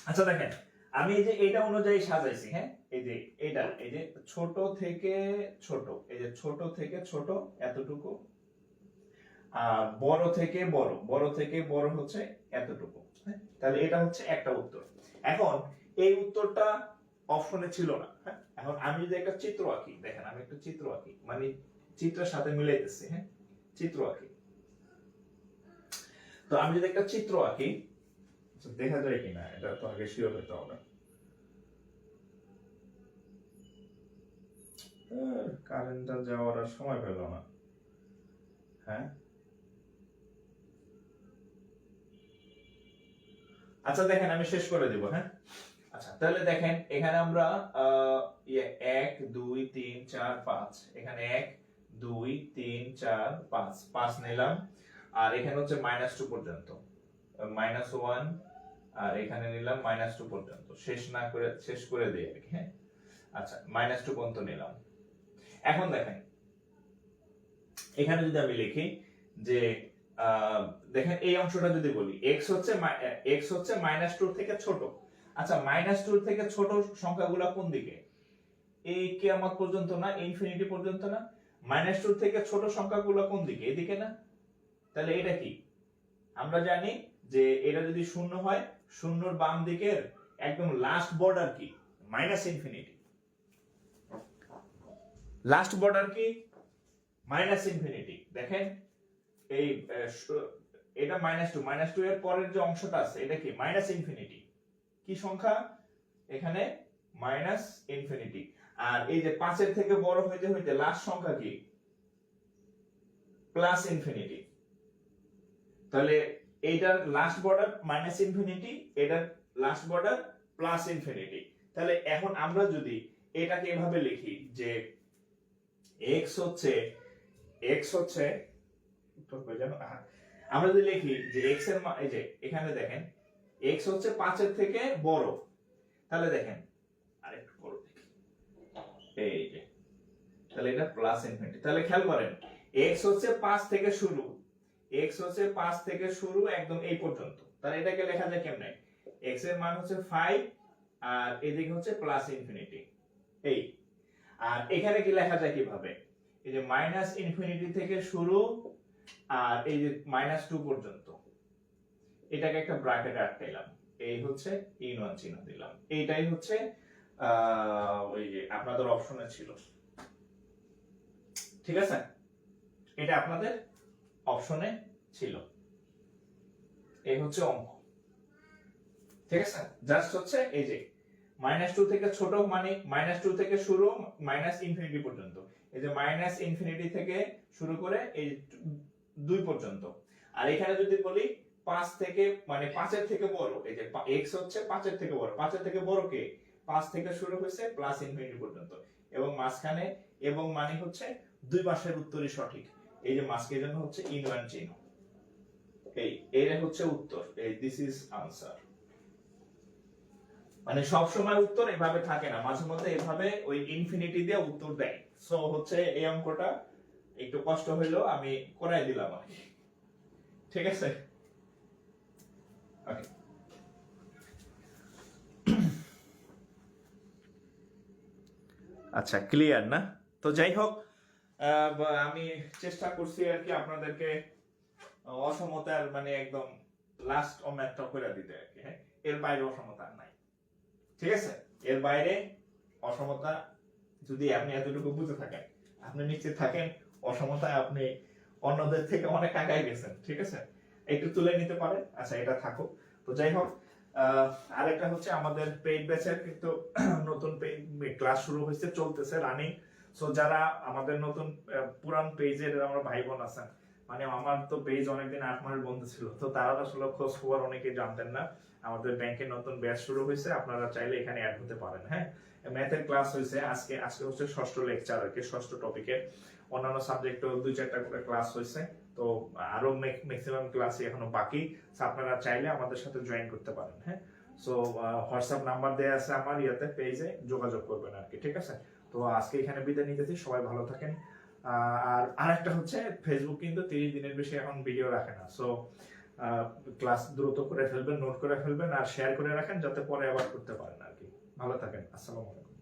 আচ্ছা দেখেন, আমি এই যে এটা অনুযায়ী সাজাইছি, হ্যাঁ। এই যে এটা, এই যে ছোট থেকে ছোট, এই যে ছোট থেকে ছোট এতটুকু, আর বড় থেকে বড়, বড় থেকে বড় হচ্ছে এতটুকু, হ্যাঁ। তাহলে এটা হচ্ছে একটা উত্তর। এখন এই উত্তরটা অপশনে ছিল না, হ্যাঁ। এখন আমি যদি একটা চিত্র আঁকি, দেখেন আমি একটা চিত্র আঁকি, মানে চিত্রের সাথে মিলাইতেছি, হ্যাঁ। চিত্র আঁকি। তো আমি যদি একটা চিত্র আঁকি, দেখা যায় কিনা এটা তো আগে শিওর হতে হবে। কারেন্টটা যাওয়ার আর সময় পেল না। হ্যাঁ, আচ্ছা দেখেন আমি শেষ করে দিব। হ্যাঁ, আচ্ছা তাহলে দেখেন এখানে আমরা 1 2 3 4 5, এখানে 1 2 3 4 5 5 নিলাম, আর এখানে হচ্ছে -2 পর্যন্ত, -1, আর এখানে নিলাম -2 পর্যন্ত, শেষ করে দিই আর কি। হ্যাঁ, আচ্ছা -2 পর্যন্ত নিলাম। এখন দেখেন এখানে যদি আমি লিখি যে দেখেন এই অংশটা যদি বলি x হচ্ছে -2 থেকে ছোট। আচ্ছা -2 থেকে ছোট সংখ্যাগুলো কোন দিকে? এই কিয়ামত পর্যন্ত না, ইনফিনিটি পর্যন্ত না? -2 থেকে ছোট সংখ্যাগুলো কোন দিকে? এদিকে না? তাহলে এটা কি? আমরা জানি যে এটা যদি শূন্য হয়, শূন্যর বাম দিকের একদম লাস্ট বর্ডার কি? -ইনফিনিটি। লাস্ট বর্ডার কি? -ইনফিনিটি। দেখেন এই এটা -2 এর পরের যে অংশটা আছে এটা কি? -ইনফিনিটি। কি সংখ্যা? এখানে -ইনফিনিটি। আর এই যে 5 এর থেকে বড় হইতে হইতে লাস্ট সংখ্যা কি? +ইনফিনিটি। তাহলে এইটার লাস্ট বর্ডার -ইনফিনিটি, এটার লাস্ট বর্ডার +ইনফিনিটি। তাহলে এখন আমরা যদি এটাকে এভাবে লিখি যে x হচ্ছে আমরা যদি লিখি যে x এর মান, এই যে এখানে দেখেন x হচ্ছে 5 এর থেকে বড়, তাহলে দেখেন আরেকটু বড় দেখি, এই যে তাহলে এটা +ইনফিনিটি। তাহলে খেয়াল করেন x হচ্ছে 5 থেকে শুরু, x হচ্ছে 5 থেকে শুরু একদম এই পর্যন্ত। তাহলে এটাকে লেখা যায় কেমনে? x এর মান হচ্ছে 5 আর এদিকে হচ্ছে +ইনফিনিটি। এই আর এখানে কি লেখা যায় কিভাবে? এই যে -ইনফিনিটি থেকে শুরু আর এই যে -2 পর্যন্ত, এটাকে একটা ব্র্যাকেটে আটকাইলাম, এই হচ্ছে ইন1 চিহ্ন দিলাম। এইটাই হচ্ছে ওই যে আপনাদের অপশনে ছিল, ঠিক আছে? এটা আপনাদের অপশনে ছিল, এই হচ্ছে অঙ্ক, ঠিক আছে? জাস্ট হচ্ছে এই যে -2 থেকে ছোট মানে -2 থেকে শুরু -ইনফিনিটি পর্যন্ত, এই যে -ইনফিনিটি থেকে শুরু করে এই 2 পর্যন্ত। আর এখানে যদি বলি 5 থেকে মানে 5 এর থেকে বড়, এই যে x হচ্ছে 5 এর থেকে বড়, 5 এর থেকে বড় কে? 5 থেকে শুরু হয়েছে +ইনফিনিটি পর্যন্ত, এবং মাঝখানে এবং মানে হচ্ছে দুই পাশের উত্তরই সঠিক, এই যে মাঝখানের জন্য হচ্ছে ইন1 চিহ্ন। এইটা হচ্ছে উত্তর, এই দিস ইজ আনসার। মানে সব সময় উত্তর এভাবে থাকে না, মাঝে মধ্যে এভাবে ওই ইনফিনিটি দিয়ে উত্তর দেয়। সো হচ্ছে এই অঙ্কটা একটু কষ্ট হইলো, আমি করাই দিলাম আর কি, ঠিক আছে? ওকে, আচ্ছা ক্লিয়ার না? তো যাই হোক, আমি চেষ্টা করছি আর কি আপনাদেরকে অসমতার মানে একদম লাস্ট ম্যাথটা করে দিতে আর কি। হ্যাঁ, এর বাইরে অসমতা নাই, ঠিক আছে? এর বাইরে অসমতা যদি আপনি এতটুকু বুঝে থাকেন, আপনি নিশ্চিত থাকেন অসমতায় আপনি অন্যদের থেকে অনেক আগায় গেছেন, ঠিক আছে? একটু তুলে নিতে পারেন। আচ্ছা এটা থাকুক। তো যাই হোক, আরেকটা হচ্ছে আমাদের পেইড ব্যাচের কিন্তু নতুন ক্লাস শুরু হয়েছে, চলতেছে রানিং। সো যারা আমাদের নতুন পুরান পেজের আমরা ভাই বোন আছেন, মানে আমার তো পেজ অনেকদিন 8 মাস বন্ধ ছিল, তো তারা আসলে খোঁজ খবর অনেকে জানতেন না। আমাদের ব্যাংকের নতুন ব্যাচ শুরু হয়েছে, আপনারা চাইলে এখানে অ্যাড হতে পারেন। হ্যাঁ, ম্যাথের ক্লাস হয়েছে আজকে হচ্ছে 6ষ্ঠ লেকচার আর কি, 6ষ্ঠ টপিকে। অন্যান্য সাবজেক্টও 2-4টা করে ক্লাস হয়েছে, তো আরো ম্যাক্সিমাম ক্লাসই এখনো বাকি। আপনারা চাইলে আমাদের সাথে জয়েন করতে পারেন। হ্যাঁ, সো হোয়াটসঅ্যাপ নাম্বার দেয়া আছে আমার পেজে, যোগাযোগ করবেন আর কি, ঠিক আছে? তো আজকে এখানে বিদায় নিতেছি, সবাই ভালো থাকেন। আর আরেকটা হচ্ছে ফেসবুক কিন্তু 30 দিনের বেশি এখন ভিডিও রাখে না। সো ক্লাস দ্রুত করে ফেলবেন, নোট করে ফেলবেন আর শেয়ার করে রাখেন, যাতে পরে আবার করতে পারেন আর কি। ভালো থাকেন, আসসালামু আলাইকুম।